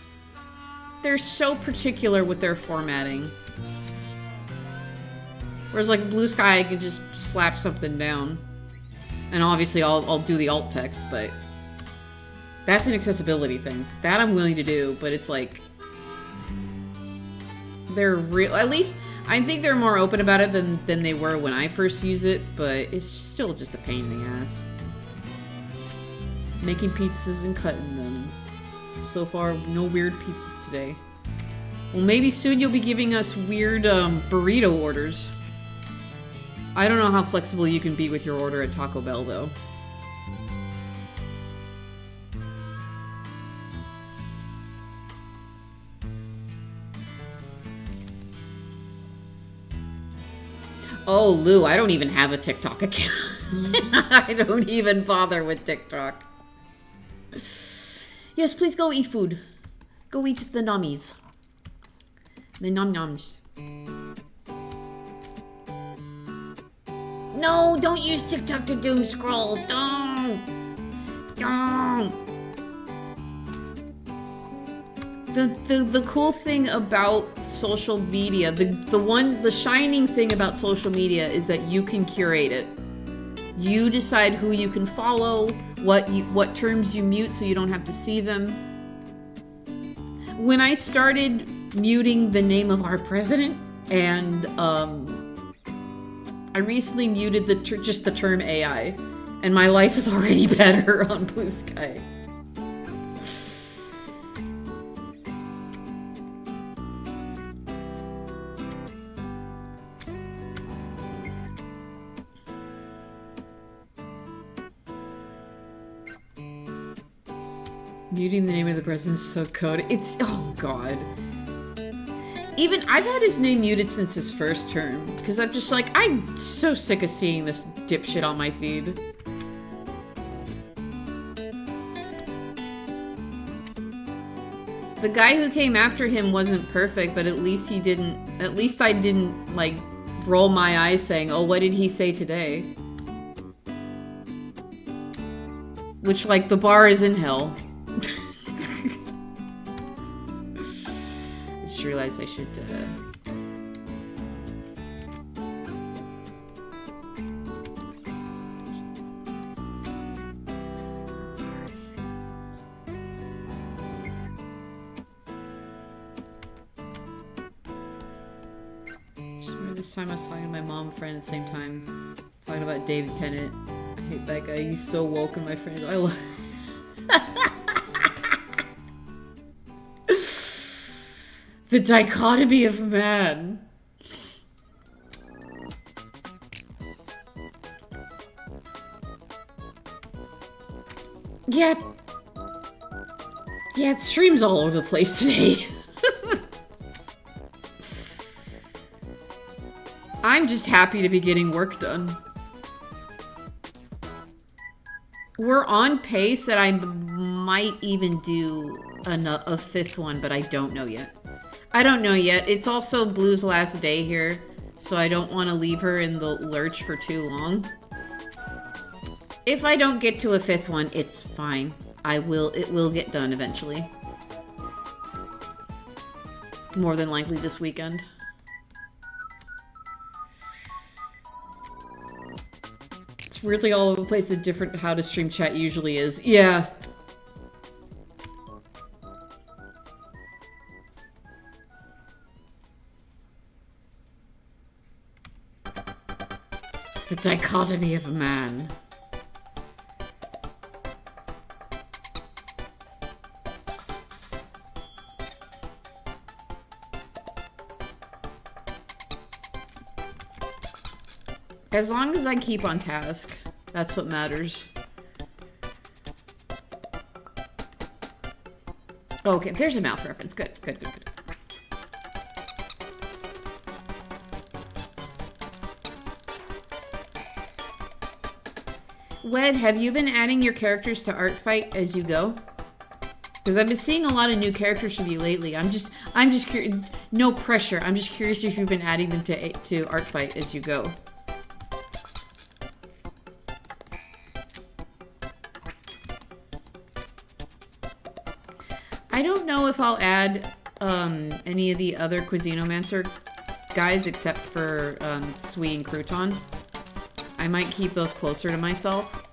they're so particular with their formatting. Whereas like Blue Sky, I can just slap something down. And obviously I'll do the alt text, but that's an accessibility thing. That I'm willing to do, but it's like they're real. At least I think they're more open about it than they were when I first used it, but it's still just a pain in the ass. Making pizzas and cutting them. So far, no weird pizzas today. Well, maybe soon you'll be giving us weird burrito orders. I don't know how flexible you can be with your order at Taco Bell, though. Oh, Lou, I don't even have a TikTok account. I don't even bother with TikTok. Yes, please go eat food. Go eat the nummies. The nom-noms. No, don't use TikTok to doom scroll. Don't. The cool thing about social media, the shining thing about social media is that you can curate it. You decide who you can follow, what terms you mute so you don't have to see them. When I started muting the name of our president, and I recently muted just the term AI, and my life is already better on Blue Sky. Muting the name of the president is so code. It's, oh god. Even, I've had his name muted since his first term, because I'm just like, I'm so sick of seeing this dipshit on my feed. The guy who came after him wasn't perfect, but at least I didn't, like, roll my eyes saying, oh, what did he say today? Which, like, the bar is in hell. I just realized I should, This time I was talking to my mom and friend at the same time, talking about David Tennant. I hate that guy. He's so woke, and my friends, I love. The dichotomy of man. Yeah, it streams all over the place today. I'm just happy to be getting work done. We're on pace that I might even do a fifth one, but I don't know yet. It's also Blue's last day here, so I don't want to leave her in the lurch for too long. If I don't get to a fifth one, it's fine. It will get done eventually. More than likely this weekend. It's really all over the place, a different how to stream chat usually is. Yeah. The dichotomy of man. As long as I keep on task, that's what matters. Okay, there's a mouth reference. Good. Wed, have you been adding your characters to Art Fight as you go? Because I've been seeing a lot of new characters from you lately. I'm just curious. No pressure. I'm just curious if you've been adding them to Art Fight as you go. I don't know if I'll add any of the other Cuisinomancer guys except for Sui and Crouton. I might keep those closer to myself.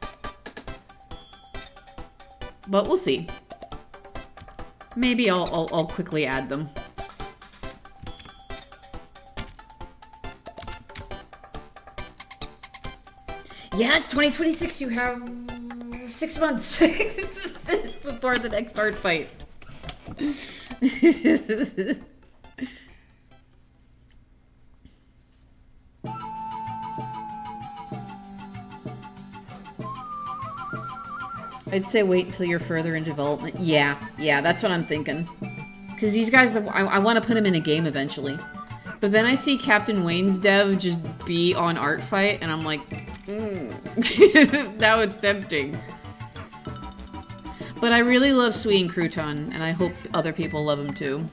But we'll see. Maybe I'll quickly add them. Yeah, it's 2026. You have 6 months before the next art fight. I'd say wait until you're further in development. Yeah, that's what I'm thinking. Because these guys, I want to put them in a game eventually. But then I see Captain Wayne's dev just be on art fight, and I'm like, now it's tempting. But I really love Sweet and Crouton, and I hope other people love him too.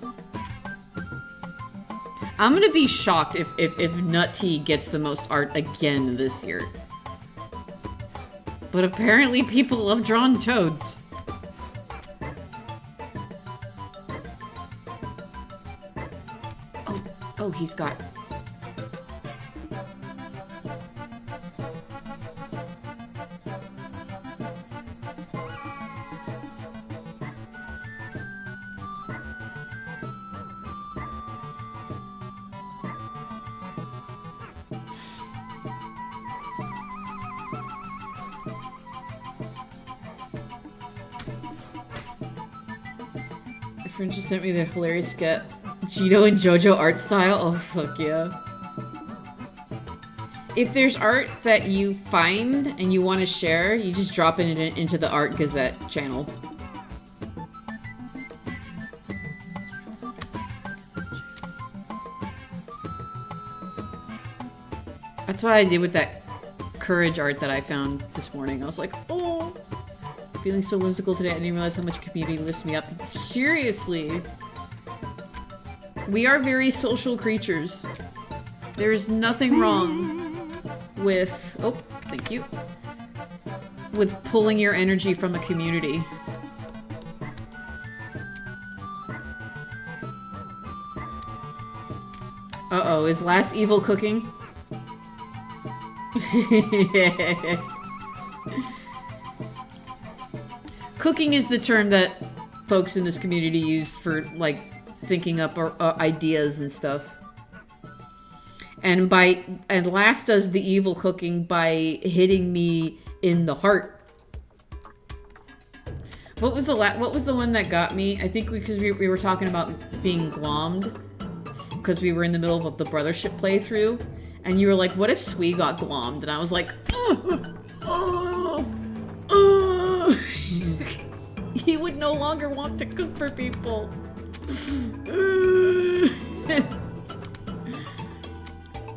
I'm gonna be shocked if Nut Tea gets the most art again this year. But apparently people love drawn toads. Oh, he's got... My friend just sent me the hilarious sketch. Gino and JoJo art style? Oh, fuck yeah. If there's art that you find and you want to share, you just drop it into the Art Gazette channel. That's what I did with that Courage art that I found this morning. I was like, oh, feeling so whimsical today. I didn't realize how much community lifts me up. Seriously. We are very social creatures. There's nothing wrong with... Oh, thank you. With pulling your energy from a community. Uh-oh, is Last Evil cooking? Cooking is the term that folks in this community use for, like, thinking up ideas and stuff. And Last does the evil cooking by hitting me in the heart. What was the one that got me? I think because we were talking about being glommed because we were in the middle of the Brothership playthrough, and you were like, "What if Sui got glommed?" And I was like, he would no longer want to cook for people.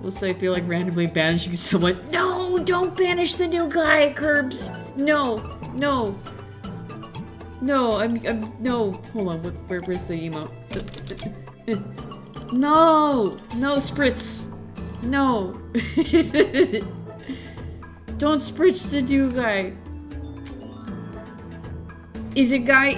Also, I feel like randomly banishing someone. No, don't banish the new guy, Curbs. No. I'm no. Hold on. Where's the emote? No, Spritz. No. Don't spritz the new guy. Is it guy?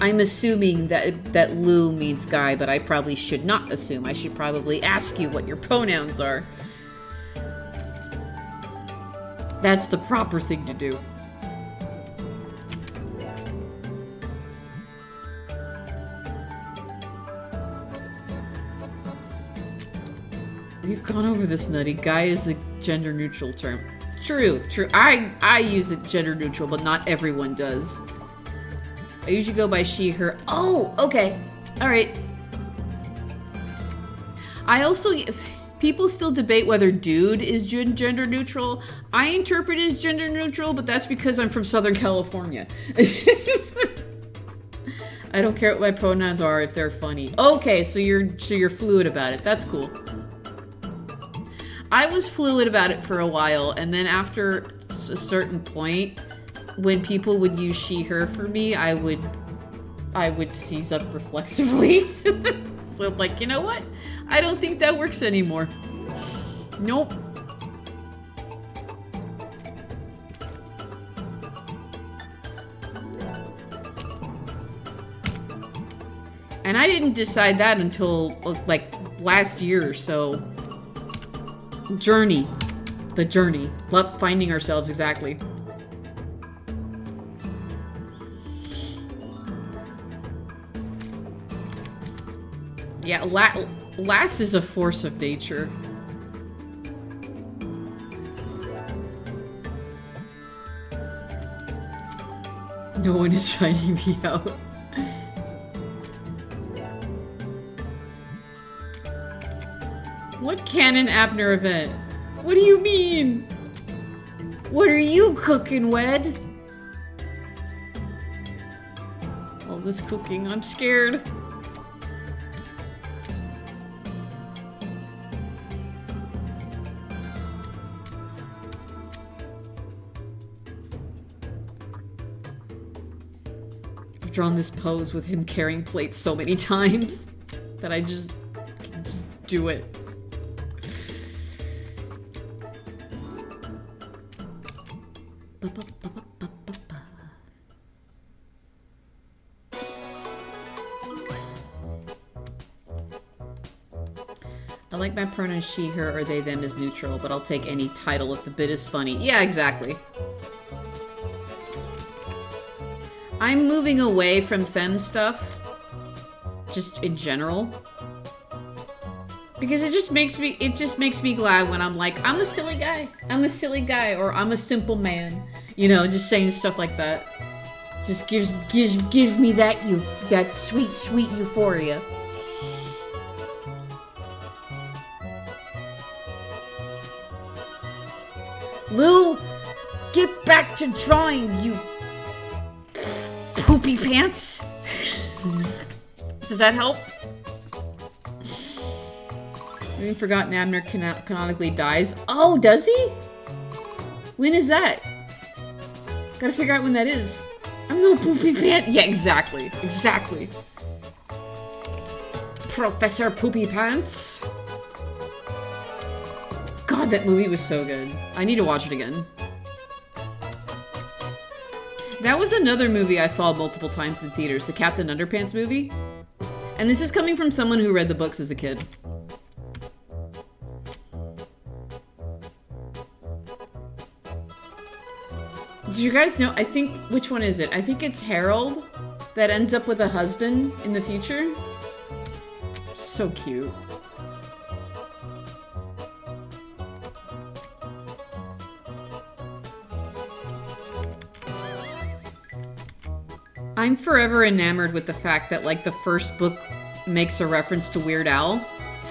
I'm assuming that Lou means guy, but I probably should not assume. I should probably ask you what your pronouns are. That's the proper thing to do. We've gone over this, Nutty. Guy is a gender-neutral term. True. I use it gender-neutral, but not everyone does. I usually go by she, her. Oh, okay. Alright. I also... People still debate whether dude is gender neutral. I interpret it as gender neutral, but that's because I'm from Southern California. I don't care what my pronouns are if they're funny. Okay, so you're fluid about it. That's cool. I was fluid about it for a while, and then after a certain point, when people would use she, her for me, I would seize up reflexively. So I'm like, you know what? I don't think that works anymore. Nope. And I didn't decide that until, like, last year or so. Journey. The journey. Finding ourselves, exactly. Yeah, Lass is a force of nature. No one is finding me out. What canon Abner event? What do you mean? What are you cooking, Wed? All this cooking, I'm scared. I've drawn this pose with him carrying plates so many times that I just do it. I like my pronouns she, her, or they, them is neutral, but I'll take any title if the bit is funny. Yeah, exactly. I'm moving away from femme stuff, just in general. Because it just makes me glad when I'm like, I'm a silly guy, or I'm a simple man. You know, just saying stuff like that. Just gives me that sweet, sweet euphoria. Lou, get back to drawing, you poopy pants. Does that help? We've forgotten Abner canonically dies. Oh, does he? When is that? Gotta figure out when that is. I'm no poopy pants. Yeah, exactly. Exactly. Professor Poopy Pants. God, that movie was so good. I need to watch it again. That was another movie I saw multiple times in theaters, the Captain Underpants movie. And this is coming from someone who read the books as a kid. Did you guys know, I think, which one is it? I think it's Harold that ends up with a husband in the future. So cute. I'm forever enamored with the fact that, like, the first book makes a reference to Weird Al,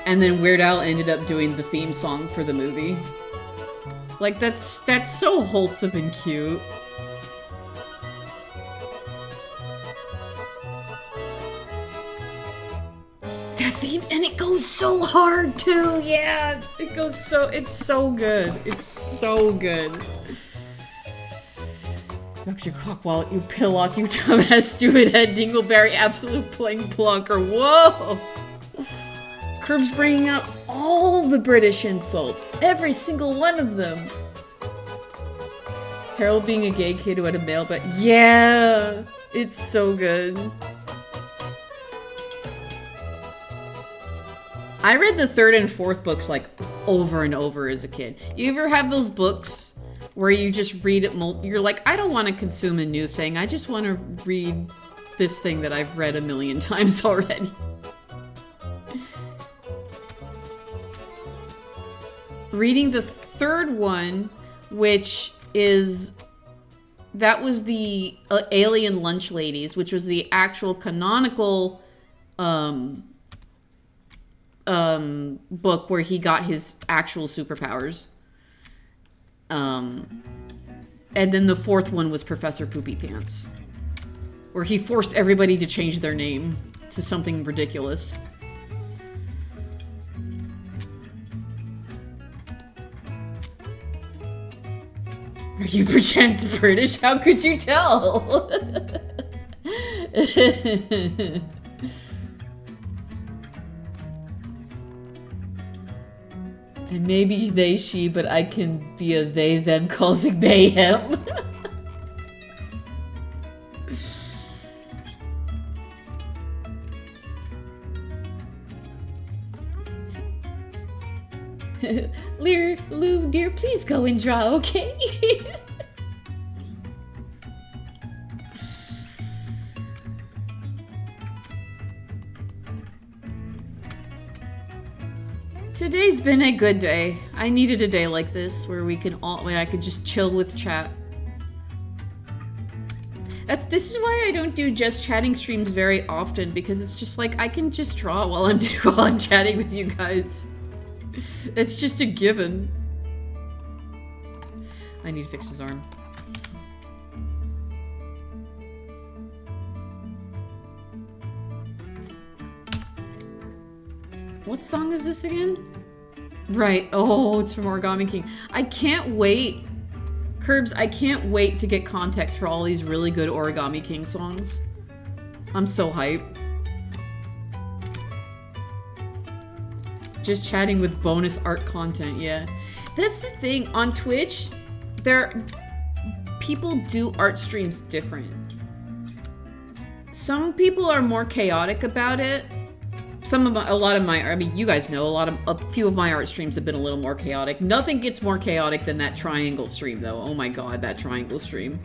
and then Weird Al ended up doing the theme song for the movie. Like, that's so wholesome and cute. That theme, and it goes so hard, too! Yeah! It's so good. It's so good. Dr. Clockwallet, you pillock, you dumbass, stupid head, dingleberry, absolute plain plunker. Whoa! Curb's bringing up all the British insults. Every single one of them. Harold being a gay kid who had a male but yeah! It's so good. I read the third and fourth books, like, over and over as a kid. You ever have those books where you just read it, you're like, I don't want to consume a new thing. I just want to read this thing that I've read a million times already. Reading the third one, which is, that was the Alien Lunch Ladies, which was the actual canonical book where he got his actual superpowers. And then the fourth one was Professor Poopy Pants, where he forced everybody to change their name to something ridiculous. Are you perchance British? How could you tell? And maybe they, she, but I can be a they, them, causing mayhem. Lou, dear, please go and draw, okay? Today's been a good day. I needed a day like this where I could just chill with chat. This is why I don't do just chatting streams very often, because it's just like I can just draw while I'm chatting with you guys. It's just a given. I need to fix his arm. What song is this again? Right. Oh, it's from Origami King. I can't wait. Curbs, I can't wait to get context for all these really good Origami King songs. I'm so hyped. Just chatting with bonus art content, yeah. That's the thing. On Twitch, people do art streams different. Some people are more chaotic about it. You guys know, a few of my art streams have been a little more chaotic. Nothing gets more chaotic than that triangle stream, though. Oh my god, that triangle stream.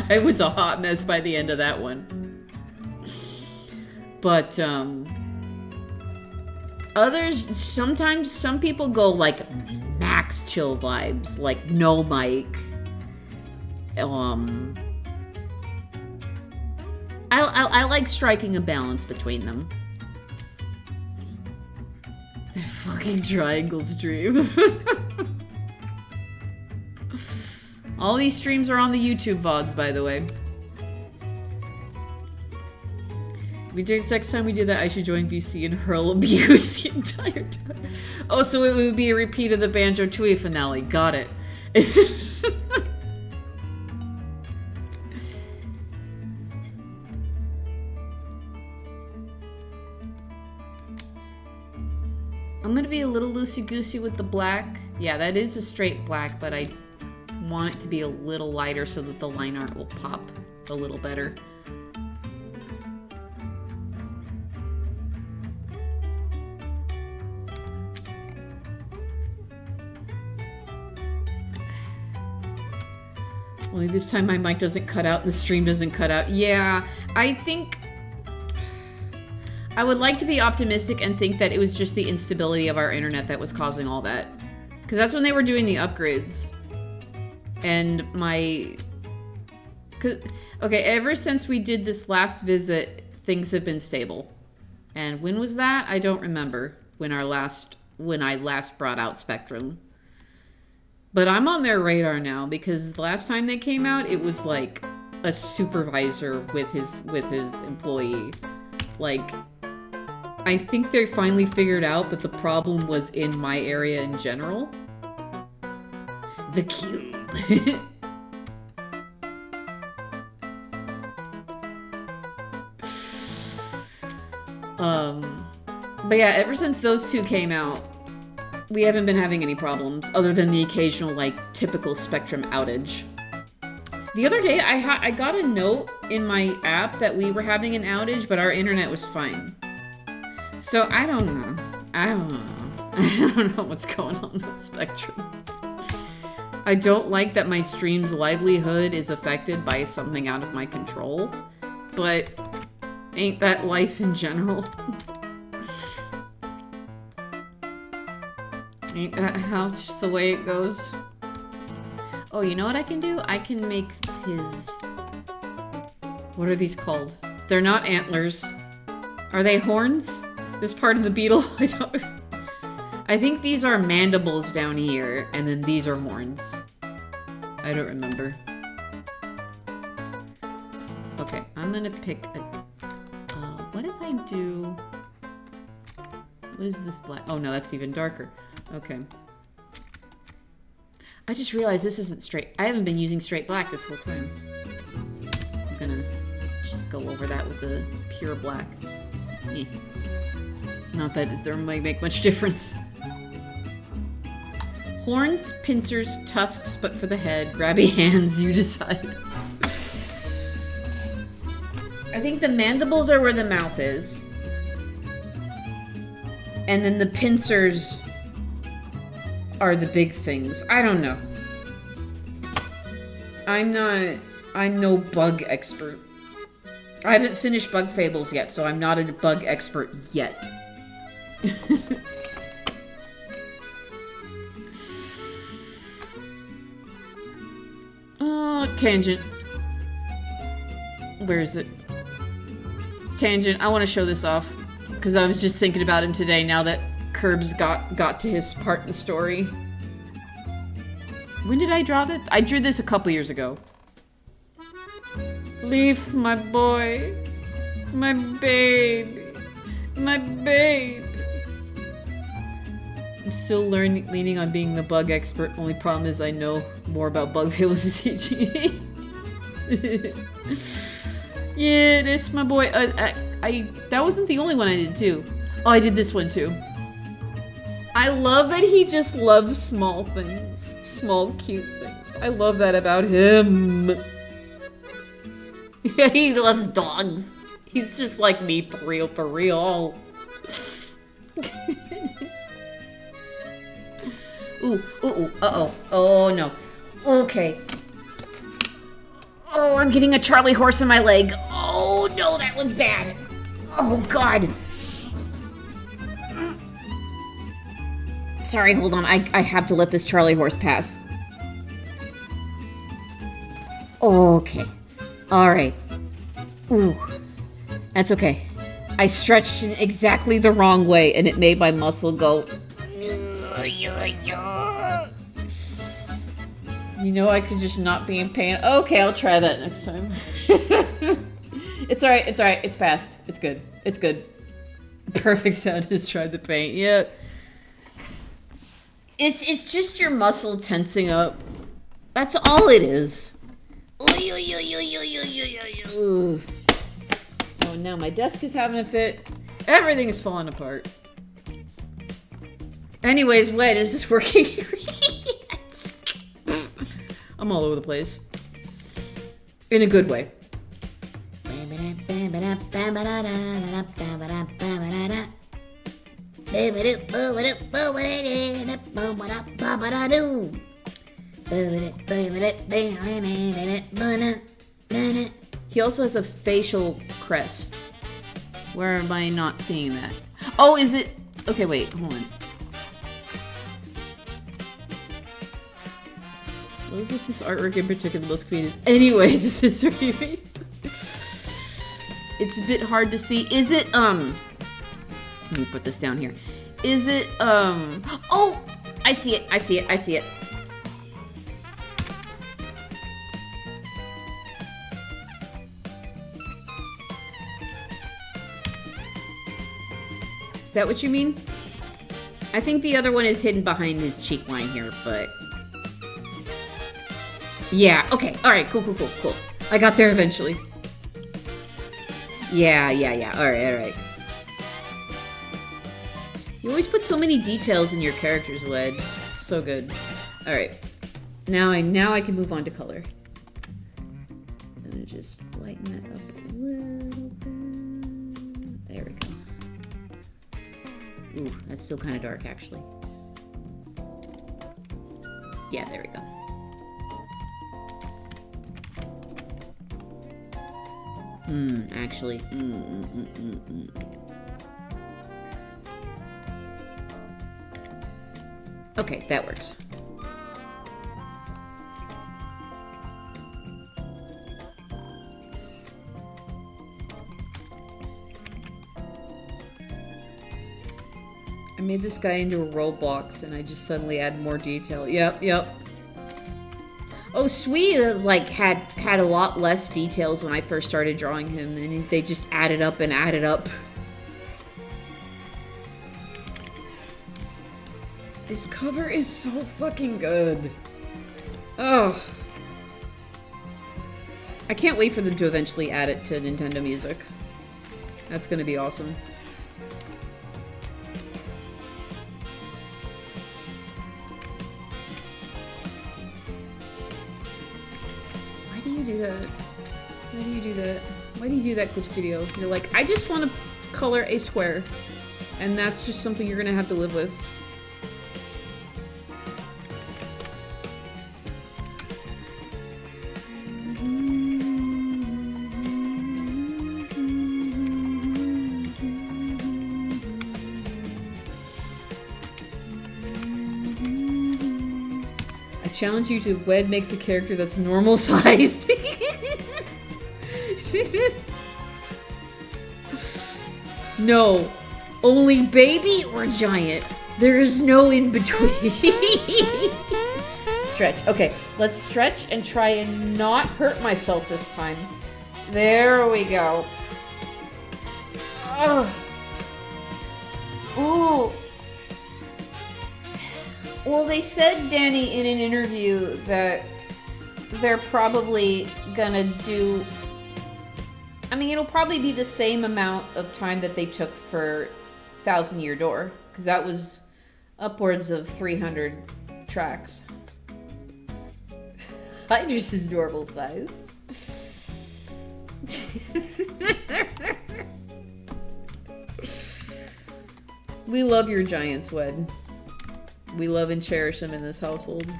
I was a hot mess by the end of that one. But, others, sometimes some people go, like, max chill vibes, like, no mic. I like striking a balance between them. The fucking triangle stream. All these streams are on the YouTube VODs, by the way. Next time we do that, I should join BC and hurl abuse the entire time. Oh, so it would be a repeat of the Banjo-Tooie finale. Got it. I'm gonna be a little loosey-goosey with the black. Yeah, that is a straight black, but I want it to be a little lighter so that the line art will pop a little better. Only this time my mic doesn't cut out and the stream doesn't cut out. Yeah, I think... I would like to be optimistic and think that it was just the instability of our internet that was causing all that. Because that's when they were doing the upgrades. And okay, ever since we did this last visit, things have been stable. And when was that? I don't remember when I last brought out Spectrum. But I'm on their radar now because the last time they came out, it was like a supervisor with his employee. Like, I think they finally figured out that the problem was in my area in general. The cube. But yeah, ever since those two came out, we haven't been having any problems, other than the occasional, like, typical Spectrum outage. The other day, I got a note in my app that we were having an outage, but our internet was fine. So, I don't know. I don't know what's going on with Spectrum. I don't like that my stream's livelihood is affected by something out of my control, but ain't that life in general? Ain't that how just the way it goes? Oh, you know what I can do? I can make his... What are these called? They're not antlers. Are they horns? This part of the beetle? I think these are mandibles down here, and then these are horns. I don't remember. Okay, I'm gonna pick a... what if I do... What is this black? Oh no, that's even darker. Okay. I just realized this isn't straight. I haven't been using straight black this whole time. I'm gonna just go over that with the pure black. Eh. Not that there might make much difference. Horns, pincers, tusks, but for the head. Grabby hands, you decide. I think the mandibles are where the mouth is. And then the pincers are the big things. I don't know. I'm no bug expert. I haven't finished Bug Fables yet, so I'm not a bug expert yet. Oh, tangent. Where is it? Tangent. I want to show this off because I was just thinking about him today now that Curbs got to his part of the story. When did I draw that? I drew this a couple years ago. Leaf, my boy. My baby. My babe. I'm still leaning on being the bug expert. Only problem is I know more about Bug Fables than teaching. Yeah, this my boy. That wasn't the only one I did too. Oh, I did this one too. I love that he just loves small things. Small, cute things. I love that about him. Yeah, he loves dogs. He's just like me, for real, for real. Ooh, uh-oh. Oh, no. Okay. Oh, I'm getting a Charlie horse in my leg. Oh, no, that was bad. Oh, God. Sorry, hold on. I have to let this Charlie horse pass. Okay. Alright. Ooh. That's okay. I stretched in exactly the wrong way, and it made my muscle go... You know I could just not be in pain. Okay, I'll try that next time. It's alright, it's alright. It's past. It's good. It's good. Perfect sound is try the paint. Yeah. It's just your muscle tensing up. That's all it is. Oh, now my desk is having a fit. Everything is falling apart. Anyways, wait, is this working? I'm all over the place. In a good way. He also has a facial crest. Where am I not seeing that? Oh, is it? Okay, wait, hold on. What is with this artwork in particular most creative? Anyways, this is really... It's a bit hard to see. Is it, let me put this down here. Is it, oh! I see it, I see it, I see it. Is that what you mean? I think the other one is hidden behind his cheek line here, but... Yeah, okay, alright, cool. I got there eventually. Yeah, alright. You always put so many details in your characters, Wed. It's so good. Alright. Now I can move on to color. I'm gonna just lighten that up a little bit. There we go. Ooh, that's still kind of dark, actually. Yeah, there we go. Actually. Okay, that works. I made this guy into a Roblox and I just suddenly add more detail. Yep. Oh, Sweet like had a lot less details when I first started drawing him, and they just added up and added up. This cover is so fucking good. Oh. I can't wait for them to eventually add it to Nintendo Music. That's gonna be awesome. Why do you do that? Why do you do that? Why do you do that, Clip Studio? You're like, I just want to color a square. And that's just something you're gonna have to live with. challenge you to wed makes a character that's normal sized. No. Only baby or giant. There is no in between. Stretch. Okay, let's stretch and try and not hurt myself this time. There we go. Ugh. Ooh. Well, they said, Danny, in an interview that they're probably gonna do... I mean, it'll probably be the same amount of time that they took for Thousand Year Door, because that was upwards of 300 tracks. Idris is normal sized. We love your giants, Wed. We love and cherish them in this household.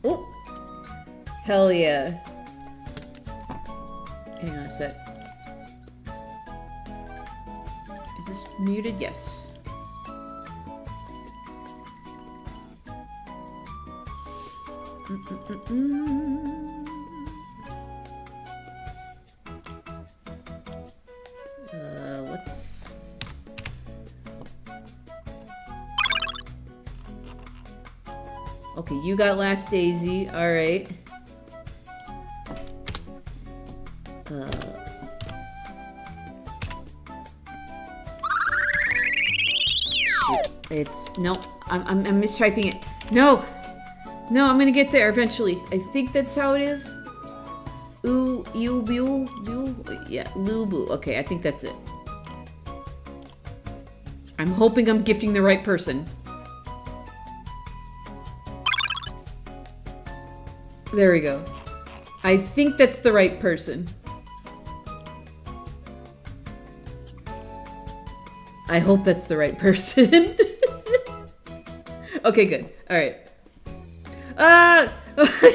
Oh! Hell yeah. Hang on a sec. Is this muted? Yes. Let's... Okay, you got Last Daisy. Alright. Shoot. It's... No, I'm mistyping it. No! No, I'm gonna get there eventually. I think that's how it is. Ooh, you, yeah, Lubu. Okay, I think that's it. I'm hoping I'm gifting the right person. There we go. I think that's the right person. I hope that's the right person. Okay, good. Alright. Ah!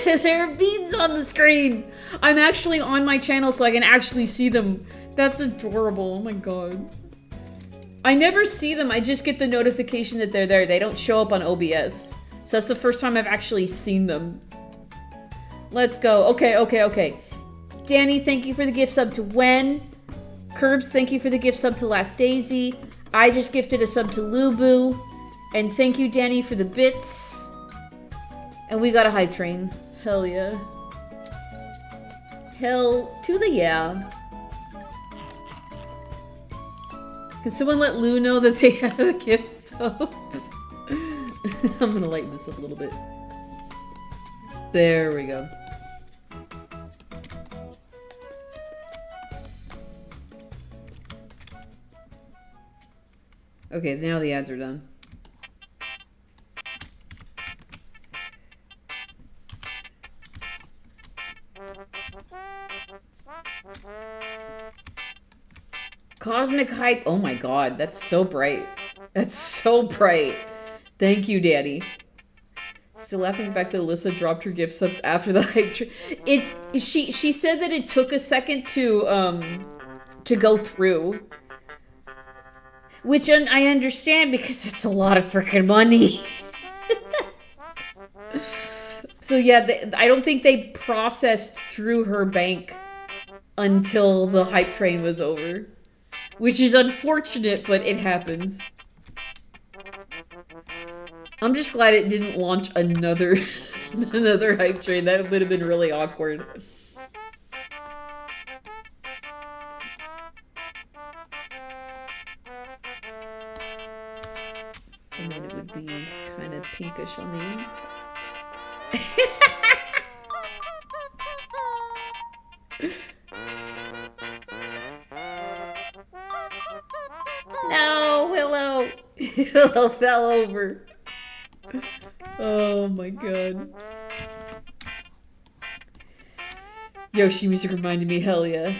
There are beads on the screen! I'm actually on my channel so I can actually see them. That's adorable. Oh my god. I never see them. I just get the notification that they're there. They don't show up on OBS. So that's the first time I've actually seen them. Let's go. Okay. Danny, thank you for the gift sub to Wen. Curbs, thank you for the gift sub to Last Daisy. I just gifted a sub to Lubu. And thank you, Danny, for the bits. And we got a hype train. Hell yeah. Hell to the yeah. Can someone let Lou know that they have a gift sub? I'm gonna lighten this up a little bit. There we go. Okay, now the ads are done. Cosmic hype. Oh my god, that's so bright. That's so bright. Thank you, Daddy. Still laughing back that Alyssa dropped her gift subs after the hype. She said that it took a second to go through, which I understand because it's a lot of freaking money. So yeah, I don't think they processed through her bank until the hype train was over. Which is unfortunate, but it happens. I'm just glad it didn't launch another hype train. That would have been really awkward. And then it would be kind of pinkish on these. No, Willow! Willow fell over. Oh my god. Yoshi music reminded me, hell yeah.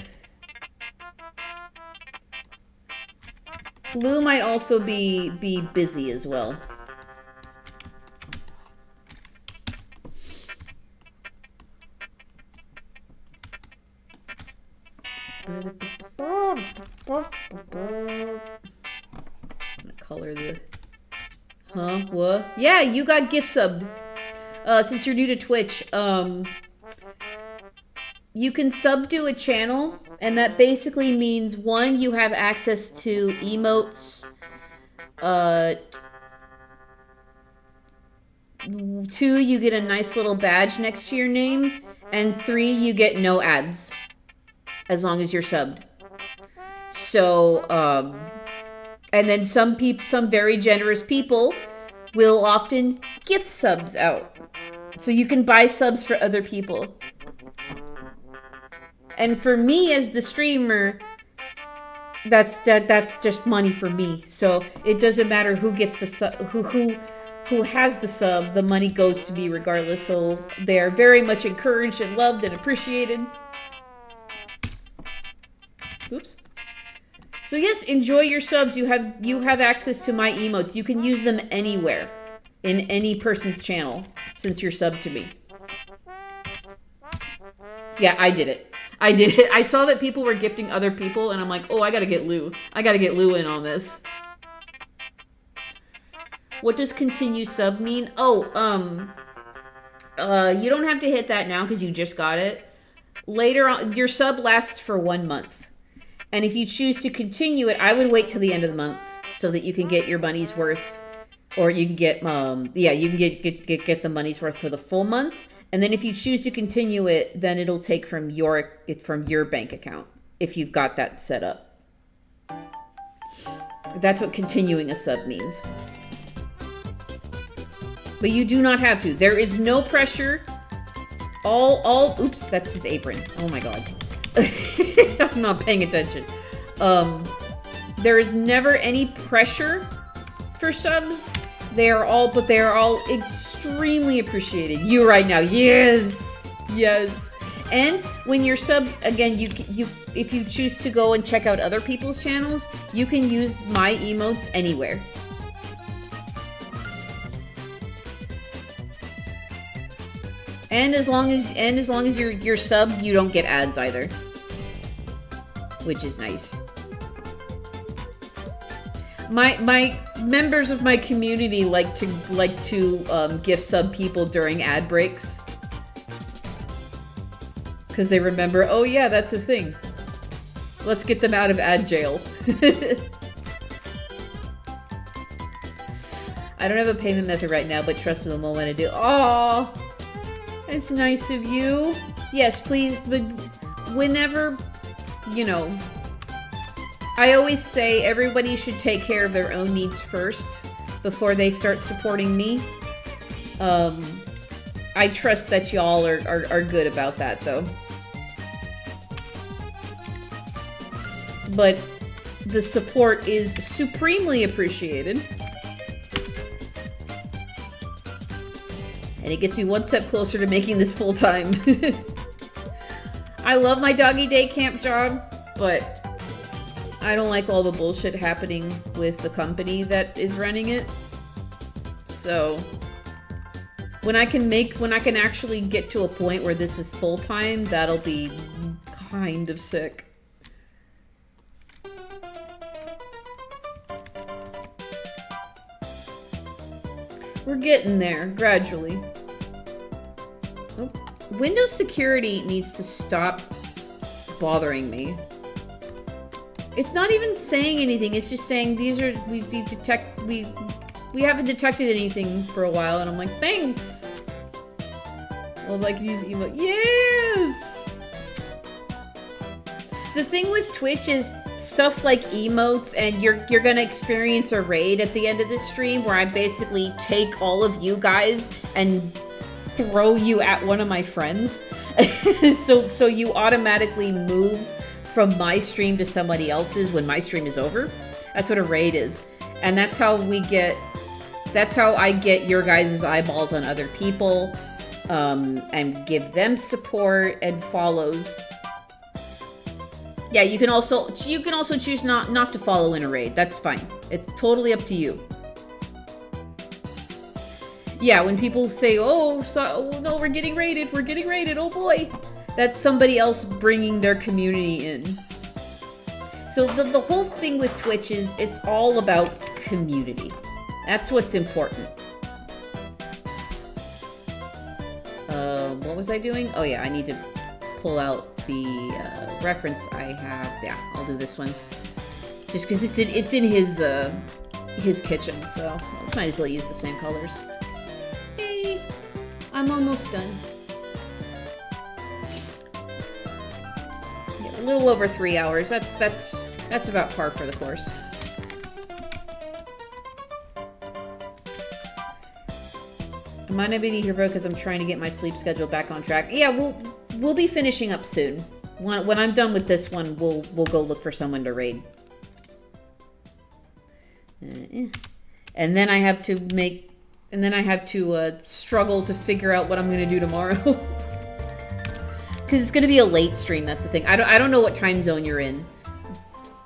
Lou might also be busy as well. Color the... Huh? What? Yeah, you got gift subbed. Since you're new to Twitch, you can sub to a channel, and that basically means, one, you have access to emotes, 2, you get a nice little badge next to your name, and 3, you get no ads, as long as you're subbed. So, and then some very generous people will often gift subs out. So you can buy subs for other people. And for me as the streamer, that's just money for me. So it doesn't matter who gets the sub, who has the sub, the money goes to me regardless. So they're very much encouraged and loved and appreciated. Oops. So yes, enjoy your subs. You have access to my emotes. You can use them anywhere in any person's channel since you're subbed to me. Yeah, I did it. I saw that people were gifting other people, and I'm like, oh, I gotta get Lou. I gotta get Lou in on this. What does continue sub mean? Oh, you don't have to hit that now because you just got it. Later on, your sub lasts for 1 month. And if you choose to continue it, I would wait till the end of the month so that you can get your money's worth. Or you can get, you can get the money's worth for the full month. And then if you choose to continue it, then it'll take from your bank account if you've got that set up. That's what continuing a sub means. But you do not have to. There is no pressure. Oops, that's his apron. Oh my god. I'm not paying attention. There is never any pressure for subs. They are all extremely appreciated. You right now, yes, yes. And when you're sub, again, if you choose to go and check out other people's channels, you can use my emotes anywhere. And as long as you're subbed, you don't get ads either, which is nice. My members of my community like to gift sub people during ad breaks because they remember, oh yeah, that's a thing. Let's get them out of ad jail. I don't have a payment method right now, but trust me, the moment I do. Oh, it's nice of you. Yes, please, but whenever, you know, I always say everybody should take care of their own needs first before they start supporting me. I trust that y'all are good about that, though. But the support is supremely appreciated. And it gets me one step closer to making this full-time. I love my doggy day camp job, but I don't like all the bullshit happening with the company that is running it. So when I can actually get to a point where this is full-time, that'll be kind of sick. We're getting there, gradually. Oh, Windows security needs to stop bothering me. It's not even saying anything, it's just saying we haven't detected anything for a while, and I'm like, thanks! Well, like, use emote. Yes! The thing with Twitch is stuff like emotes, and you're gonna experience a raid at the end of this stream where I basically take all of you guys and throw you at one of my friends. so you automatically move from my stream to somebody else's when my stream is over. That's what a raid is. And that's how I get your guys' eyeballs on other people, and give them support and follows. Yeah, you can also choose not to follow in a raid. That's fine. It's totally up to you. Yeah, when people say, oh no, we're getting raided, oh boy. That's somebody else bringing their community in. So the whole thing with Twitch is it's all about community. That's what's important. What was I doing? Oh yeah, I need to pull out the reference I have. Yeah, I'll do this one. Just because it's in his kitchen, so might as well use the same colors. Hey, I'm almost done. Yeah, a little over 3 hours. That's about par for the course. I might not be here because I'm trying to get my sleep schedule back on track. Yeah, we'll be finishing up soon. When I'm done with this one, we'll go look for someone to raid. And then I have to struggle to figure out what I'm gonna do tomorrow. Because it's gonna be a late stream. That's the thing. I don't know what time zone you're in,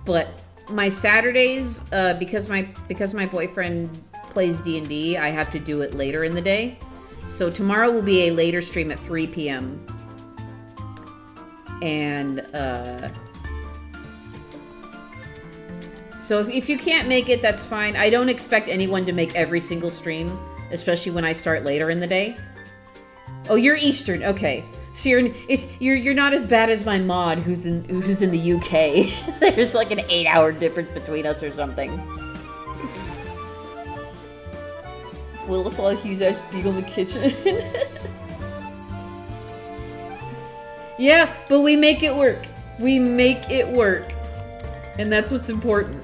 but my Saturdays, because my boyfriend plays D&D, I have to do it later in the day. So tomorrow will be a later stream at 3 p.m. And so if you can't make it, that's fine. I don't expect anyone to make every single stream, especially when I start later in the day. Oh, you're Eastern, okay. So you're not as bad as my mod who's in the UK. There's like an 8-hour difference between us or something. Willis saw a huge ass beagle in the kitchen. Yeah, but we make it work. We make it work. And that's what's important.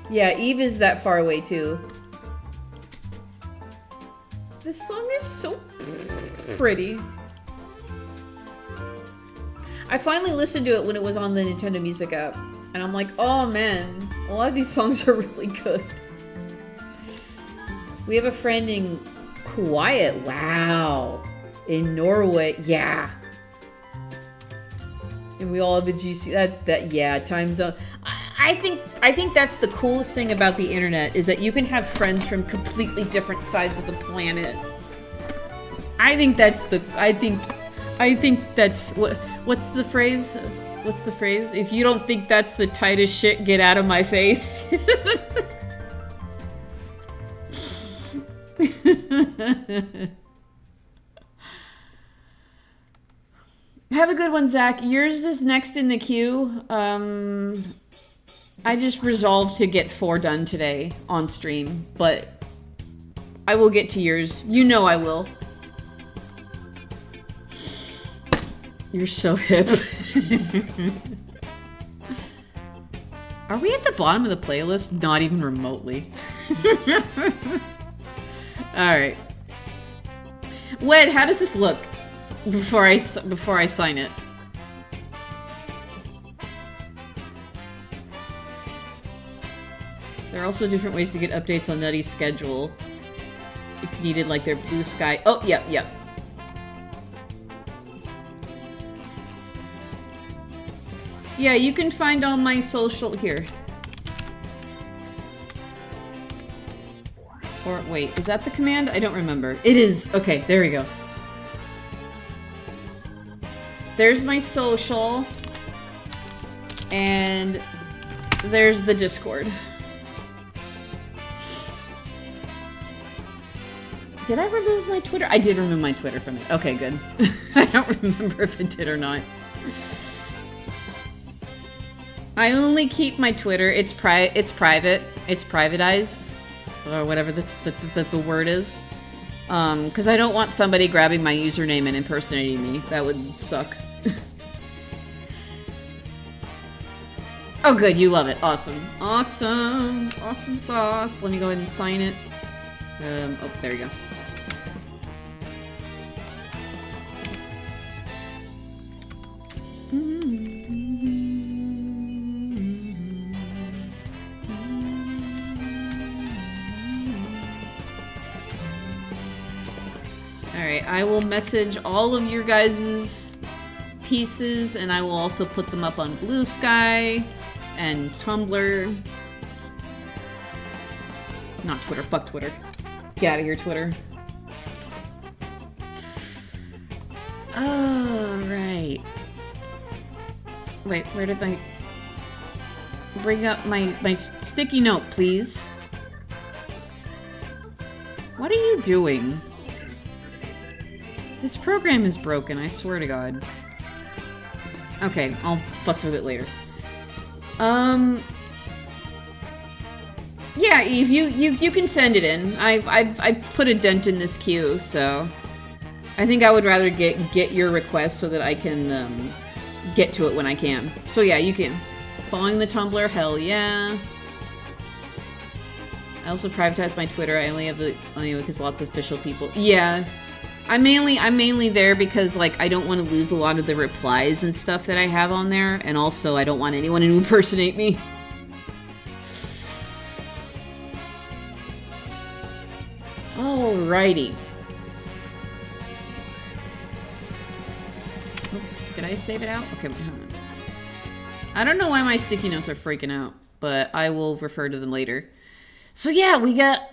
Yeah, Eve is that far away too. This song is so pretty. I finally listened to it when it was on the Nintendo Music app. And I'm like, oh man, a lot of these songs are really good. We have a friend in Quiet. Wow. In Norway. Yeah. And we all have a GC. Yeah, time zone. I think that's the coolest thing about the internet is that you can have friends from completely different sides of the planet. I think that's what's the phrase? What's the phrase? If you don't think that's the tightest shit, get out of my face. Have a good one, Zach. Yours is next in the queue. I just resolved to get 4 done today on stream, but I will get to yours. You know I will. You're so hip. Are we at the bottom of the playlist? Not even remotely. Alright. Wed, how does this look before I sign it? There are also different ways to get updates on Nutty's schedule. If you needed, like, their Blue Sky. Oh, yep. Yeah, you can find all my social here. Or, wait, is that the command? I don't remember. It is. Okay, there we go. There's my social. And there's the Discord. Did I remove my Twitter? I did remove my Twitter from it. Okay, good. I don't remember if it did or not. I only keep my Twitter. It's private. It's privatized. Or whatever the word is. Because I don't want somebody grabbing my username and impersonating me. That would suck. Oh, good. You love it. Awesome. Awesome. Awesome sauce. Let me go ahead and sign it. Oh, there you go. Alright, I will message all of your guys' pieces, and I will also put them up on Blue Sky and Tumblr. Not Twitter, fuck Twitter. Get out of here, Twitter. Alright. Wait, where did I... Bring up my sticky note, please. What are you doing? This program is broken, I swear to God. Okay, I'll futz with it later. Yeah, Eve, you can send it in. I've put a dent in this queue, so I think I would rather get your request so that I can get to it when I can. So yeah, you can. Following the Tumblr, hell yeah. I also privatized my Twitter. I only have it because lots of official people. Yeah, I'm mainly there because like I don't want to lose a lot of the replies and stuff that I have on there, and also I don't want anyone to impersonate me. Alrighty. Oh, did I save it out? Okay, hold on. I don't know why my sticky notes are freaking out, but I will refer to them later. So yeah, we got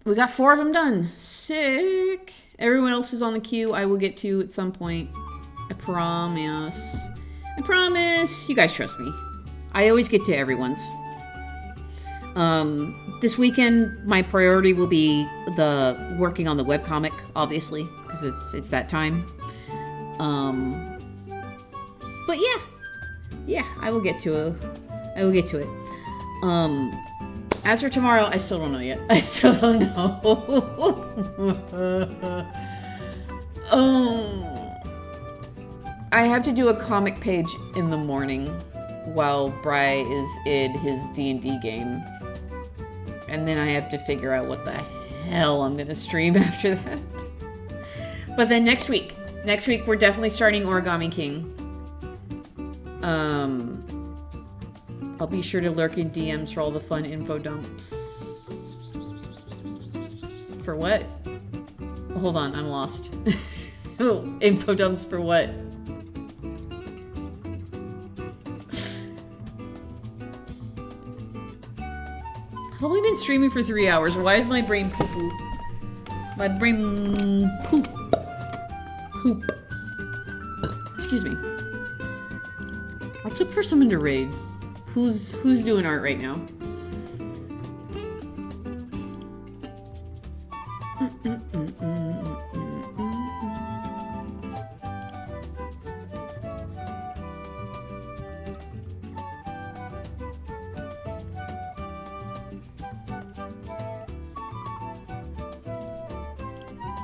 4 of them done. Sick. Everyone else is on the queue. I will get to at some point. I promise. I promise. You guys trust me. I always get to everyone's. This weekend, my priority will be the working on the webcomic, obviously, because it's that time. But yeah. Yeah, I will get to it. I will get to it. As for tomorrow, I still don't know yet. I still don't know. I have to do a comic page in the morning while Bri is in his D&D game. And then I have to figure out what the hell I'm gonna stream after that. But then next week we're definitely starting Origami King. I'll be sure to lurk in DMs for all the fun info dumps. For what? Hold on, I'm lost. Oh, info dumps for what? I've only been streaming for 3 hours. Why is my brain poo-poo? My brain poop. Poop. Excuse me. Let's look for someone to raid. Who's doing art right now?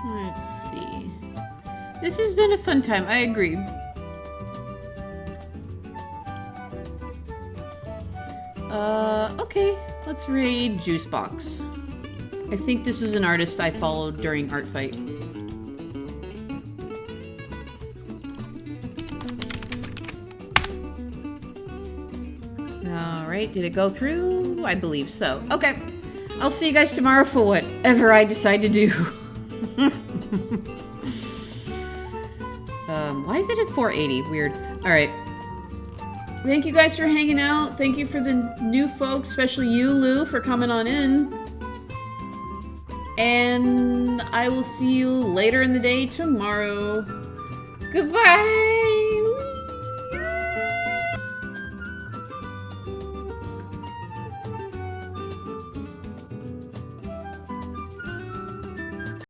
Let's see. This has been a fun time. I agree. Okay, let's raid Juicebox. I think this is an artist I followed during Art Fight. Alright, did it go through? I believe so. Okay, I'll see you guys tomorrow for whatever I decide to do. Why is it at 480? Weird. Alright. Thank you guys for hanging out. Thank you for the new folks, especially you, Lou, for coming on in. And I will see you later in the day tomorrow. Goodbye!